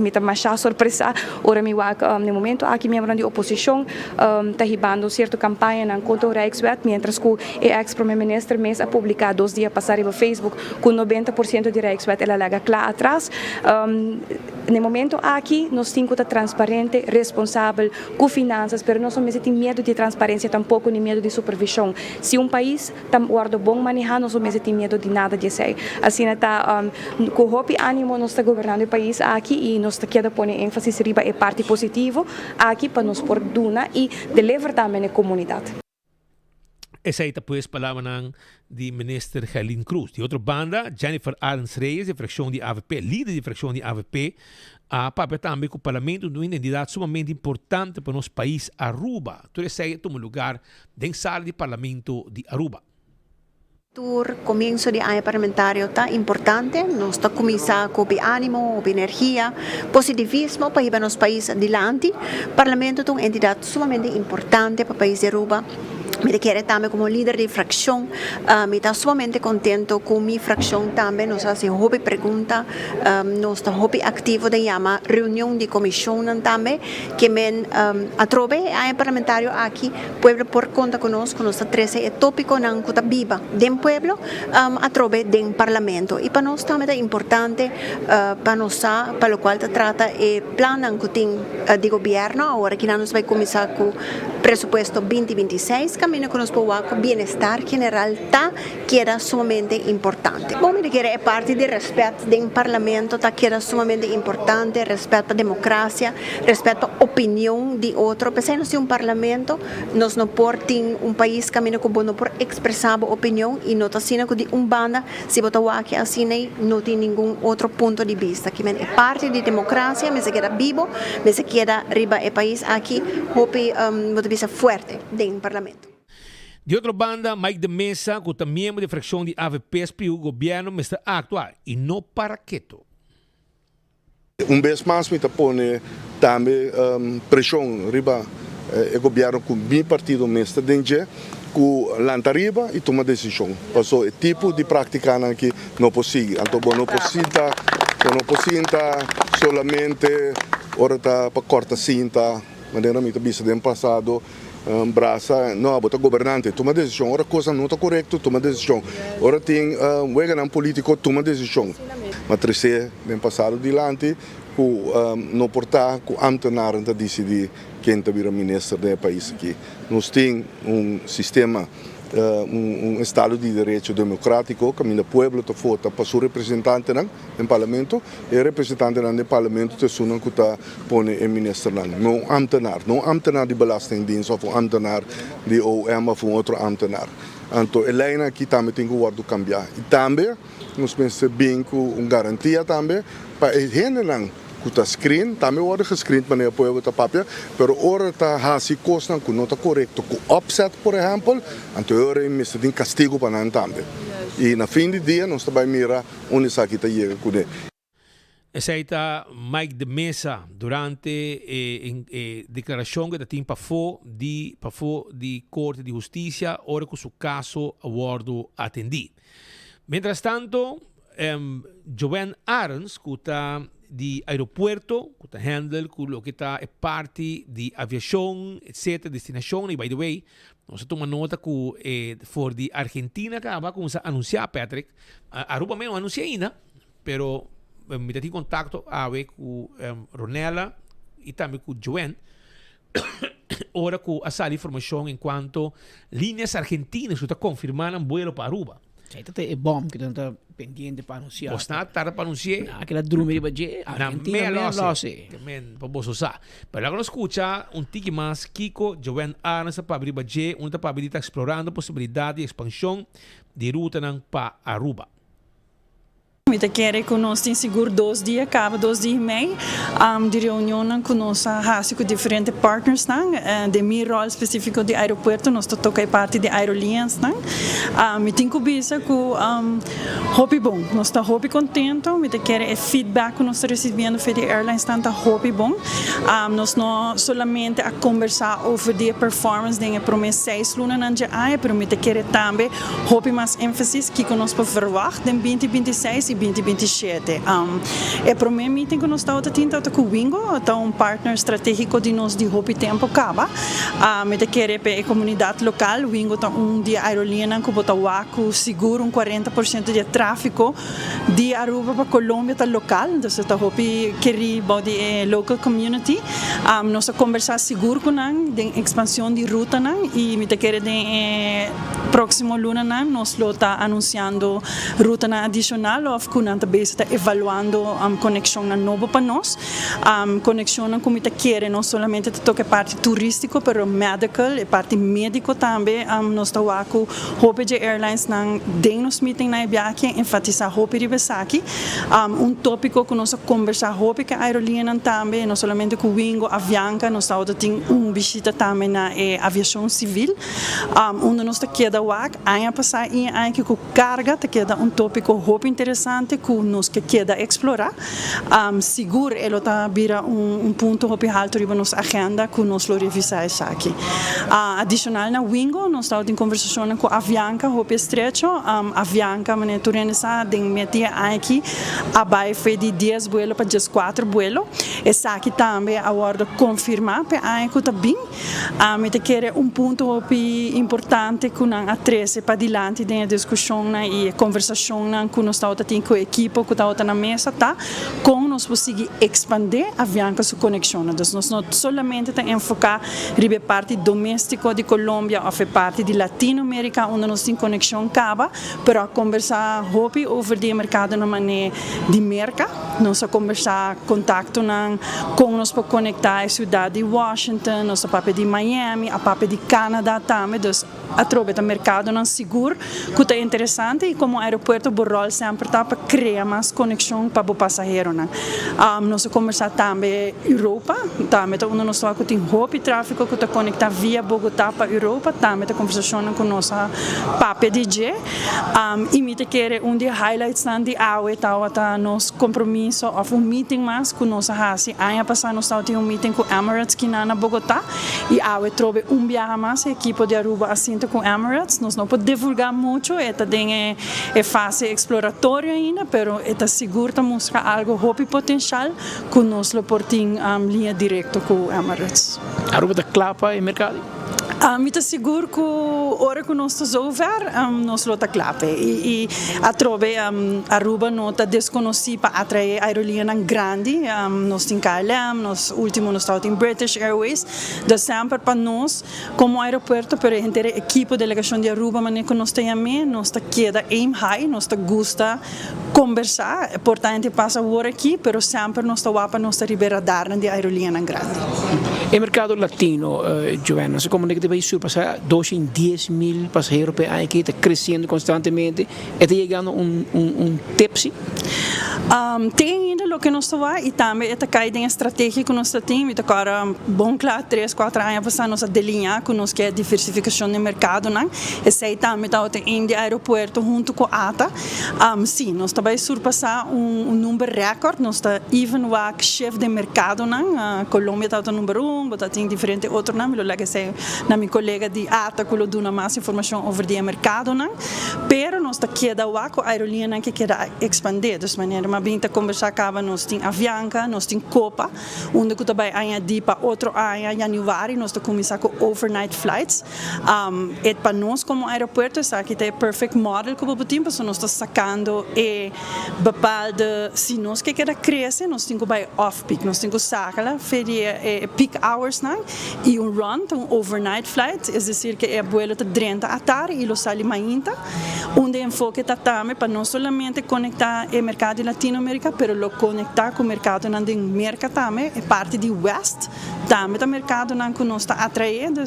S8: surpresa ora no momento aqui membro de oposição está ribando certa campanha contra o Rijkswet mientras que o ex-primeiro-ministro mês a publicar 2 dias passados no Facebook com 90% de Rijkswet ela larga claro atrás no momento aqui nós temos que estar transparente responsável com finanças, mas nós não temos medo de transparência, tampouco nem medo de supervisão. Se país está bom manejar, nós não temos medo de nada disso. Assim, com o ânimo, nós estamos governando o país aqui e nós queremos pôr ênfase riba e parte positivo aqui para nos pôr duna e deliver também a comunidade.
S23: Essa é pues palavra de minister Helene Cruz. De outra banda, Jennifer Arns Reyes, de fracção de AVP, líder de fracção de AVP, a papel também que o parlamento é uma entidade sumamente importante para o nosso país, Aruba. Então, esse é um lugar de sala de parlamento de Aruba.
S9: O começo de ano parlamentário está importante, nós estamos começando com ânimo, com energia, positivismo para ir para nosso país adiante. O parlamento é uma entidade sumamente importante para o país de Aruba. Me quero também como líder de fracção, me está sumamente contento com minha fracção também, nós fazemos hobby pergunta, nós estamos hobby ativo de chama reunião de comissão também, que men atrobe a parlamentário aqui, pueblo por conta conosco, nós estamos 13 tópico não que está viva do pueblo, atrobe do parlamento e para nós também é importante para nós para o qual trata o plano que tem de governo, agora que nós vai começar com presupuesto 2026, camino con el bienestar general queda sumamente importante. Bom, me quiere parte de respeto del Parlamento queda sumamente importante, respeto a democracia, respeto a opinión de otro. Pensando en un Parlamento, nos no porten un país camino con bueno por expresar opinión y no está haciendo de un banda, si vota aquí así no tiene ningún otro punto de vista. Que es parte de democracia, me se queda vivo, me se queda arriba el país aquí, hope vota fuerte del Parlamento.
S23: De outra banda, Mike de Mesa, que também membro da fracção de AVP, explica o governo está a atuar e não para quieto.
S3: Vez mais me pone também pressão riba o governo com meu partido mestre dentro com lanta riba e toma decisão. Passou o tipo de prática que não possível. Então não possível solamente ora tá para corta cinta, maneira me bisa do passado. Braça, não, bota governante, toma decisão, ora coisa não está correto, toma decisão. Ora tem um político, toma decisão. Mas trece, no passado dilante, não portar, com ambtenaar te decidir quem te vira ministro do país aqui. Nós temos sistema, Estado de Direito Democrático, que o povo te vota para seu representante no Parlamento, e o representante no Parlamento te suna que está põe o ministro lá. Não ambtenaar de Belastingdienst ou ambtenaar de OM ou outro ambtenaar. Então, a lei aqui também tem que cambiar. E também, nós pensamos bem com garantia também, para a gente que está screen, também wordt gescreend wanneer povo está papel, pero ora está hasi costa que não está correto, com offset, por exemplo, então ora é mesmo tem castigo para não também. E na fim do dia nós também mira onde está que está chega com ele.
S23: Essa está Mike de Mesa durante a declaração que tem para de Corte de Justiça, ora que o seu caso abordo atendido. Mientras tanto, Joven Arns, que está de aeropuerto, que está handle, que lo que está é parte de aviação, etc., destinação. E, by the way, nós tomamos nota que for de Argentina, que vai começar a anunciar, Patrick. Aruba mesmo não anuncia ainda, pero me tem contato com Ronela e também com Joen. Ora que a sala informação enquanto linhas argentinas que está confirmando um vuelo para Aruba.
S1: Isso é bom, que está pendente para anunciar.
S23: Você está tarde para anunciar?
S1: Aquela drume de budget, Argentina lo sé.
S23: Também, para você usar. Mas agora escuta tiki mais, Kiko, Joven Arns, para abrir budget, onde está para estar explorando a possibilidade de expansão de ruta para Aruba.
S11: Me quer que nós temos seguro 2 dias, cada 2 dias e meio, de reunião com nós com diferentes partners, de meu rol específico de aeroporto, nós tocamos parte de aerolíneas, me tenho que dizer que hobby bom, nós estamos hobby contento, me quer feedback que nós estamos recebendo de airlines, está hobby bom, nós não somente a conversar over the performance de promessa 6 lunas na dia, mas me quer também hobby mais ênfase que nós podemos verwachten em 2026 e 2027. Para mim, meeting que nós estamos tendo com o Wingo, é partner estratégico de nós de Hopi Tempo Caba. Me quer a comunidade local, o Wingo é de aerolínea que bota o seguro 40% de tráfego de Aruba para Colômbia tá local, então está Hopi querer de local community. Nós conversar seguro com nós de expansão de ruta e me quer de próximo luna nós está anunciando ruta adicional ou que nós está evaluando conexão nova para nós, conexão como te quer não somente toca parte turístico, pero medical e parte médico também, nós está com Hopi de Airlines na nos meeting na viagem enfatizar Hopi de Besaki, tópico que nós conversar Hopi que a aerolínea também, não somente com Wingo, Avianca, nós está tem visita também na aviação civil, onde nós está queda a passar e a que com carga te queda tópico Hopi interessante que nós que queda explorar, seguro ele está vira ponto Hopi alto riba nossa agenda que nós lo revisar isso aqui. Adicional na Wingo, nós estamos em conversação com Avianca, Hopi Estrecho, Avianca, mas tu renesa de metia aqui, abai foi de 10 vuelos para 14 vuelos, essa aqui também agora confirmar para a que está bem, me te quer ponto Hopi importante que não atrese para dilante da discussão e conversação que nós estamos tendo com o equipo que está na mesa, tá? Com nós conseguir expandir a Avianca sua conexão. Então, nós não somente tem enfocar ribe parte doméstica de Colômbia ou parte de Latinoamérica, onde nós temos conexão caba, para conversar over de mercado na maneira de merca, nós conversar contato com nós para conectar a cidade de Washington, nós papo de Miami, a papo de Canadá também, então a trobe do mercado não seguro, que é interessante e como o aeroporto Borrol sempre está para criar mais conexão para o passageiro, nós conversar também Europa, também onde nós estamos com tráfego que está conectado via Bogotá para Europa, também está conversação com nossa papo DJ, e me quer dia highlights de AWE, tá nos compromisso ou meeting mais com nossa raça. Ano passado nós tínhamos meeting com Emirates aqui na Bogotá e AWE trouxe viagem mais a equipe de Aruba assim com Emirates. Nós não podemos divulgar muito, é fase exploratória ainda, mas está seguro de mostrar algo hope potencial que nós portamos linha direta com Emirates.
S1: Aruba está clapa em mercado?
S11: Me está seguro que a hora que nós estamos over, nós está claro. E a trobe Aruba não está desconhecida para atrair aerolínea grande. Nós temos KLM, nós último nós estamos em British Airways. Da sempre para nós, como aeroporto, para a inteira equipe de delegação de Aruba, mas que nós temos, nós está queda aim high, nós está gosta conversar. É importante passar o hora aqui, mas sempre nós está para nós ribeira dar de aerolínea grande.
S1: O mercado latino, Joana, se comunica que vai surpassar 210,000 passageiros por ano, que está crescendo constantemente, está chegando tepsi?
S11: Tem ainda o que nós estamos e também está caindo em estratégia que nós temos, e agora, bom, claro, 3-4 anos passar nós a delinear que nós quer diversificação no mercado, não? E sei também está em de aeroporto junto com a ATA, sim, nós também surpassar número recorde, nós está even o chefe de mercado, não? A Colômbia está o número 1, mas tem diferente outro nome, eu lembro que na minha colega de ATA que dá mais informação sobre o mercado, não? Pero nós está queda o a aerolínea que quer expandir, de maneira mas bem está conversar acaba nós tem Avianca, nós tem Copa, onde que também añadir para outro ano em janeiro, nós está começar com overnight flights. E para nós como aeroporto está aqui tem perfect model que o tempo nós está sacando e bepaalde se nós que quer crescer, nós tem que vai off peak, nós tem que sacar feria peak hours não e run, overnight flight, é dizer que é vuelo de 30 à tarde e lo sale mainta, onde enfoque está também para não somente conectar o mercado Latinoamérica, pero lo conectar com o mercado na América também, é parte de West, também o mercado na que nós está atraindo,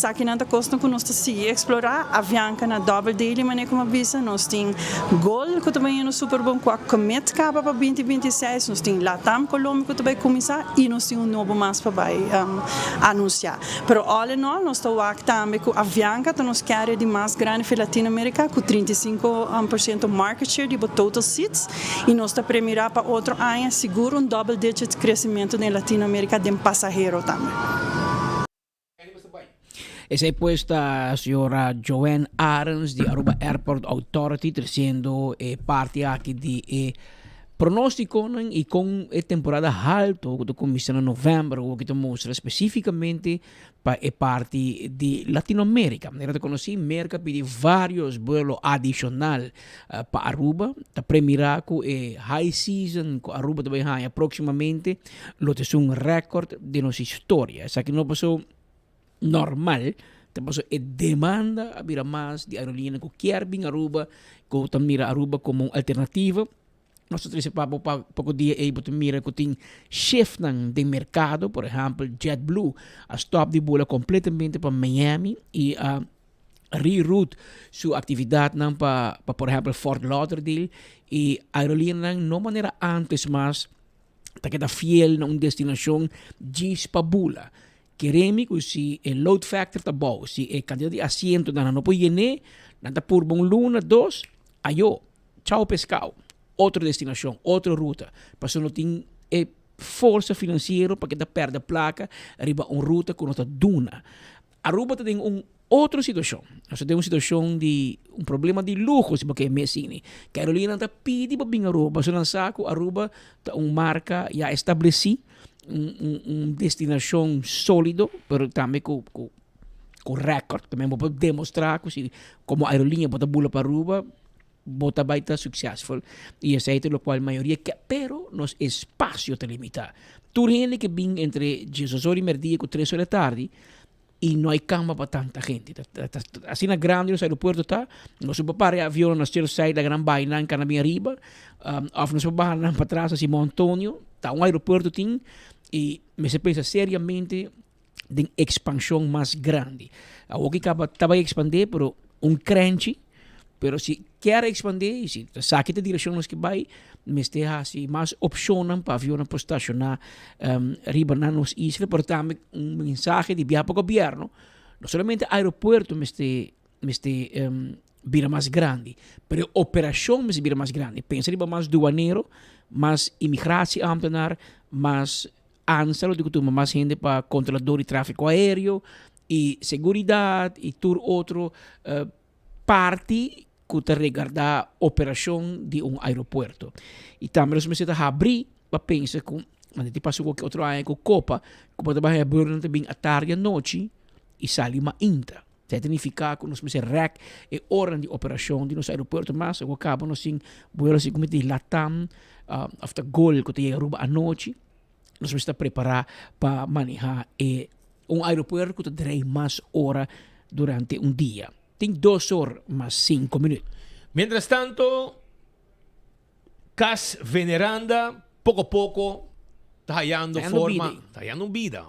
S11: aqui na costa que nós está se explorar, Avianca na double daily, mas como avisa, nós tem Gol que também é no super bom com a Comet acaba para 2026, nós tem Latam Colômbia que também começar e nós tem novo mais para anunciar. Pero all in all, nós estamos aqui também com a Avianca, que nós queremos de mais grande para Latinoamérica, com 35% market share de total seats, e nós estamos premirar para outro ano, seguro double digit crescimento na Latinoamérica de passageiro também.
S1: Esa é puesta a senhora Joanne Arens de Aruba Airport Authority, trazendo parte aqui de pronóstico e com a temporada alta que começa em novembro, que mostra especificamente para a parte de Latinoamérica. Eu conheci merca de vários vuelos adicionais para Aruba, para premirar com high season, com Aruba também aproximadamente, lo que é recorde de nossa história. Essa que não passou normal, tenemos demanda a vir más de aerolínea que quiere vir Aruba, que también mira Aruba como alternativa. Nosotros sepamos pouco dia aí botar mira que tem shift de mercado, por exemplo, JetBlue a stop de bola completamente para Miami e a reroute sua atividade para por exemplo Fort Lauderdale e a aerolínea não maneira antes mas está queda fiel na uma destinação de Spabula. Queremos que se o load factor está bom, se a quantidade de asiento não pode llenar, não está por bom luna, 2, ayo, tchau pescado. Outra destinação, outra ruta. Para não tem força financeira para que não perda a placa, arriba uma ruta que não está duna. Aruba tem outra situação. Nós temos uma situação de problema de luxo, se porque é Messini. Carolina está pedindo para vir a Aruba, se não sabe, Aruba está uma marca já estabelecida, destinação sólido, mas também com recorde. Também pode demonstrar que como a aerolínea pode bula para Aruba, bota baita successful e essa é lo qual maioria que pero nos espaço te limita tu gente que vem entre 10 horas e meia com 3 horas da tarde e não há cama para tanta gente assim na grande no aeroporto tá nós vamos para avião nós temos sair da grande baina em Canabinha Riba of nós vamos para trás assim Montonio tá aeroporto tem e me se pensa seriamente de expansão mais grande o que estava a expandir pero crunch pero se quer expandir se sabe que direção nos que vai mas tem assim mais opções para avião para estacionar riba na nos isla por também mensagem de viajar para o governo não somente aeroporto mas vira mais grande pero operação mas vira mais grande pensa riba mais doaneiro mais imigração ambtenaar mais ansalo de que mais gente para controlador de tráfego aéreo e seguridade e tudo outro parte que te regarda a operação de aeroporto. E também nós precisamos abrir para pensar que quando te passa qualquer outro ano com Copa, que pode vai abrir também à tarde e à noite e sair uma inta. Significa que nós precisamos rec e hora de operação de nosso aeroporto, mas o acaba nós sim, boa assim como de Latam, after Gol que te chega à noite, nós precisamos preparar para manejar aeroporto que te drai mais hora durante dia. Tem 2 horas mais 5 minutos.
S23: Mientras tanto, Cas Veneranda, pouco a pouco, está hallando forma, está hallando vida.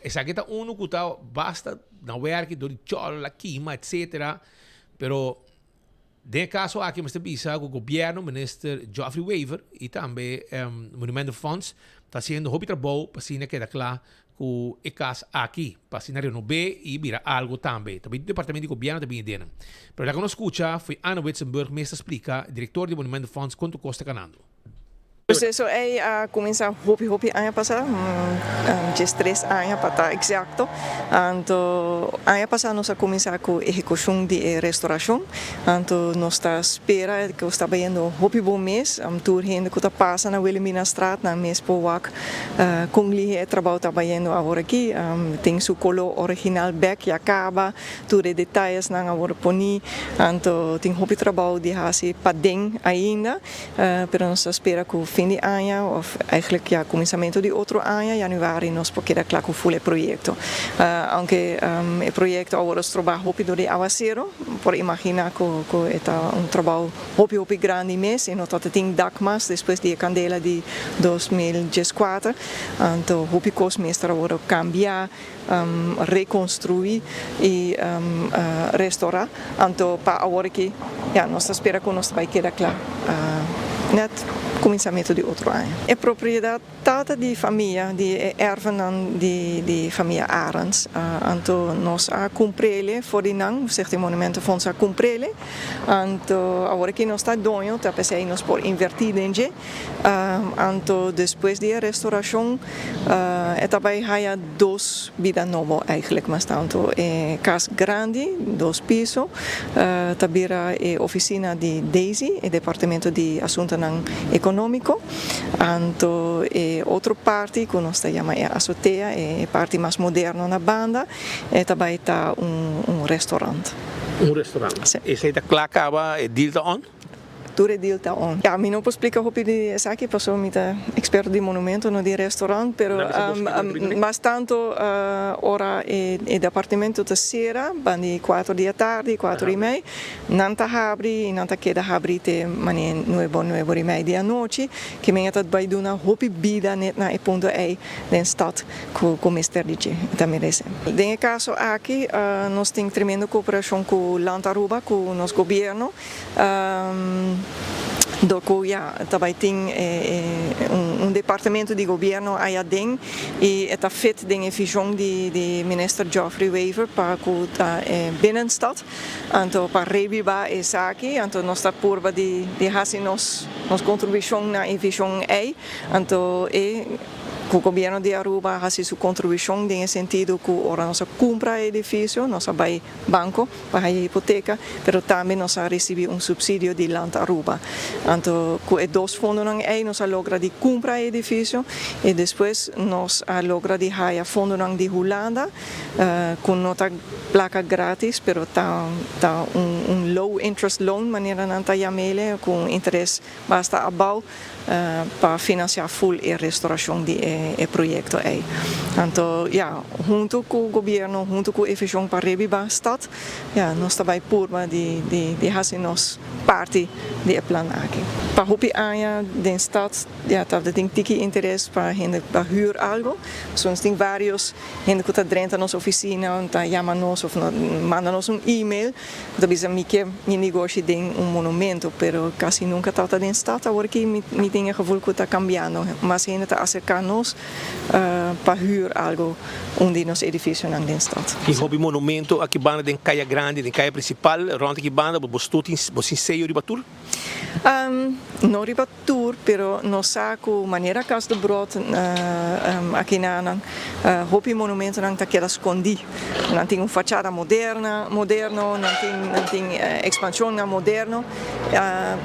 S23: Esa que está uno que está basta na werk, door die cholo, la quima, etc. Pero, de caso aqui, mas bisa, o governo, minister Geoffrey Weaver, e também Monumento Fonds, está sendo hobby trabalho, para que queda claro, que é caso aqui, para assinar no B e virar algo também. Também o departamento de governo também dentro. Pero lá que nos escuta foi Anna Witzenberg, mestre explica, diretor do Monumento Fonds, quanto Costa Canando.
S12: O processo é a começar hopi ano passado, 3 anos para estar exato. Então, ano passado nós começamos com a execução de restauração. Então, nós espera que está vendo hopi bom mês, tour gente que está passando na Wilhelmina Straat, na mês por wak, com ele trabalho está vendo agora aqui, tem seu color original back e acaba, tudo de detalhes na agora poni. Então, tem hopi trabalho de fazer padeng ainda, pero nós espera que fim de ano, of eigenlijk ja, começamento de outro ano, januari, nós porque dar claro com o projeto. Aunque o projeto agora se trabalha rápido de avançar, por imaginar que é trabalho rápido grande mês, e nós tem DACMAS, depois de candela de 2014, então rápido os meses agora cambiar, reconstruir e restaurar, então para agora que, ja, nós espera que nós vai quedar claro. Net começamento de outro ano. É propriedade toda de família, de erven de família Arends. Então, nós cumprimos, for de não, certo monumento fonds cumprimos. Então, agora que nós está dono, tá pensei nós por invertir em je. Então, depois da restauração, é também há 2 vidas novas, eigenlijk, mas tanto é casa grande, 2 pisos, também é oficina de Daisy, é departamento de assuntos econômico. Então, outra parte que nós chamamos a azotea, é a parte mais moderna na banda, e também está restaurante.
S13: Restaurante?
S12: Sim.
S13: E você está claro que deal on?
S12: Tudo deal está on. Ja, mi não posso explicar o que é aqui, porque sou expert de monumento, no de restaurante, pero mas tanto ora e departamento da sera, bandi 4 da tarde, 4 e meia, nanta abri, nanta queda abri te mani 9 e meia da noite, que me atat vai dar uma hopi vida net na ponto aí na stad com mister DJ, também desse. Em caso aqui, nós temos tremenda cooperação com o Land Aruba, com o nosso governo. Doko ja, também tem departamento de governo aí dentro e está feito de visão de minister Geoffrey Weaver para a binnenstad, então para revivar essa aqui, então nós está por de fazer nossa contribuição na visão aí, então o governo de Aruba faz sua contribuição no sentido que ora nós compra edifício, nós vai banco para a hipoteca, mas também nós recebemos subsídio de land Aruba. Então, com os dois fundos nós logra de comprar edifício e depois nós logra de hire fundos de Holanda com nota placa grátis, pero tá low interest loan maneira não tá yamele com interesse basta abau para financiar full a restauração de projeto aí. Então, junto com o governo, junto com a efficiência para a stad, nós também purma de fazer nossa parte do plano aqui. Para o ania da stad, tem tiki interesse para gente para huur algo. Soms tem vários gente que está dentro da nossa oficina, está chamando-nos ou manda-nos e-mail, da bisa que meu negócio tem monumento, pero quase nunca está dentro da stad, agora que me tem o gevoel que está cambiando, mas a gente está acercando-nos para huur algo onde nos edifício não tem stad.
S13: E hobby monumento aqui banda tem caia grande, tem caia principal, rond aqui banda, você seio ribatur?
S12: Não ribatur, pero nós saco maneira casa de brot aqui na hobby monumento não está queda escondi, não tem fachada moderno, não tem expansão moderno,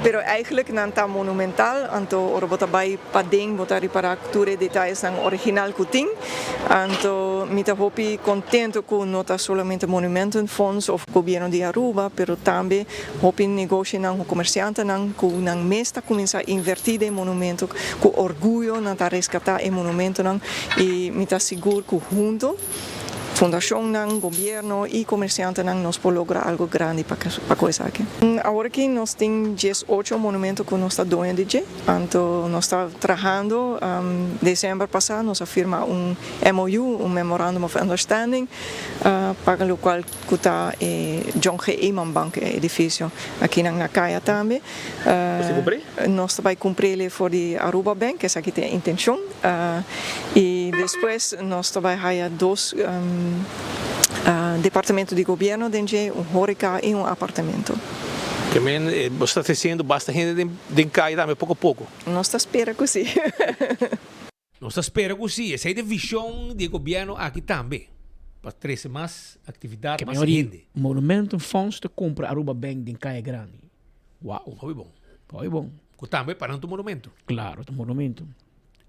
S12: pero eigenlijk não está monumental, então ora bota vai para dentro, bota reparar cultura detalhes não original que tem, então me tá hobby contento com não tá somente monumento funds ou governo de Aruba, pero também hobby negócio não comerciante não com não mesta começa a invertir em monumento com orgulho não tá resgatar em monumento não e me tá seguro que junto fundação não governo e comerciante não nós podemos lograr algo grande para coisa aqui. Agora que nós temos 18 monumentos que nós está doando de, então nós está trabalhando. Dezembro passado nós firma MOU, Memorandum of Understanding, para o qual que está John G. Eman Bank edifício aqui na Caia também. Nós vai cumprir for de Aruba Bank, que essa aqui tem a intenção, e depois nós vai hire dois departamento de governo dentro horeca e apartamento.
S13: Que você está dizendo basta gente de cair também pouco a pouco.
S12: Nós está espera que sim.
S23: Nós espera que sim. Essa é a visão do governo aqui também. Para trazer mais atividade, mais gente.
S1: Monumento fonds te compra Aruba Bank de Caia Grande. Uau.
S23: Foi bom.
S1: Foi bom.
S23: Que também para o monumento.
S1: Claro, o monumento.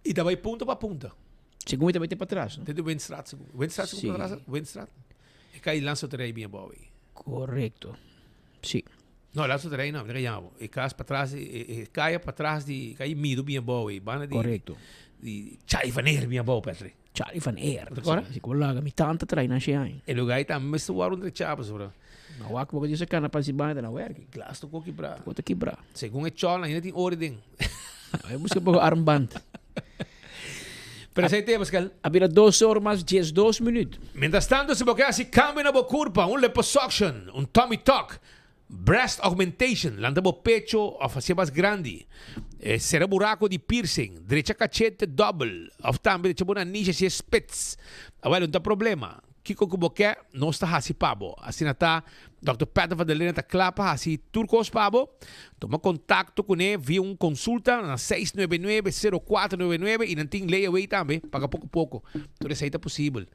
S23: E também ponta para ponta.
S1: Segundo também tem para trás.
S23: Tem de Windstraat. Windstraat para trás. Windstraat. E cai lança o terreno bem bom.
S1: Correto. Sim.
S23: Não, lança o terreno não. E cai para trás. E cai para trás de cai mido bem bom.
S1: Correto.
S23: De Charlie Van Eer bem bom, Petri.
S1: Charlie Van Eer. Agora? Se coloca mi tanta trai na siya.
S23: E lugar também me suaram de chapas, bro.
S1: Não há como dizer que na participante não é.
S23: Claro, estou quebrar.
S1: Estou quebrar.
S23: Segundo é chola, ainda tem ordem.
S1: Eu busco um pouco armband.
S23: Pero esse tema, Pascal.
S1: Havia 2 horas mais 2 minutos.
S23: Mientras tanto, se porque assim, cambio na curva, liposuction, tummy tuck, breast augmentation, landa bo pecho ou fazer mais grande, será buraco de piercing, direita cachete double, ou também deixa uma nicha se spits. Agora, não tem problema. Kiko Kuboke, não está assim pabo. Assim está, Dr. Peter Van der Linden está clapa, assim turcos pabo. Toma contato com ele via consulta na 699-0499 e não tem layaway também, paga pouco. Tudo isso aí está possível.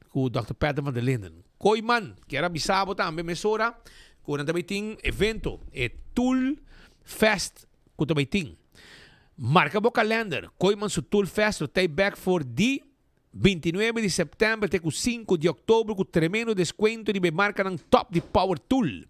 S23: Com o Dr. Peter Van der Linden. Koiman, que era bisabo também, mesora, com também tem evento, Tool Fest, com também tem. Marca o calendar, Koiman su Tool Fest, o take back for the 29 de setembro até 5 de outubro com tremendo desconto de marca ng top de Power Tool.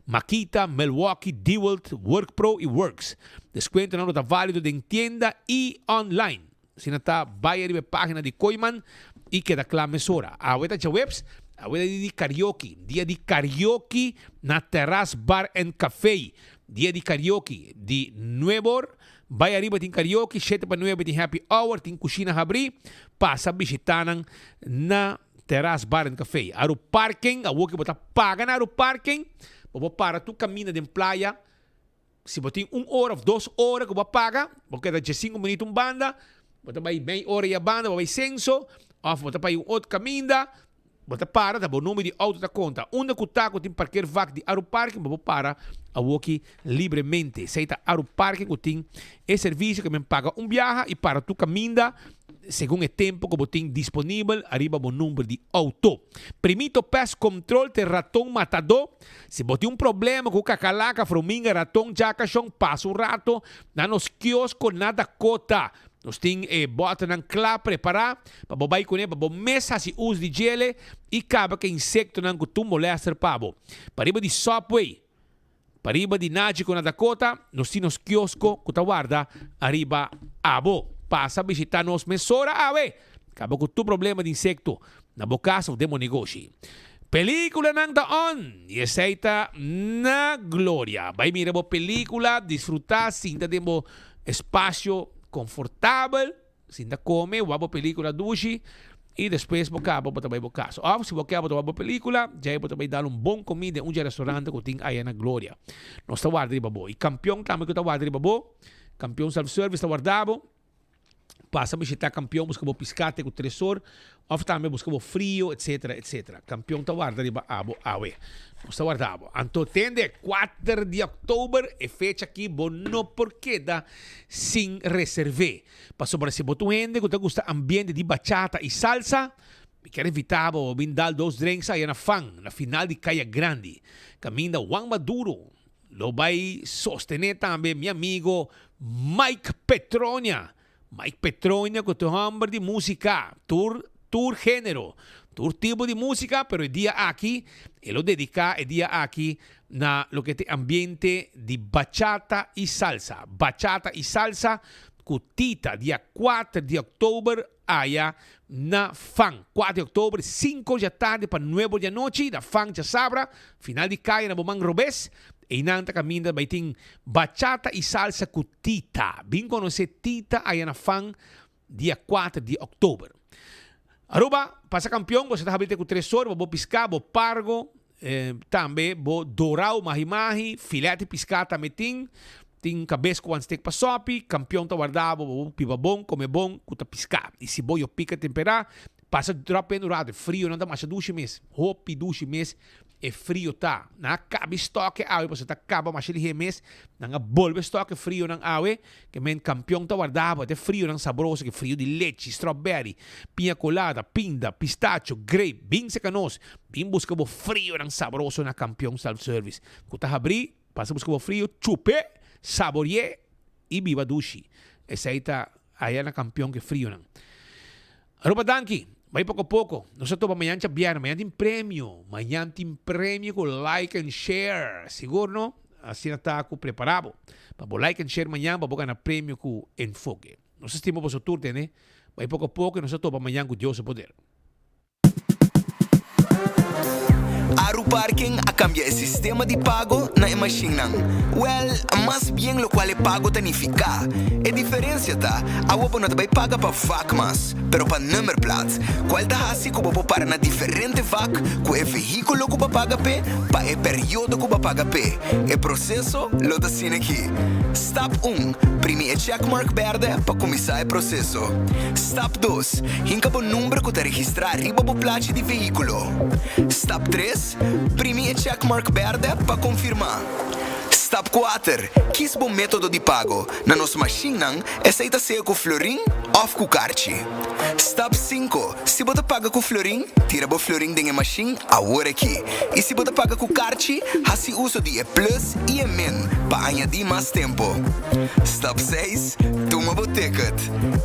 S23: Makita, Milwaukee, DeWalt, WorkPro e Works. Desconto não está válido em tienda e online. Se não está, vai a página de Koiman e queda clara mesura. A web de webs, a web de karaoke. Dia de karaoke na Terrace Bar and Café. Dia de karaoke de Nuevor. Vai arriba tem karaoke, 7 para 9 tem happy hour, tem cozinha abrir, passa visitanan na Terrace Bar and Café. Aro parking, a que bota paga na aro parking, bo para tu camina de playa, se botin 1 hora ou 2 horas que bo paga, porque dá 5 minutos banda, bota vai meia hora e a banda, vai senso, of bota para outro caminho, bota para, dá bom número de auto da conta. Onde que tá com tem parqueiro vac de Aeroparking, bota para a walkie livremente. Seita Aeroparking que tem esse serviço que me paga viagem e para tu caminha segundo o tempo que você tem disponível, arriba o número de auto. Primito pest control de ratão matador. Se você tem problema com cacalaca, formiga, ratão, jacachão, passa rato, na nos quioscos, nada cota. Nós temos bota na clá preparar para bobai com ele, para mesa se usa de gele e acaba que insecto não tu molesta para arriba de Subway, para arriba de Náutico na Dakota, nós temos quiosco que tá guarda arriba abo. Passa a visitar nos mesora, acaba com tu problema de insecto na boca do demo negócio. Película nang taon, e aceita na glória. Vai mirar a película, desfrutar, sinta demo espaço confortável, sinta come, wabo película duche e depois acaba para também boca. Se você acaba a película, já vai dar bom comida em restaurante que tem aí na glória. Nós está guardando babo. E campeão também que está guardando babo. Campeão self-service está guardado. Passa a visitar campeão, busca o piscate com o tresor, ou também busca o frio, etc, etc. Campeão está guardado awe. Está guardado. Então, tende 4 de outubro, é fecha aqui, não porque dá sem reservar. Passou para se botar gente que gosta ambiente de bachata e salsa, quer evitar o dar 2 drinks aí na fan, na final de Caia Grande. Caminha Juan Maduro. Lo vai sostener também meu amigo Mike Petronia. Mike Petronia com o hambre de música, tour género, tour tipo de música, pero el día aquí, él lo dedica el día aquí na lo que te ambiente de bachata y salsa. Bachata y salsa, cutita, día 4 de octubre, allá na FAN. 4 de octubre, 5 da tarde para 9 da noite, da FAN já sabra, final de caia na Bomang Robes. E nanta caminha vai ter bachata e salsa com Tita. Bem conhecer Tita aí na FAN dia 4 de outubro. Aruba, passa campeão, você está abrindo com 3 horas, vou piscar, vou pargo, também vou dourar mahi-mahi, filete piscar também tem cabeça com steak para sopi, campeão está guardado, vou pipa bom, comer bom, com piscar. E se vou pica temperar, passa drop pendurado, frio, não dá mais duche mês, roupa duche mês. É frio tá, na acaba estoque awe, você tá acaba mas ele remes, na bolbe estoque frio nang awe, que men campeão tá guardado, até frio nang saboroso, que frio de leite, strawberry, pinha colada, pinda, pistacho, grape, bem secanos, bem busca o frio nang saboroso na campeão self-service. Kuta abrir, passa busca o frio, chupe, saboreie e viva dushi. Essa aí tá aí na campeão que frio nang. Aruba danki. Vai pouco a pouco. Nós estamos amanhã viernes. Amanhã tem prêmio. Amanhã tem prêmio com like and share. Seguro, não? Assim está preparado. Para like and share amanhã, para ganhar prêmio com enfoque. Nós estamos para o turno, né? Vai pouco a pouco. Nós estamos amanhã com Deus o poder.
S7: Aeroparking a cambia el sistema de pago na machine. Well, más bien lo cual pago tanifica. A diferencia está, a wopo no te vai paga pa vac mas, pero pa number plates. Qual ta hasi ko bopo para na diferente vac, ko e veículo ko pa paga pe, pa e periodo ko pa paga pe. E processo lo ta sin aqui. Step 1, primi e checkmark verde pa começar o processo. Step 2, hinca po número ko ta registrar riba po placa de veículo. Step 3, primi e checkmark verde para confirmar. Step 4, quis bom método de pago. Na nossa machine, aceita ser com florim ou com cartão. Step 5, se você paga com florim, tira o florim da machine agora aqui. E se você paga com cartão, assim uso de plus e min para añadir mais tempo. Step 6, toma o ticket.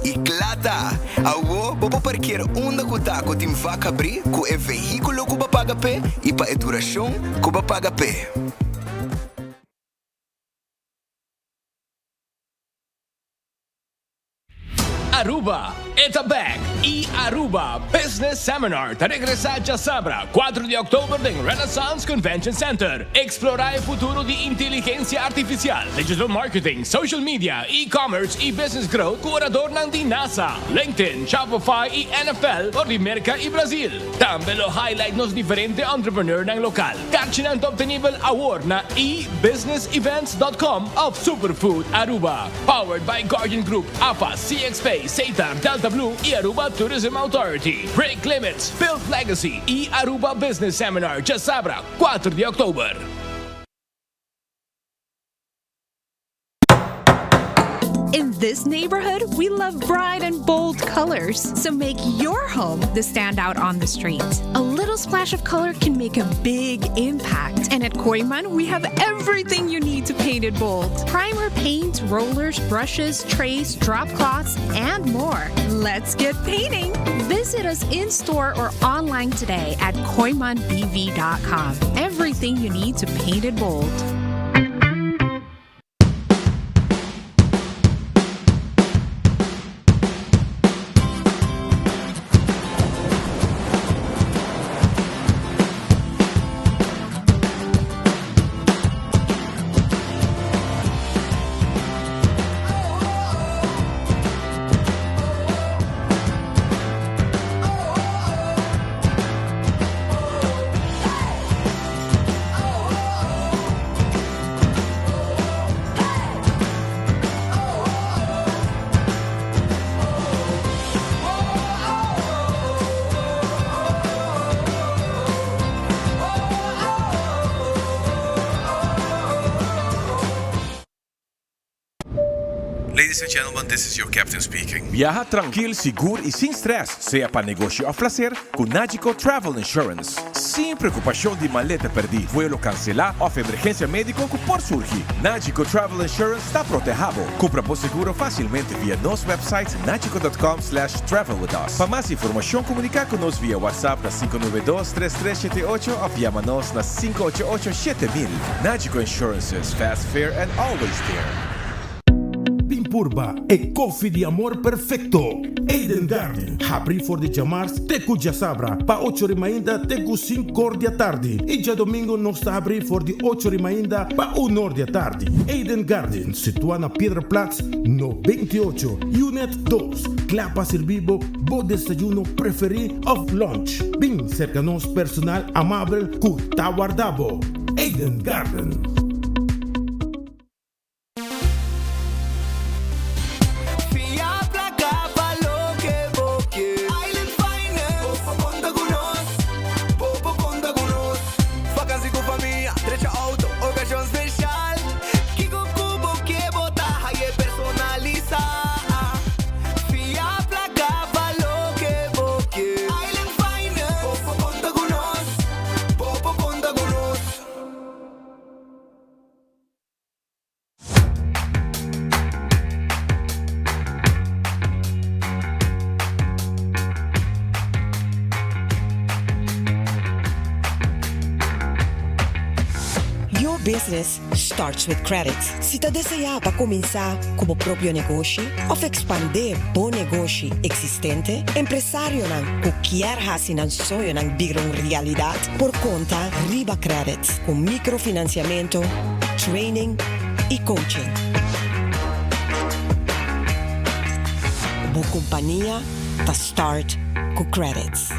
S7: E claro, agora você parquear onde você está com o vaca abrir com o veículo que você paga pé e para a duração que você paga pé.
S21: Aruba, Etabag e Aruba Business Seminar tá regressar já sabra 4 de outubro em Renaissance Convention Center. Explorar o futuro de inteligência artificial, digital marketing, social media, e-commerce e business growth com orador ng di NASA, LinkedIn, Shopify e NFL por America e Brasil. Também lo highlight nos diferentes entrepreneur ng lokal. Catch ng top nível award na ebusinessevents.com of Superfood Aruba. Powered by Guardian Group, APA, CXPay, Seitar, Delta Blue e Aruba Tourism Authority. Break Limits, Build Legacy e Aruba Business Seminar Jasabra, 4 de oktober.
S14: In this neighborhood, we love bright and bold colors. So make your home the standout on the street. A little splash of color can make a big impact. And at Koiman, we have everything you need to paint it bold. Primer paint, rollers, brushes, trays, drop cloths, and more. Let's get painting. Visit us in-store or online today at koimanbv.com. Everything you need to paint it bold.
S15: Ladies and gentlemen, this is your captain speaking. Viaja tranquilo, seguro e sem stress, seja para negócio ou lazer, com Nagico Travel Insurance. Sem preocupação de maleta perdida, vuelo cancelar ou emergência médica que por surgir. Nagico Travel Insurance está protegido. Compra por seguro facilmente via nosso website nagico.com/travel with us. Para mais informação, comunicar conosco via WhatsApp na 592-3378 ou llama-nos na 588-7000. Nagico Insurances, fast, fair and always there.
S16: Purba e coffee di amor perfecto. Eden Garden. Abri for de chamars teku Jasabra. Pa 8 rimainda teku 5 da tarde. E già domingo non sta abri for di 8 rimainda pa 1 da tarde. Eden Garden. Situa na Piedraplatz no 28. Unit 2. Clapa servibo bo desayuno preferi of lunch. Bin cerca nos personal amable ku tawardabo. Eden Garden.
S20: Business starts with credits. Se você deseja para começar como próprio negócio ou expandir bom negócio existente, empresário que quer fazer um sonho virar uma realidade por conta Riba Credits com microfinanciamento, training e coaching. Boa companhia para start com credits.